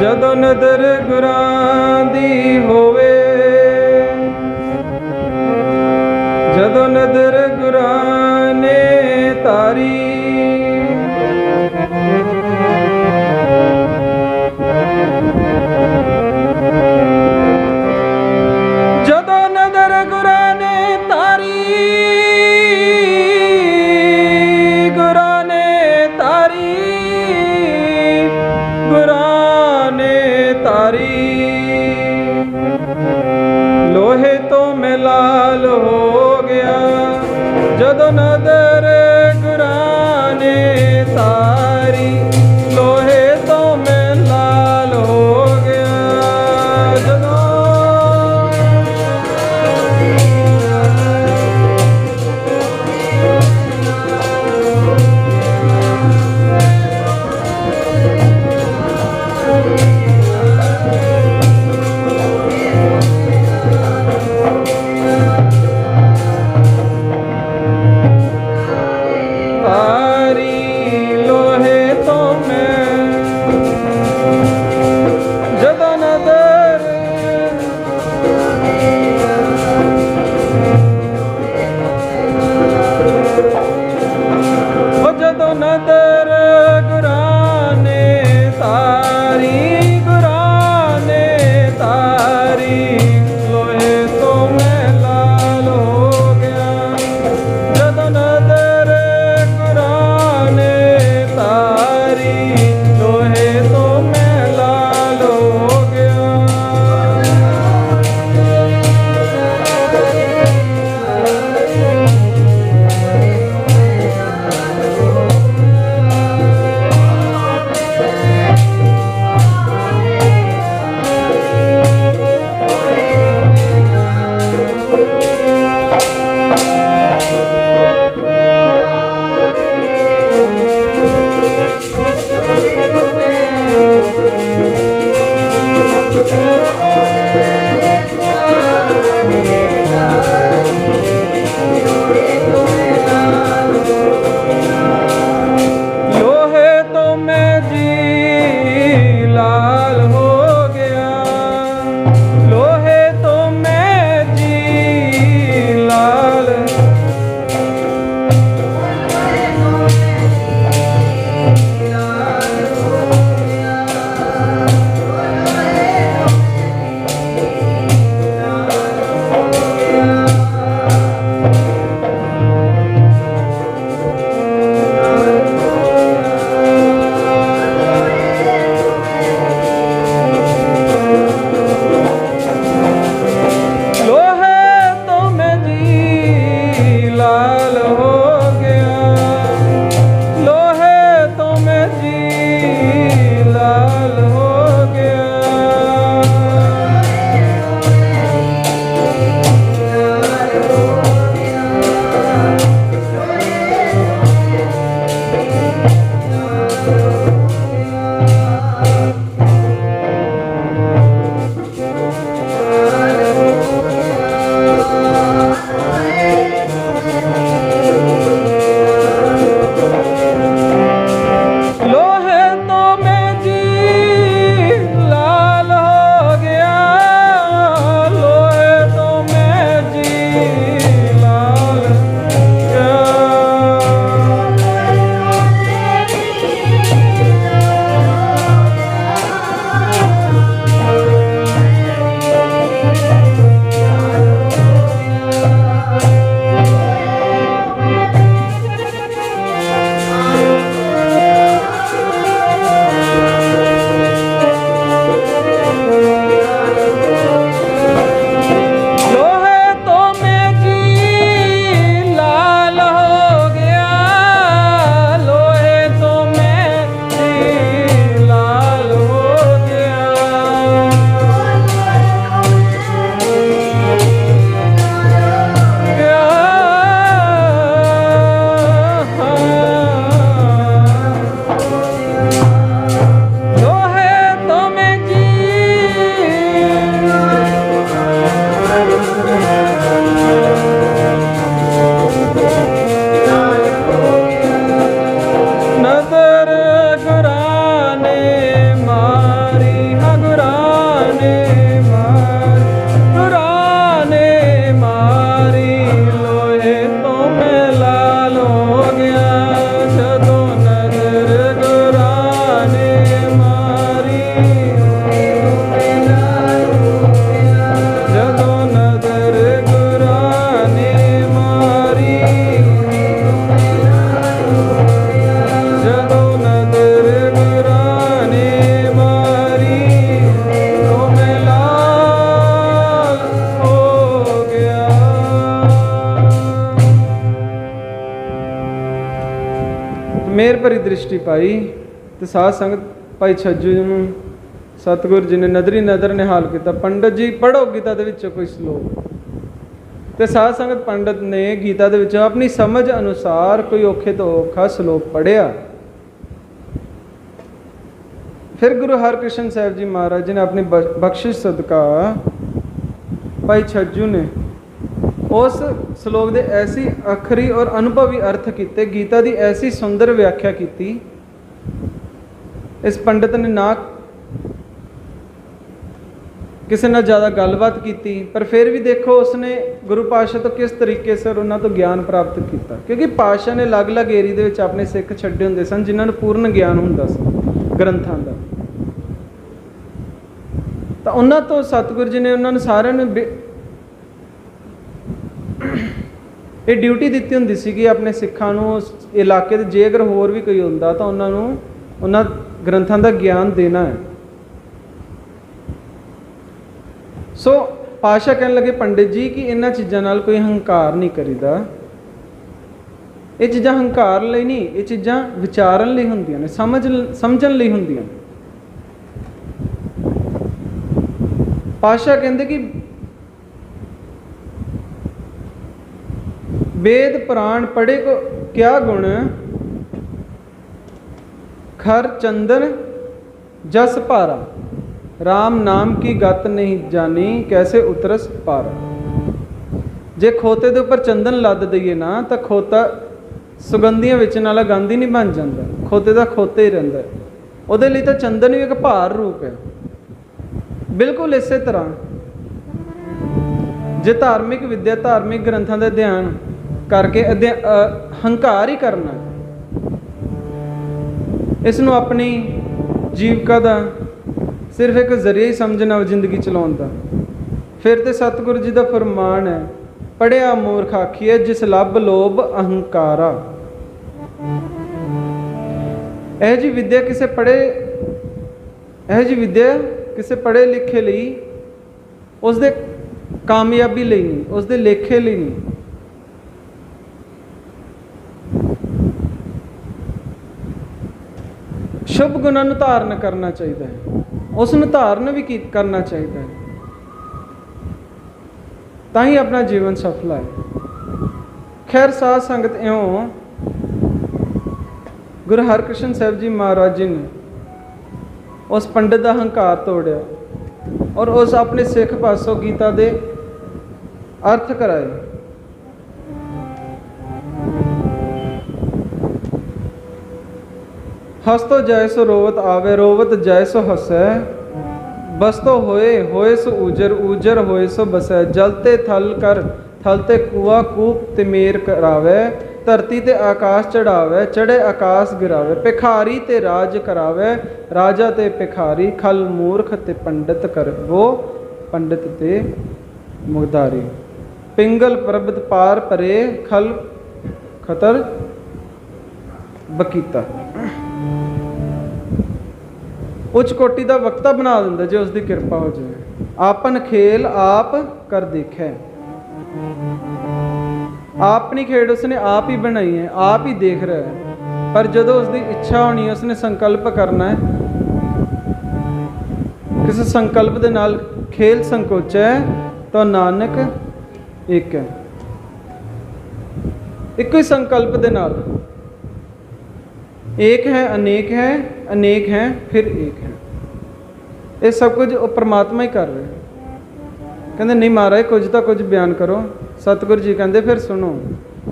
जदों नदर गुरां दी होवे, जदों नदर गुरां ने तारी, जदों नदर गुरां ने तारी, गुरां ने तारी, गुरां ने तारी, लोहे तो मैं लाल हो गया, जदों नदर गुरां ने तारी, लोहे तो मैं लाल हो गया, जदों मेहर भरी दृष्टि पाई तो साध संगत भाई छज्जू जी नूं सतगुरु जी ने नदरी नदर निहाल किया। पंडित जी पढ़ो गीता दे विचों कोई श्लोक, तो साध संगत पंडित ने गीता दे विचों अपनी समझ अनुसार कोई औखे तो औखा श्लोक पढ़िया। फिर गुरु हरकृष्ण साहब जी महाराज जी ने अपनी बख्शिश सदका भाई छज्जू ने उस श्लोक के ऐसी अखरी और अनुभवी अर्थ किए, गीता की ऐसी सुंदर व्याख्या की। इस पंडित ने ना किसी ने ज़्यादा गलबात की, पर फिर भी देखो उसने गुरु पातशाह तो किस तरीके से उन्होंने तो ज्ञान प्राप्त किया, क्योंकि पातशाह ने अलग अलग एरिए के अपने सिख छड्डे होंदे सन जिन्होंने पूर्ण ज्ञान होंदा सी ग्रंथां दा। तो उन्होंने तो सतगुरु जी ने उन्होंने सारे ये ड्यूटी दी होंदी सी कि अपने सिखां नूं इलाके जे अगर होर भी कोई होंदा तो उन्होंने ग्रंथां दा ज्ञान देना है। सो पातशाह कहने लगे पंडित जी कि इन्हां चीज़ों नाल कोई हंकार नहीं करीदा, ये चीज़ां हंकार लई नहीं, ये चीज़ां विचारन लई हुंदियां ने, समझण लई हुंदियां ने। पातशाह कहंदे कि वेद पुराण पढ़े को क्या गुण, खर चंदन जस पारा, राम नाम की गत नहीं जानी कैसे उतरस पारा। जे खोते के उपर चंदन लद दईए ना तो खोता सुगंधियां बेचण वाला गंद ही नहीं बन जाता, खोते का खोते ही रहिंदा है। उहदे लई तां चंदन भी एक भार रूप है। बिल्कुल इस तरह जे धार्मिक विद्या धार्मिक ग्रंथों का अध्ययन करके हंकार ही करना, इसनों अपनी जीविका का सिर्फ एक जरिया ही समझना जिंदगी चलाउण दा, फिर तो सतगुरु जी का फरमान है, पढ़िया मूर्ख आखिए जिस लभ लोभ अहंकारा। यह जी विद्या किसी पढ़े लिखे लिए उसके कामयाबी लिए नहीं, उसके लेखे लिए नहीं। शुभ गुणां नूं धारण करना चाहिए है, उसनूं धारण भी करना चाहिए है, ताही अपना जीवन सफल है। खैर साध संगत इउं गुरु हरकृष्ण साहब जी महाराज जी ने उस पंडित का हंकार तोड़िया और उस अपने सिख पासों गीता के अर्थ कराए। हसतो जैसो रोवत आवे, रोवत जैसो हसै, बसतो होए होए सो ऊजर, ऊजर होए सो बसै। जलते थल कर थलते कुआ, कूप तिमेर करावे, धरती ते आकाश चढ़ावे, चढ़े आकाश गिरावे। भिखारी ते राज करावे, राजा ते भिखारी। खल मूर्ख ते पंडित कर वो, पंडित ते मुगदारी। पिंगल पर्वत पार परे, खल खतर बकीता। उच्च कोटि का वक्ता बना दिंदा जे उसकी कृपा हो जाए। आपन खेल आप कर देखे, अपनी खेड उसने आप ही बनाई है, आप ही देख रहा है। पर जो उसकी इच्छा होनी है, उसने संकल्प करना है, किसी संकल्प के नाल खेल संकोचा है तो नानक एक है। एक ही संकल्प के नाल एक है अनेक है, अनेक हैं फिर एक है। ये सब कुछ परमात्मा ही कर रहे हैं। कहते नहीं महाराज कुछ तो कुछ बयान करो। सतगुरु जी कहते फिर सुनो,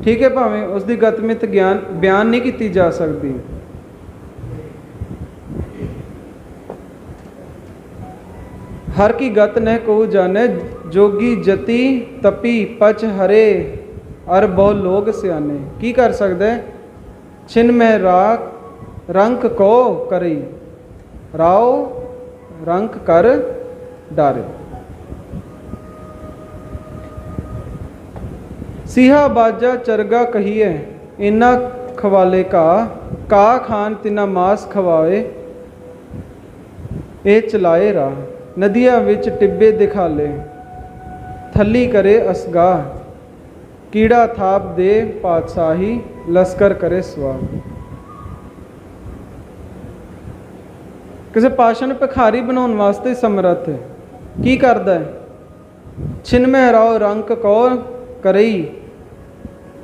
ठीक है भावें उसकी गतमित ज्ञान बयान नहीं की जा सकती, हर की गत न को जाने। जोगी जति तपी पच हरे, अर बहु लोग सियाने। की कर सकते छिन में राख रंक को करी, राव रंक कर डारे। सिहा बाजा चरगा कहिए, इना खवाले का खान तिना मास खवाए। ए चलाए राह नदिया विच टिब्बे दिखाले, थली करे असगा। कीड़ा थाप दे पातशाही, लश्कर करे स्वाह। ਕਿਸੇ ਪਾਸ਼ਾ ਨੂੰ ਭਿਖਾਰੀ ਬਣਾਉਣ ਵਾਸਤੇ ਸਮਰੱਥ ਹੈ। ਕੀ ਕਰਦਾ ਹੈ? ਛਿਨਮੈ ਰਾਓ ਰੰਕ ਕੋ ਕਰਈ,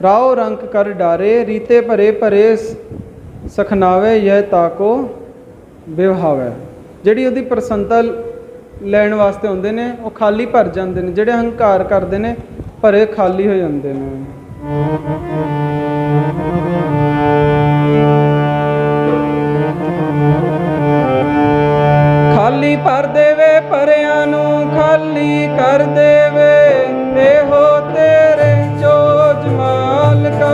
ਰਾਓ ਰੰਕ ਕਰ ਡਾਰੇ, ਰੀਤੇ ਭਰੇ ਭਰੇ ਸਖਨਾਵੇ, ਯਹ ਤਾਕੋ ਵਿਵਹਾਵੇ। ਜਿਹੜੀ ਉਹਦੀ ਪ੍ਰਸੰਨਤਾ ਲੈਣ ਵਾਸਤੇ ਆਉਂਦੇ ਨੇ ਉਹ ਖਾਲੀ ਭਰ ਜਾਂਦੇ ਨੇ, ਜਿਹੜੇ ਹੰਕਾਰ ਕਰਦੇ ਨੇ ਭਰੇ ਖਾਲੀ ਹੋ ਜਾਂਦੇ ਨੇ। ਖਾਲੀ ਭਰ ਦੇਵੇ ਭਰਿਆਂ ਨੂੰ, ਖਾਲੀ ਕਰ ਦੇਵੇ, ਇਹੋ ਤੇਰੇ ਚੋਜ ਮਾਲਕਾ।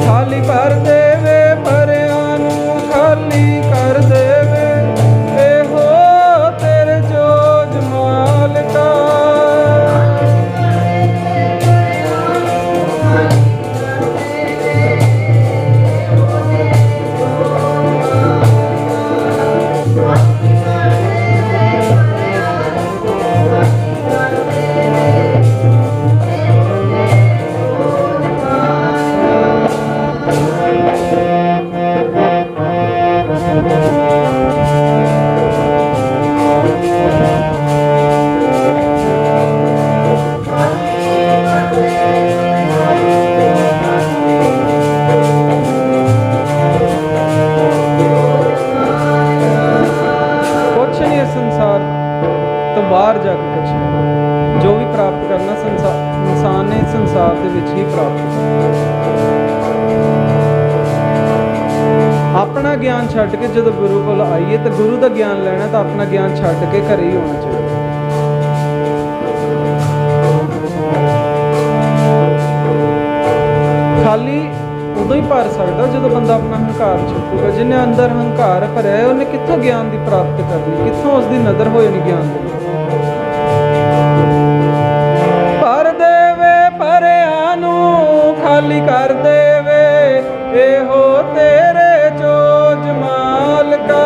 ਖਾਲੀ ਭਰ ਦੇਵੇ ਭਰਿਆਂ ਨੂੰ, ਖਾਲੀ ਕਰ ਦੇਵੇ, ਇਹੋ ਤੇਰੇ ਚੋਜ ਮਾਲਕਾ। ਬਾਹਰ ਜਾ ਕੇ ਕੁਛ ਨਹੀਂ, ਜੋ ਵੀ ਪ੍ਰਾਪਤ ਕਰਨਾ ਇਨਸਾਨ ਨੇ ਸੰਸਾਰ ਦੇ ਵਿੱਚ ਹੀ ਪ੍ਰਾਪਤ ਕਰਨਾ। ਆਪਣਾ ਗਿਆਨ ਛੱਡ ਕੇ ਜਦੋਂ ਗੁਰੂ ਕੋਲ ਆਈਏ ਤਾਂ ਗੁਰੂ ਦਾ ਗਿਆਨ ਲੈਣਾ ਤਾਂ ਆਪਣਾ ਗਿਆਨ ਛੱਡ ਕੇ ਘਰੇ ਹੀ ਹੋਣਾ ਚਾਹੀਦਾ। ਖਾਲੀ ਉਦੋਂ ਹੀ ਭਰ ਸਕਦਾ ਜਦੋਂ ਬੰਦਾ ਆਪਣਾ ਹੰਕਾਰ ਛੱਡੂਗਾ। ਜਿਹਨੇ ਅੰਦਰ ਹੰਕਾਰ ਭਰਿਆ ਉਹਨੇ ਕਿੱਥੋਂ ਗਿਆਨ ਦੀ ਪ੍ਰਾਪਤ ਕਰਨੀ, ਕਿੱਥੋਂ ਉਸਦੀ ਨਜ਼ਰ ਹੋ ਜਾਣੀ ਗਿਆਨ ਦੀ। ਭਰ ਦੇਵੇ ਭਰਿਆਂ ਨੂੰ, ਖਾਲੀ ਕਰ ਦੇਵੇ, ਇਹੋ ਤੇਰੇ ਚੋਜ ਮਾਲਕਾ।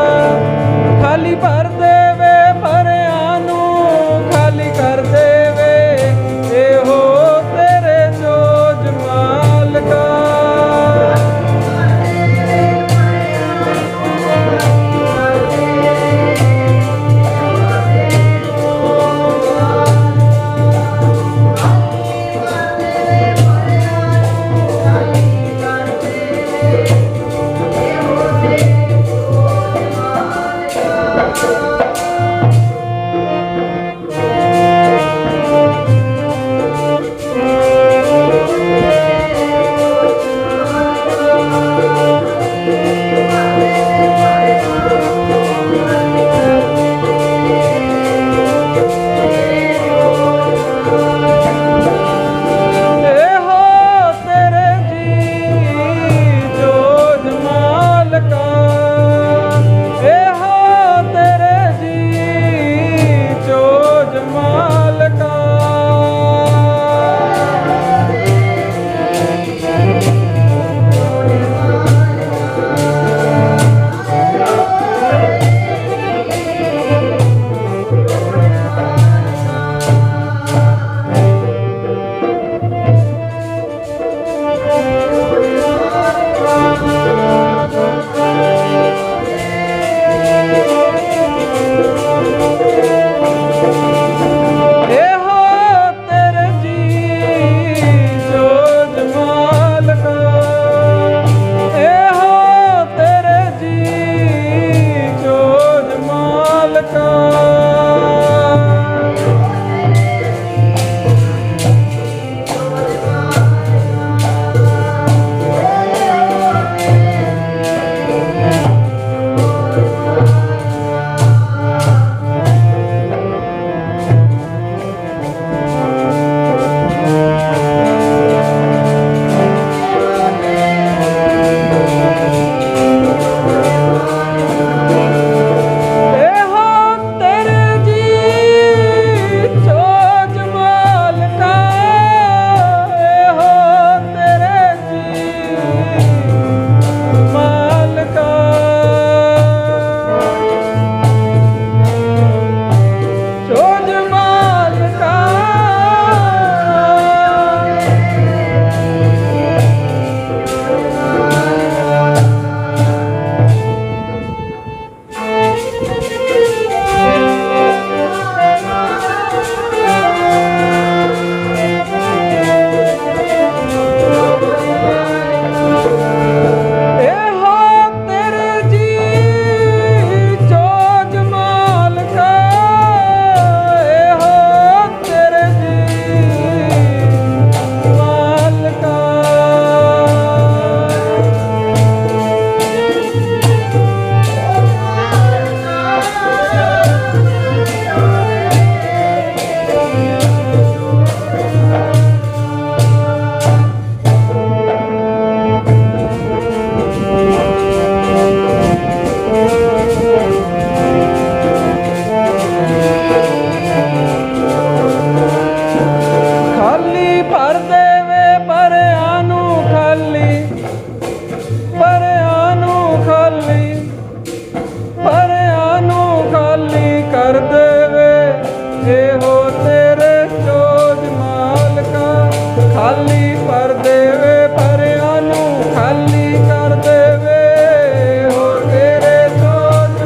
ਖਾਲੀ ਭਰ ਦੇਵੇ ਭਰਿਆਂ ਨੂੰ, ਖਾਲੀ ਕਰ ਦੇਵੇ, ਇਹੋ ਤੇਰੇ ਚੋਜ ਮਾਲਕਾ। ਖਾਲੀ ਕਰ ਦੇਵੇ ਪਰਿਆਂ ਨੂੰ ਖਾਲੀ ਕਰ ਦੇਵੇ ਹੋ ਤੇਰੇ ਸੋਚ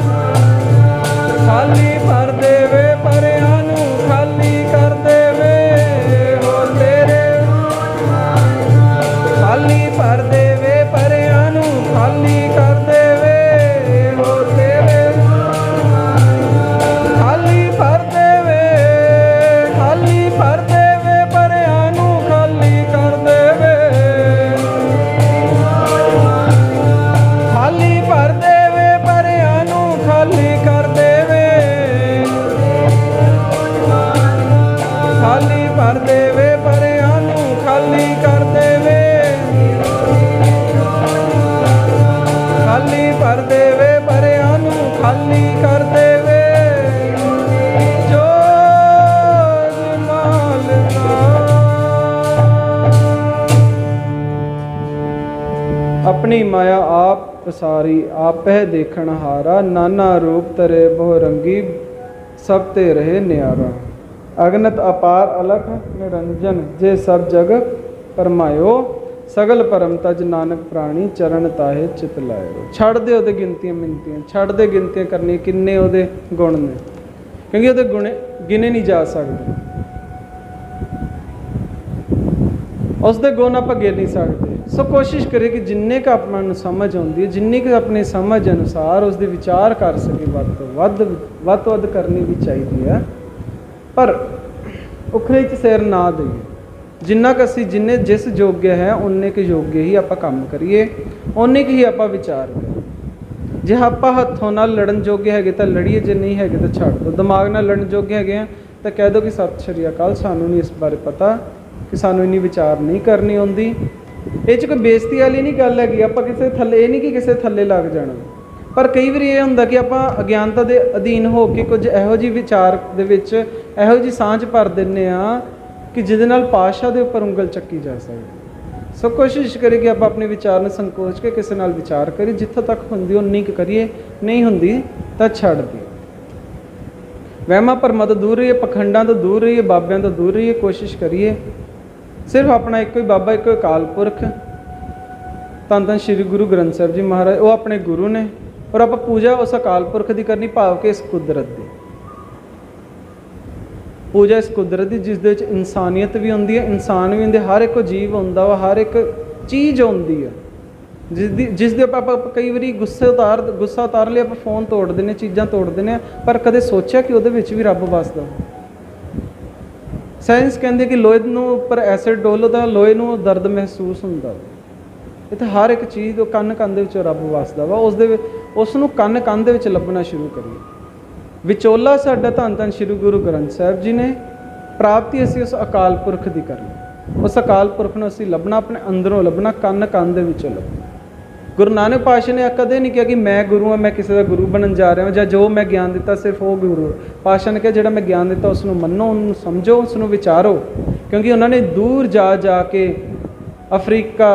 ਖਾਲੀ ਕਰ ਦੇਵੇ ਪਰਿਆਂ ਨੂੰ ਖਾਲੀ ਕਰ ਦੇਵੇ ਹੋ ਤੇਰੇ ਖਾਲੀ ਕਰ ਦੇਵੇ ਪਰਿਆਂ ਨੂੰ ਖਾਲੀ ਕਰ ਦੇਵੇ ਹੋ ਤੇਰੇ ਖਾਲੀ ਕਰ ਦੇਵੇ ਖਾਲੀ ਕਰ ਦੇਵੇ ਪਰਿਆਂ ਨੂੰ ਖਾਲੀ ਕਰ ਦੇਵੇ ਖਾਲੀ ਕਰ ਦੇਵੇ ਪਰਿਆਂ ਨੂੰ ਖਾਲੀ ਕਰ ਦੇਵੇ ਖਾਲੀ ਕਰ ਦੇਵੇ ਪਰਿਆਂ ਨੂੰ ਖਾਲੀ ਕਰ ਦੇਵੇ ਖਾਲੀ ਕਰ ਦੇਵੇ ਪਰਿਆਂ ਨੂੰ ਖਾਲੀ ਕਰ ਦੇਵੇ ਜੋਗ ਮਾਲਨਾ अपनी माया आप पसारी आपह देखण हारा नाना रूप तरे बहु रंगी सब ते रहे न्यारा अगनत अपार अलख निरंजन जे सब जग परमायो सगल परम तज नानक प्राणी चरण ताहे चित लायो छड़ दे ओदे गिनतियां मिनतियां छड़ दे गिनतियां करनी किन्ने ओदे गुण ने क्योंकि ओदे गुण गिने नहीं जा सकते उसदे गुण आप गिन नहीं सकते सो कोशिश करिए कि जिन्ने का अपना समझ आती है जिन्नी कि अपनी समझ अनुसार उसके विचार कर सके वध तो वध करनी भी चाहिए है पर उखड़े च सिर ना दईए जिन्ना क असी जिन्ने जिस योग्य है उन्ने के योग्य ही आप काम करिए उन्ने की ही आप विचार करिए जे आप हथों नाल लड़न योग्य है तो लड़िए जे नहीं है तो छड़ दो दिमाग नाल लड़न योग्य है तो कह दो कि सत श्री अकाल सानू नहीं इस बारे पता कि सानू इन्नी विचार नहीं करनी आती ये कोई बेइज्जती वाली नहीं गल हैगी आप किसी थले ये नहीं कि किसी थले लग जाना पर कई बार ये होंदा कि आप अज्ञानता के अधीन हो के कुछ इहो जी विचार दे विच इहो जी सांझ भर दिंदे आ कि जिहदे नाल पातशाह दे उपर उंगल चक्की जा सकदी सो कोशिश करिए कि आप अपने विचार में संकोच के किसी नाल विचार करिए जिथों तक हुंदी उन्नी क करिए नहीं हुंदी तां छड़ दिए वहमां भरमां तो दूर रहिए पखंडां तो दूर रहिए बाबियां तो दूर रहिए कोशिश करिए सिर्फ अपना एक ही बाबा एक अकाल पुरख धन धन श्री गुरु ग्रंथ साहब जी महाराज वो अपने गुरु ने और आप पूजा उस अकाल पुरख की करनी भाव के इस कुदरत की पूजा इस कुदरत की जिस दे विच इंसानियत भी होंदी है इंसान भी होंदे हर एक जीव होंदा वा हर एक चीज़ होंदी है जिस दे आप कई बार गुस्सा उतार लिया आप फोन तोड़ देने चीज़ां तोड़ देने पर कदे सोचा कि उहदे विच भी रब वसदा साइंस कहते कि लोहे नूं उपर एसिड डोलो तो लोहे नूं दर्द महसूस होंदा इत्थे हर एक चीज़ कन्न कंन दे विच रब वसदा वा उस नूं कन्न कंन दे विच लभना शुरू करिए विचोला साडा धन धन श्री गुरु ग्रंथ साहब जी ने प्राप्ति असीं उस अकाल पुरख दी करनी उस अकाल पुरख नूं असीं लभना अपने अंदरों लभना कन्न कंन दे विचों लभना गुरु नानक पातशाह ने कदे नहीं कहा कि मैं गुरु हाँ मैं किसी का गुरु बनन जा रहा हूँ या जो मैं ज्ञान दिता सिर्फ वो गुरु पातशाह ने कहा जो मैं ज्ञान दिता उसनों मनो उन्होंने समझो उसनों विचारो क्योंकि उन्होंने दूर जा के अफ्रीका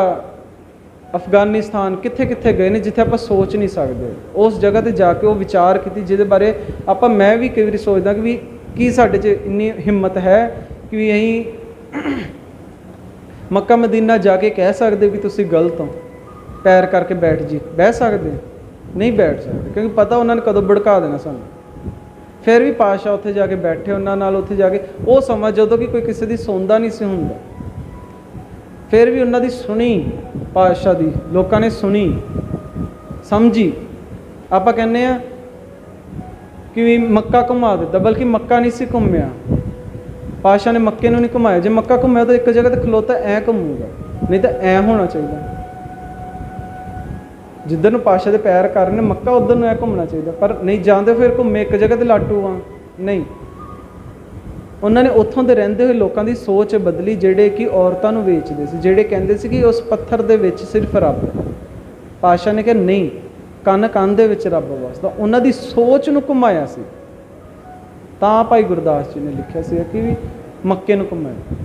अफगानिस्तान कित्थे कित्थे गए ने जिथे आप सोच नहीं सकते उस जगह पर जाके वो विचार की जिहदे बारे आप मैं भी कई बार सोचदा कि भी की साडे च इन्नी हिम्मत है कि असीं मक्का मदीना जाके कह सकते भी तुसीं गलत हो पैर करके बैठ जी बह सकते नहीं बैठ सकते क्योंकि पता उन्होंने कदों भड़का देना सानू फिर भी पातशाह उत्थे जाके बैठे उन्होंने उत्थे जाके वो समा जदों कि कोई किसी की सुनता नहीं सी हुंदा फिर भी उन्होंने सुनी पातशाह की लोगों ने सुनी समझी आप कहने कि मक्का घुमा दिता बल्कि मक्का नहीं सी घूमया पातशाह ने मक्के नूं नहीं घुमाया जो मक्का घुमाया तो एक जगह तो खलोता ऐ घूमूगा नहीं तो ऐ होना चाहिए जिधर नूं पातशाह दे पैर कर रहे मक्का उधर नूं घूमना चाहिए पर नहीं जाते फिर घूमे एक जगह ते लाटू हाँ नहीं उन्होंने उत्थों दे रहिंदे हुए लोगों की सोच बदली जिहड़े कि औरतां नूं वेचदे सी जिहड़े कहंदे सी कि उस पत्थर दे विच सिर्फ रब है पातशाह ने कहा नहीं कन्न कंन दे विच रब वसदा उन्हां दी सोच नूं घुमाया सी तां भाई गुरदास जी ने लिखिया सी कि भी मक्के नूं घुमाया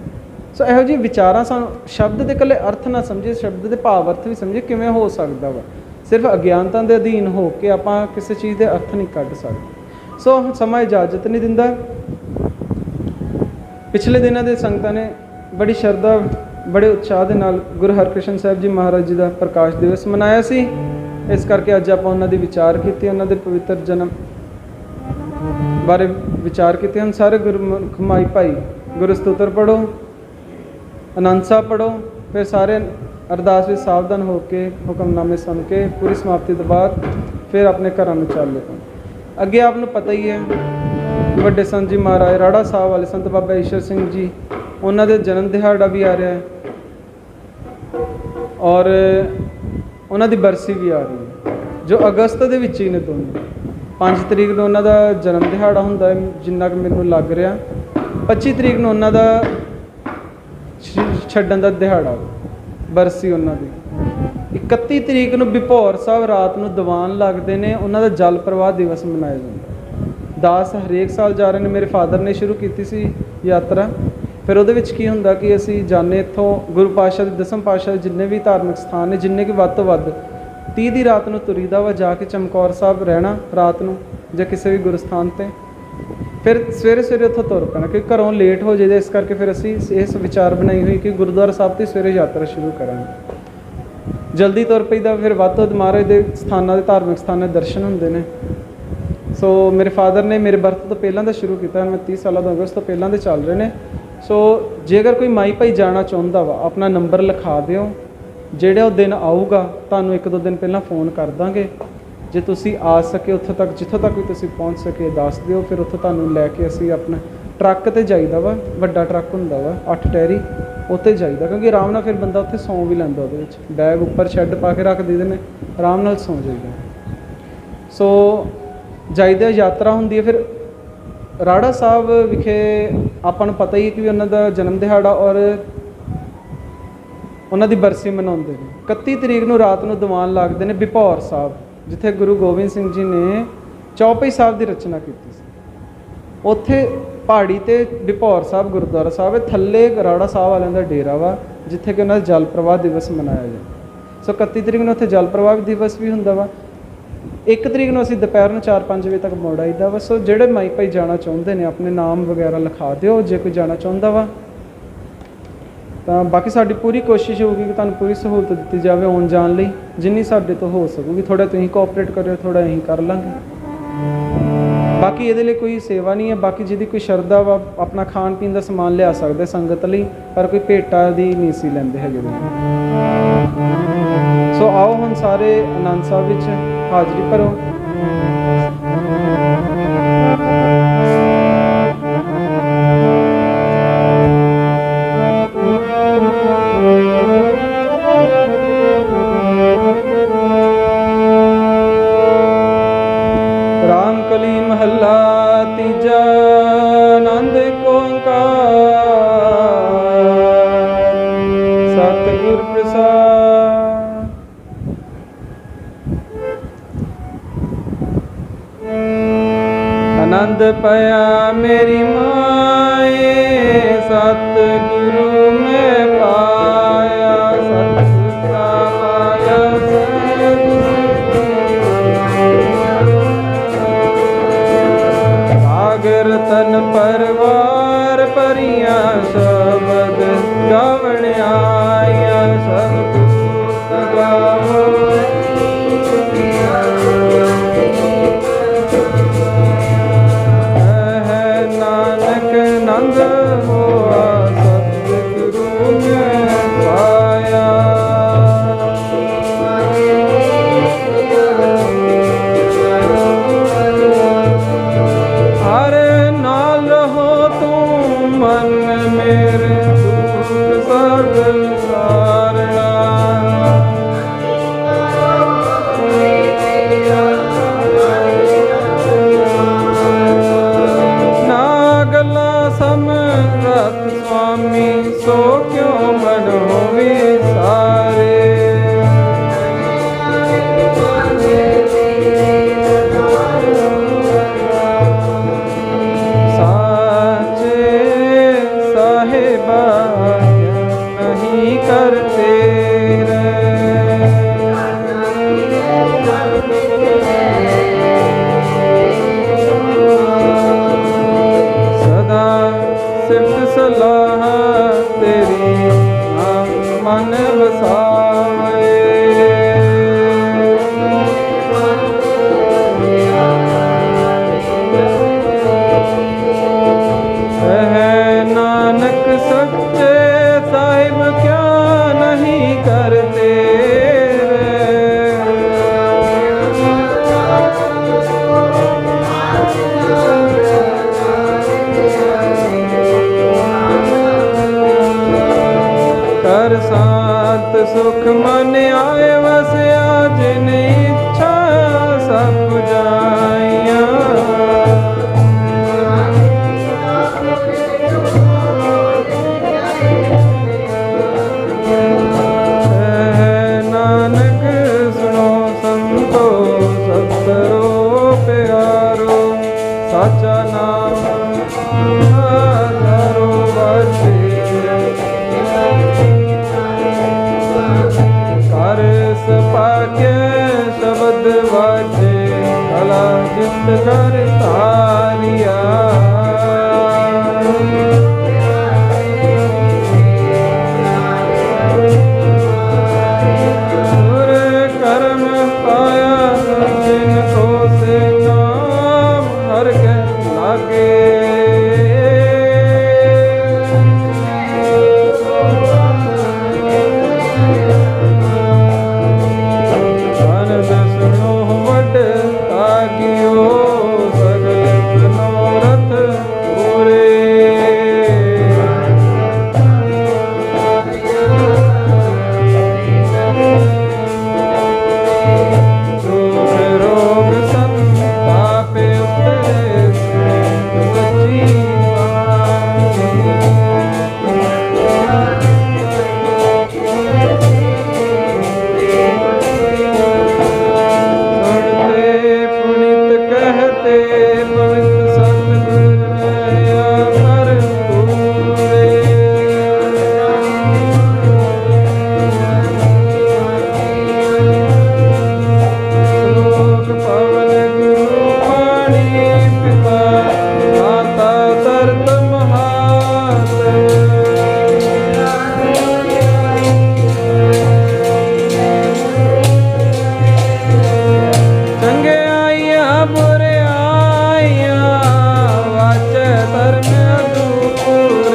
सो इहो जी विचारां सानूं शब्द दे कल्ले अर्थ ना समझे शब्द दे भाव अर्थ भी समझे किवें हो सकदा वा सिर्फ अज्ञानता के अधीन हो के आप किसी चीज़ के अर्थ नहीं कढ़ सकते सो समा इजाजत नहीं दिंदा पिछले दिनों के संगतां ने बड़ी श्रद्धा बड़े उत्साह के नाल गुरु हरकृष्ण साहब जी महाराज जी का प्रकाश दिवस मनाया सी। इस करके अज आप उन्होंने विचार किए, उन्होंने पवित्र जन्म बारे विचार किए हैं। सारे गुरमुख माई भाई गुरु स्तोत्र पढ़ो, आनंद साहब पढ़ो, फिर सारे अरदास में सावधान होकर हुक्मनामे सुन के पूरी समाप्ति के बाद फिर अपने घर में चल ले। अगे आपको पता ही है बड़े संत जी महाराज राड़ा साहब वाले संत बाबा ईश्वर सिंह जी, उन्होंने जन्म दिहाड़ा भी आ रहा है और उन्होंने बरसी भी आ रही है जो अगस्त के विच ही ने दोनों। 5 तरीक को उन्होंने जन्म दिहाड़ा होंदा है जिन्ना कि मैनू लग रहा। 25 तरीक को उन्होंने छड्डन का दिहाड़ा बरसी उन्होंने। 31 तरीक को बिभौर साहब रात को दीवान लगते हैं, उन्होंने जल प्रवाह दिवस मनाया जाता है। दास हरेक साल जा रहे हैं। मेरे फादर ने शुरू की सी यात्रा। फिर वो की होंदा कि असी जाने इत्थों गुरु पातशाह दसम पातशाह जिन्ने भी धार्मिक स्थान ने जिन्ने कि वध तो वध 30 की रात को तुरीदा वा जाके चमकौर साहब रहना रात को या किसी भी गुरुस्थान पर, फिर सवेरे सवेरे उत्थों तुर पैना क्योंकि घरों लेट हो जाए। इस करके फिर असी इस विचार बनाई हुई कि गुरुद्वारा साहब तो सवेरे यात्रा शुरू करांगे। जल्दी तुर पईदा, फिर वध तो महाराज के स्थानों के धार्मिक स्थानों के दर्शन होंदे ने। सो मेरे फादर ने मेरे बर्थ तो पहलां तो शुरू किया, मैं 30 साल तो अगस्त तो पहलां तो चल रहे हैं। सो जेकर कोई माई भाई जाना चाहता वा अपना नंबर लिखा दिओ, जेड़ा वो दिन आऊगा तुहानूं 1-2 दिन पहलां फोन कर देंगे। जे तुसी आ सके उत्थों तक जिथों तक भी तुसी पहुँच सके दस दिओ, फिर उत्थों तुहानूं लैके असी अपना ट्रक ते जाईदा वा, वड्डा ट्रक हुंदा वा 8 टायरी, उत्ते जाईदा क्योंकि आराम नाल फिर बंदा उत्थे सौ भी लैंदा। उहदे विच बैग उपर शैड पा के रख दईदे ने, आराम नाल सौ जाईदा। सो जाईदा यात्रा होंदी है। फिर राड़ा साहब विखे आपां नूं पता ही है कि उन्हों का जन्म दिहाड़ा और उन्हों की बरसी मनाते हैं। 31 तरीक को रात को दीवान लगते हैं बिभौर साहब, जिथे गुरु गोबिंद सिंह जी ने चौपाई साहब की रचना की। उत्थे पहाड़ी ते बिभौर साहब गुरुद्वारा साहब है, थल्ले राड़ा साहब वालों का डेरा वा जिथे कि उन्होंने जल प्रवाह दिवस मनाया जाए। सो 31 तरीक को उत्थे जल प्रवाह दिवस भी होंदा वा। 1 तरीक को असीं दोपहर में 4-5 बजे तक मुड़ आईदा वा। सो जेड़े माई भाई जाना चाहते हैं अपने नाम वगैरह लिखा दिओ जे कोई जाना चाहता वा। तो बाकी साडी पूरी कोशिश होगी कि तुहानूं पूरी सहूलत दी जाए आउण जाण लई, जिन्नी साडे तो हो सकूगी। थोड़ा तुसीं कोऑपरेट करिओ, थोड़ा असीं कर लांगे। बाकी ये लिए कोई सेवा नहीं है। बाकी जिहदी कोई शरधा वा अपना खाण पीण का समान लिया सकते संगत लई, पर कोई भेटा दी नहीं सी लैंदे हैगे। सो आओ हुण सारे आनंद साहब विच हाज़री भरो। रामकली महला तीजा आनंद ओंकार सतगुर प्रसाद। आनंद पाया मेरी माए सतगुरु में पाया, सतगुर का पाया सागर तन परवार परियां शबद गावण आया, सब कुछ गावो नानक नंद हुआ सतगुरु में पाया। हर नाल हो तुम मन मेरे दुख सब सारना, नागला समरथ स्वामी सो क्यों मन होवे सारे। साचे साहिबा नहीं करते सदा सिर्फ सलाह तेरी कर शांत सुख मन आए वसया जिन इच्छा सब जाइया। नानक सुनो संतो सब करो प्यारो साचा नाम आधारो वाचे। कर सपाके शब्द वाचे कला जित कर तारिया। सुर कर्म पाया जिनको से नाम हर के लागे। आनंद सुनो वड तागियो सगल मनोरथ पूरे। दुख रोग संताप उतरे सच्ची सुनते पुनित कहते पवित्र सतगुर नया कर पूरे। श्लोक पवन गुरु वाणी पिता माता तरत महात। चंगे आइया बुरे आइया वाचे धर्म अधूर।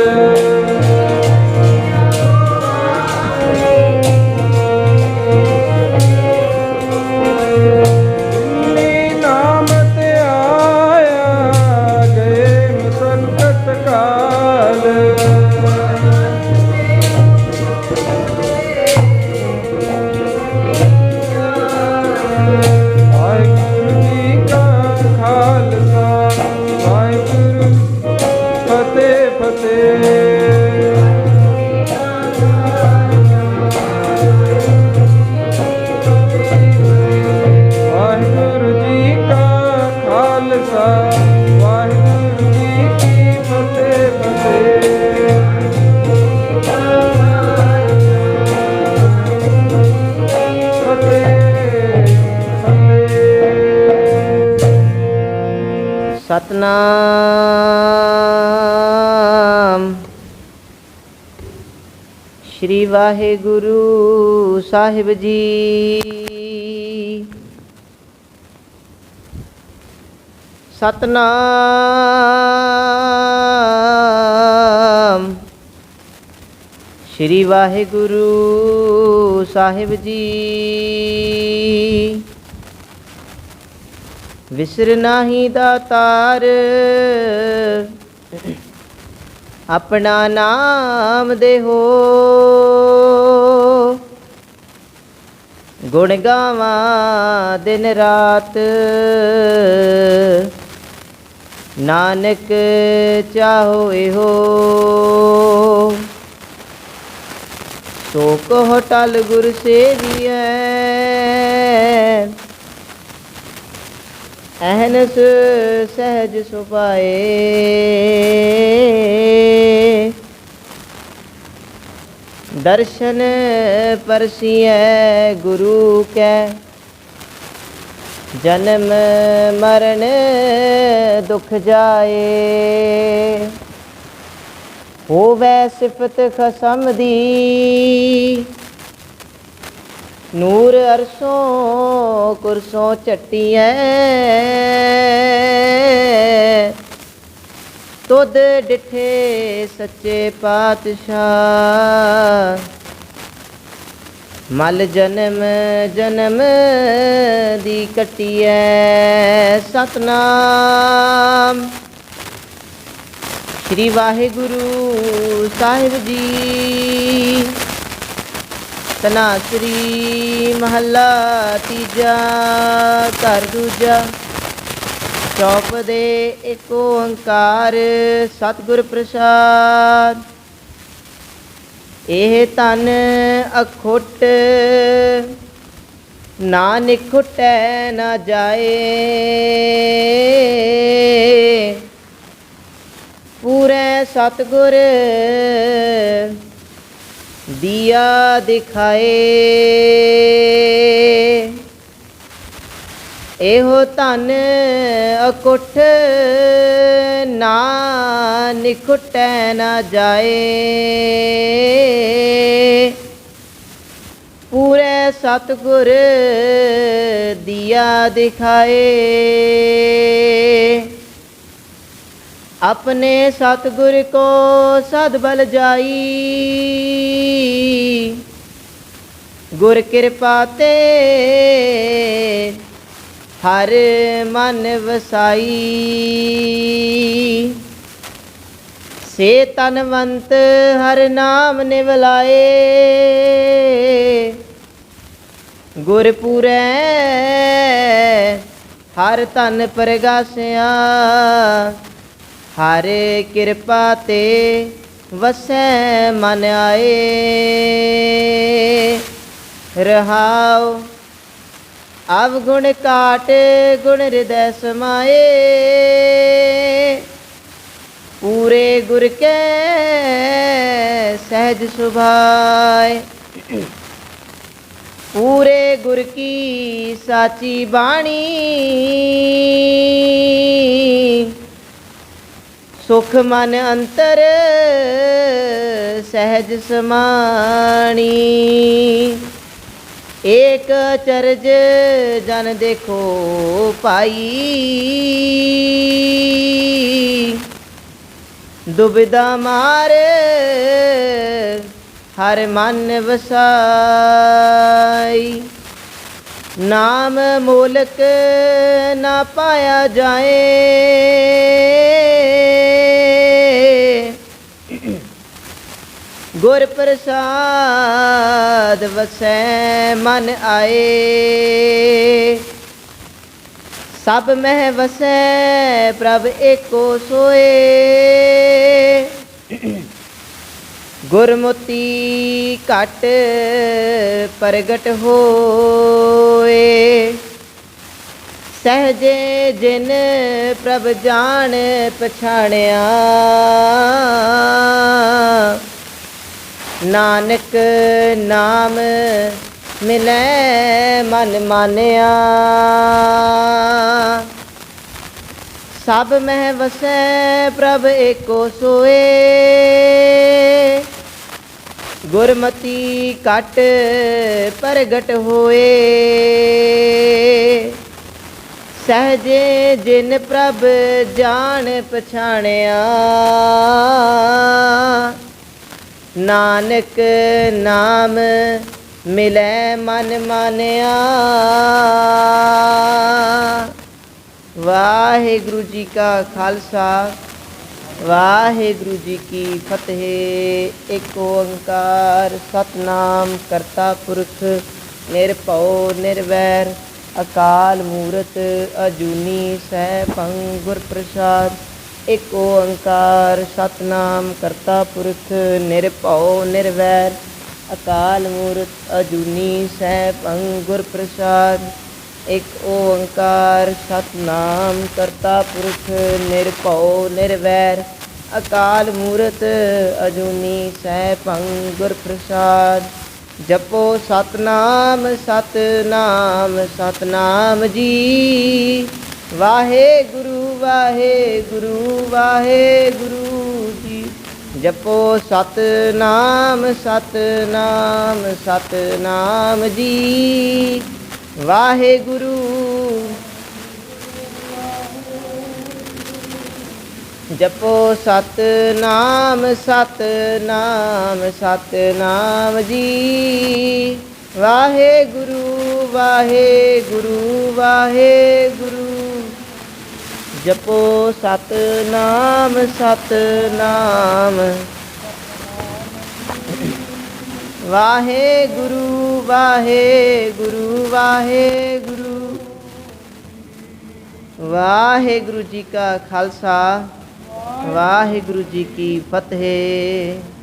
दिल्ली नाम ते आया गए संकट काल। वाहिगुरु जी का खालसा वाहिगुरु फतेह फतेह। वाहिगुरु जी का खालसा वाहिगुरु जी की फतेह फतेह। फतेह फतेह। सतनाम श्री वाहेगुरु साहिब जी। सतनाम श्री वाहेगुरु साहिब जी। विसर नाही दातार अपना नाम देहो। गुण गावा दिन रात नानक चाहो एहो। सो कहो टल गुर सेवियै अहनस सहज सुपाए। दर्शन परसिए गुरु कै जन्म मरण दुख जाए। होवै सिफत खसम दी नूर अरसों कुरसों चट्टियाँ। तुद डिठे सच्चे पातशाह मल जन्म जन्म दी कट्टिए। सतनाम श्री वाहिगुरु साहिब जी। ਤਨਾਸਰੀ ਮਹੱਲਾ ਤੀਜਾ। ਘਰ ਦੂਜਾ। ਚੌਪ ਦੇ ਏਕ ਓੰਕਾਰ ਸਤਿਗੁਰ ਪ੍ਰਸਾਦ। ਇਹ ਤਨ ਅਖੁੱਟ ਨਾ ਨਿਖੁਟੈ ਨਾ ਜਾਏ। ਪੂਰੇ ਸਤਿਗੁਰ ਦੀਆ ਦਿਖਾਏ। ਇਹੋ ਧਨ ਅਕੁੱਠ ਨਾ ਨਿਖੁਟੈ ਨਾ ਜਾਏ। ਪੂਰੇ ਸਤਿਗੁਰ ਦੀਆ ਦਿਖਾਏ। अपने सतगुर को सदबल जाई। गुर कृपा ते हर मन वसाई। से तनवंत हर नाम निवलाए। गुरपुरै हर तन प्रगासिया। हर किरपा ते वसै मन आए। रहाओ अवगुण काट गुण हृदय समाए। पूरे गुर के सहज सुभाए। पूरे गुर की साची बाणी। सुख मन अंतर सहज समाणी। एक चरज जन देखो पाई। दुविधा मार हर मन वसाई। नाम मोलक ना पाया जाए। गुर प्रसाद वसै मन आए। सब मह वसै प्रभ एको सोए। गुरमुति घट प्रगट होए। सहजे जिन प्रभ जान पछाणिया। नानक नाम मिलै मन मानिया। सब मह वसै प्रभ एको सोए। गुरमति घट प्रगट होए। सहजे जिन प्रभ जान पछाणिया। नानक नाम मिलै मन मानिया। वाहिगुरु जी का खालसा वाहिगुरु जी की फतेह। एक ओंकार सतनाम करता पुरख निरभउ निर्वैर अकाल मूरत अजूनी सैभं गुर प्रसाद। एक ओंकार सतनाम करता पुरख निरभउ निर्वैर अकाल मूरत अजूनी सैभं गुर प्रसाद। एक ओंकार सतनाम करता पुरख निरभउ निर्वैर अकाल मूरत अजूनी सैभं गुर प्रसाद। जपो सतनाम सतनाम सतनाम जी। वाहे गुरु जी। जपो सतनाम सतनाम सतनाम जी। वाहे गुरु। जपो सतनाम सतनाम सतनाम जी। वाहे गुरु जपो सतनाम सतनाम ਵਾਹਿਗੁਰੂ ਵਾਹਿਗੁਰੂ ਵਾਹਿਗੁਰੂ। ਵਾਹਿਗੁਰੂ ਜੀ ਕਾ ਖਾਲਸਾ, ਵਾਹਿਗੁਰੂ ਜੀ ਕੀ ਫਤਿਹ।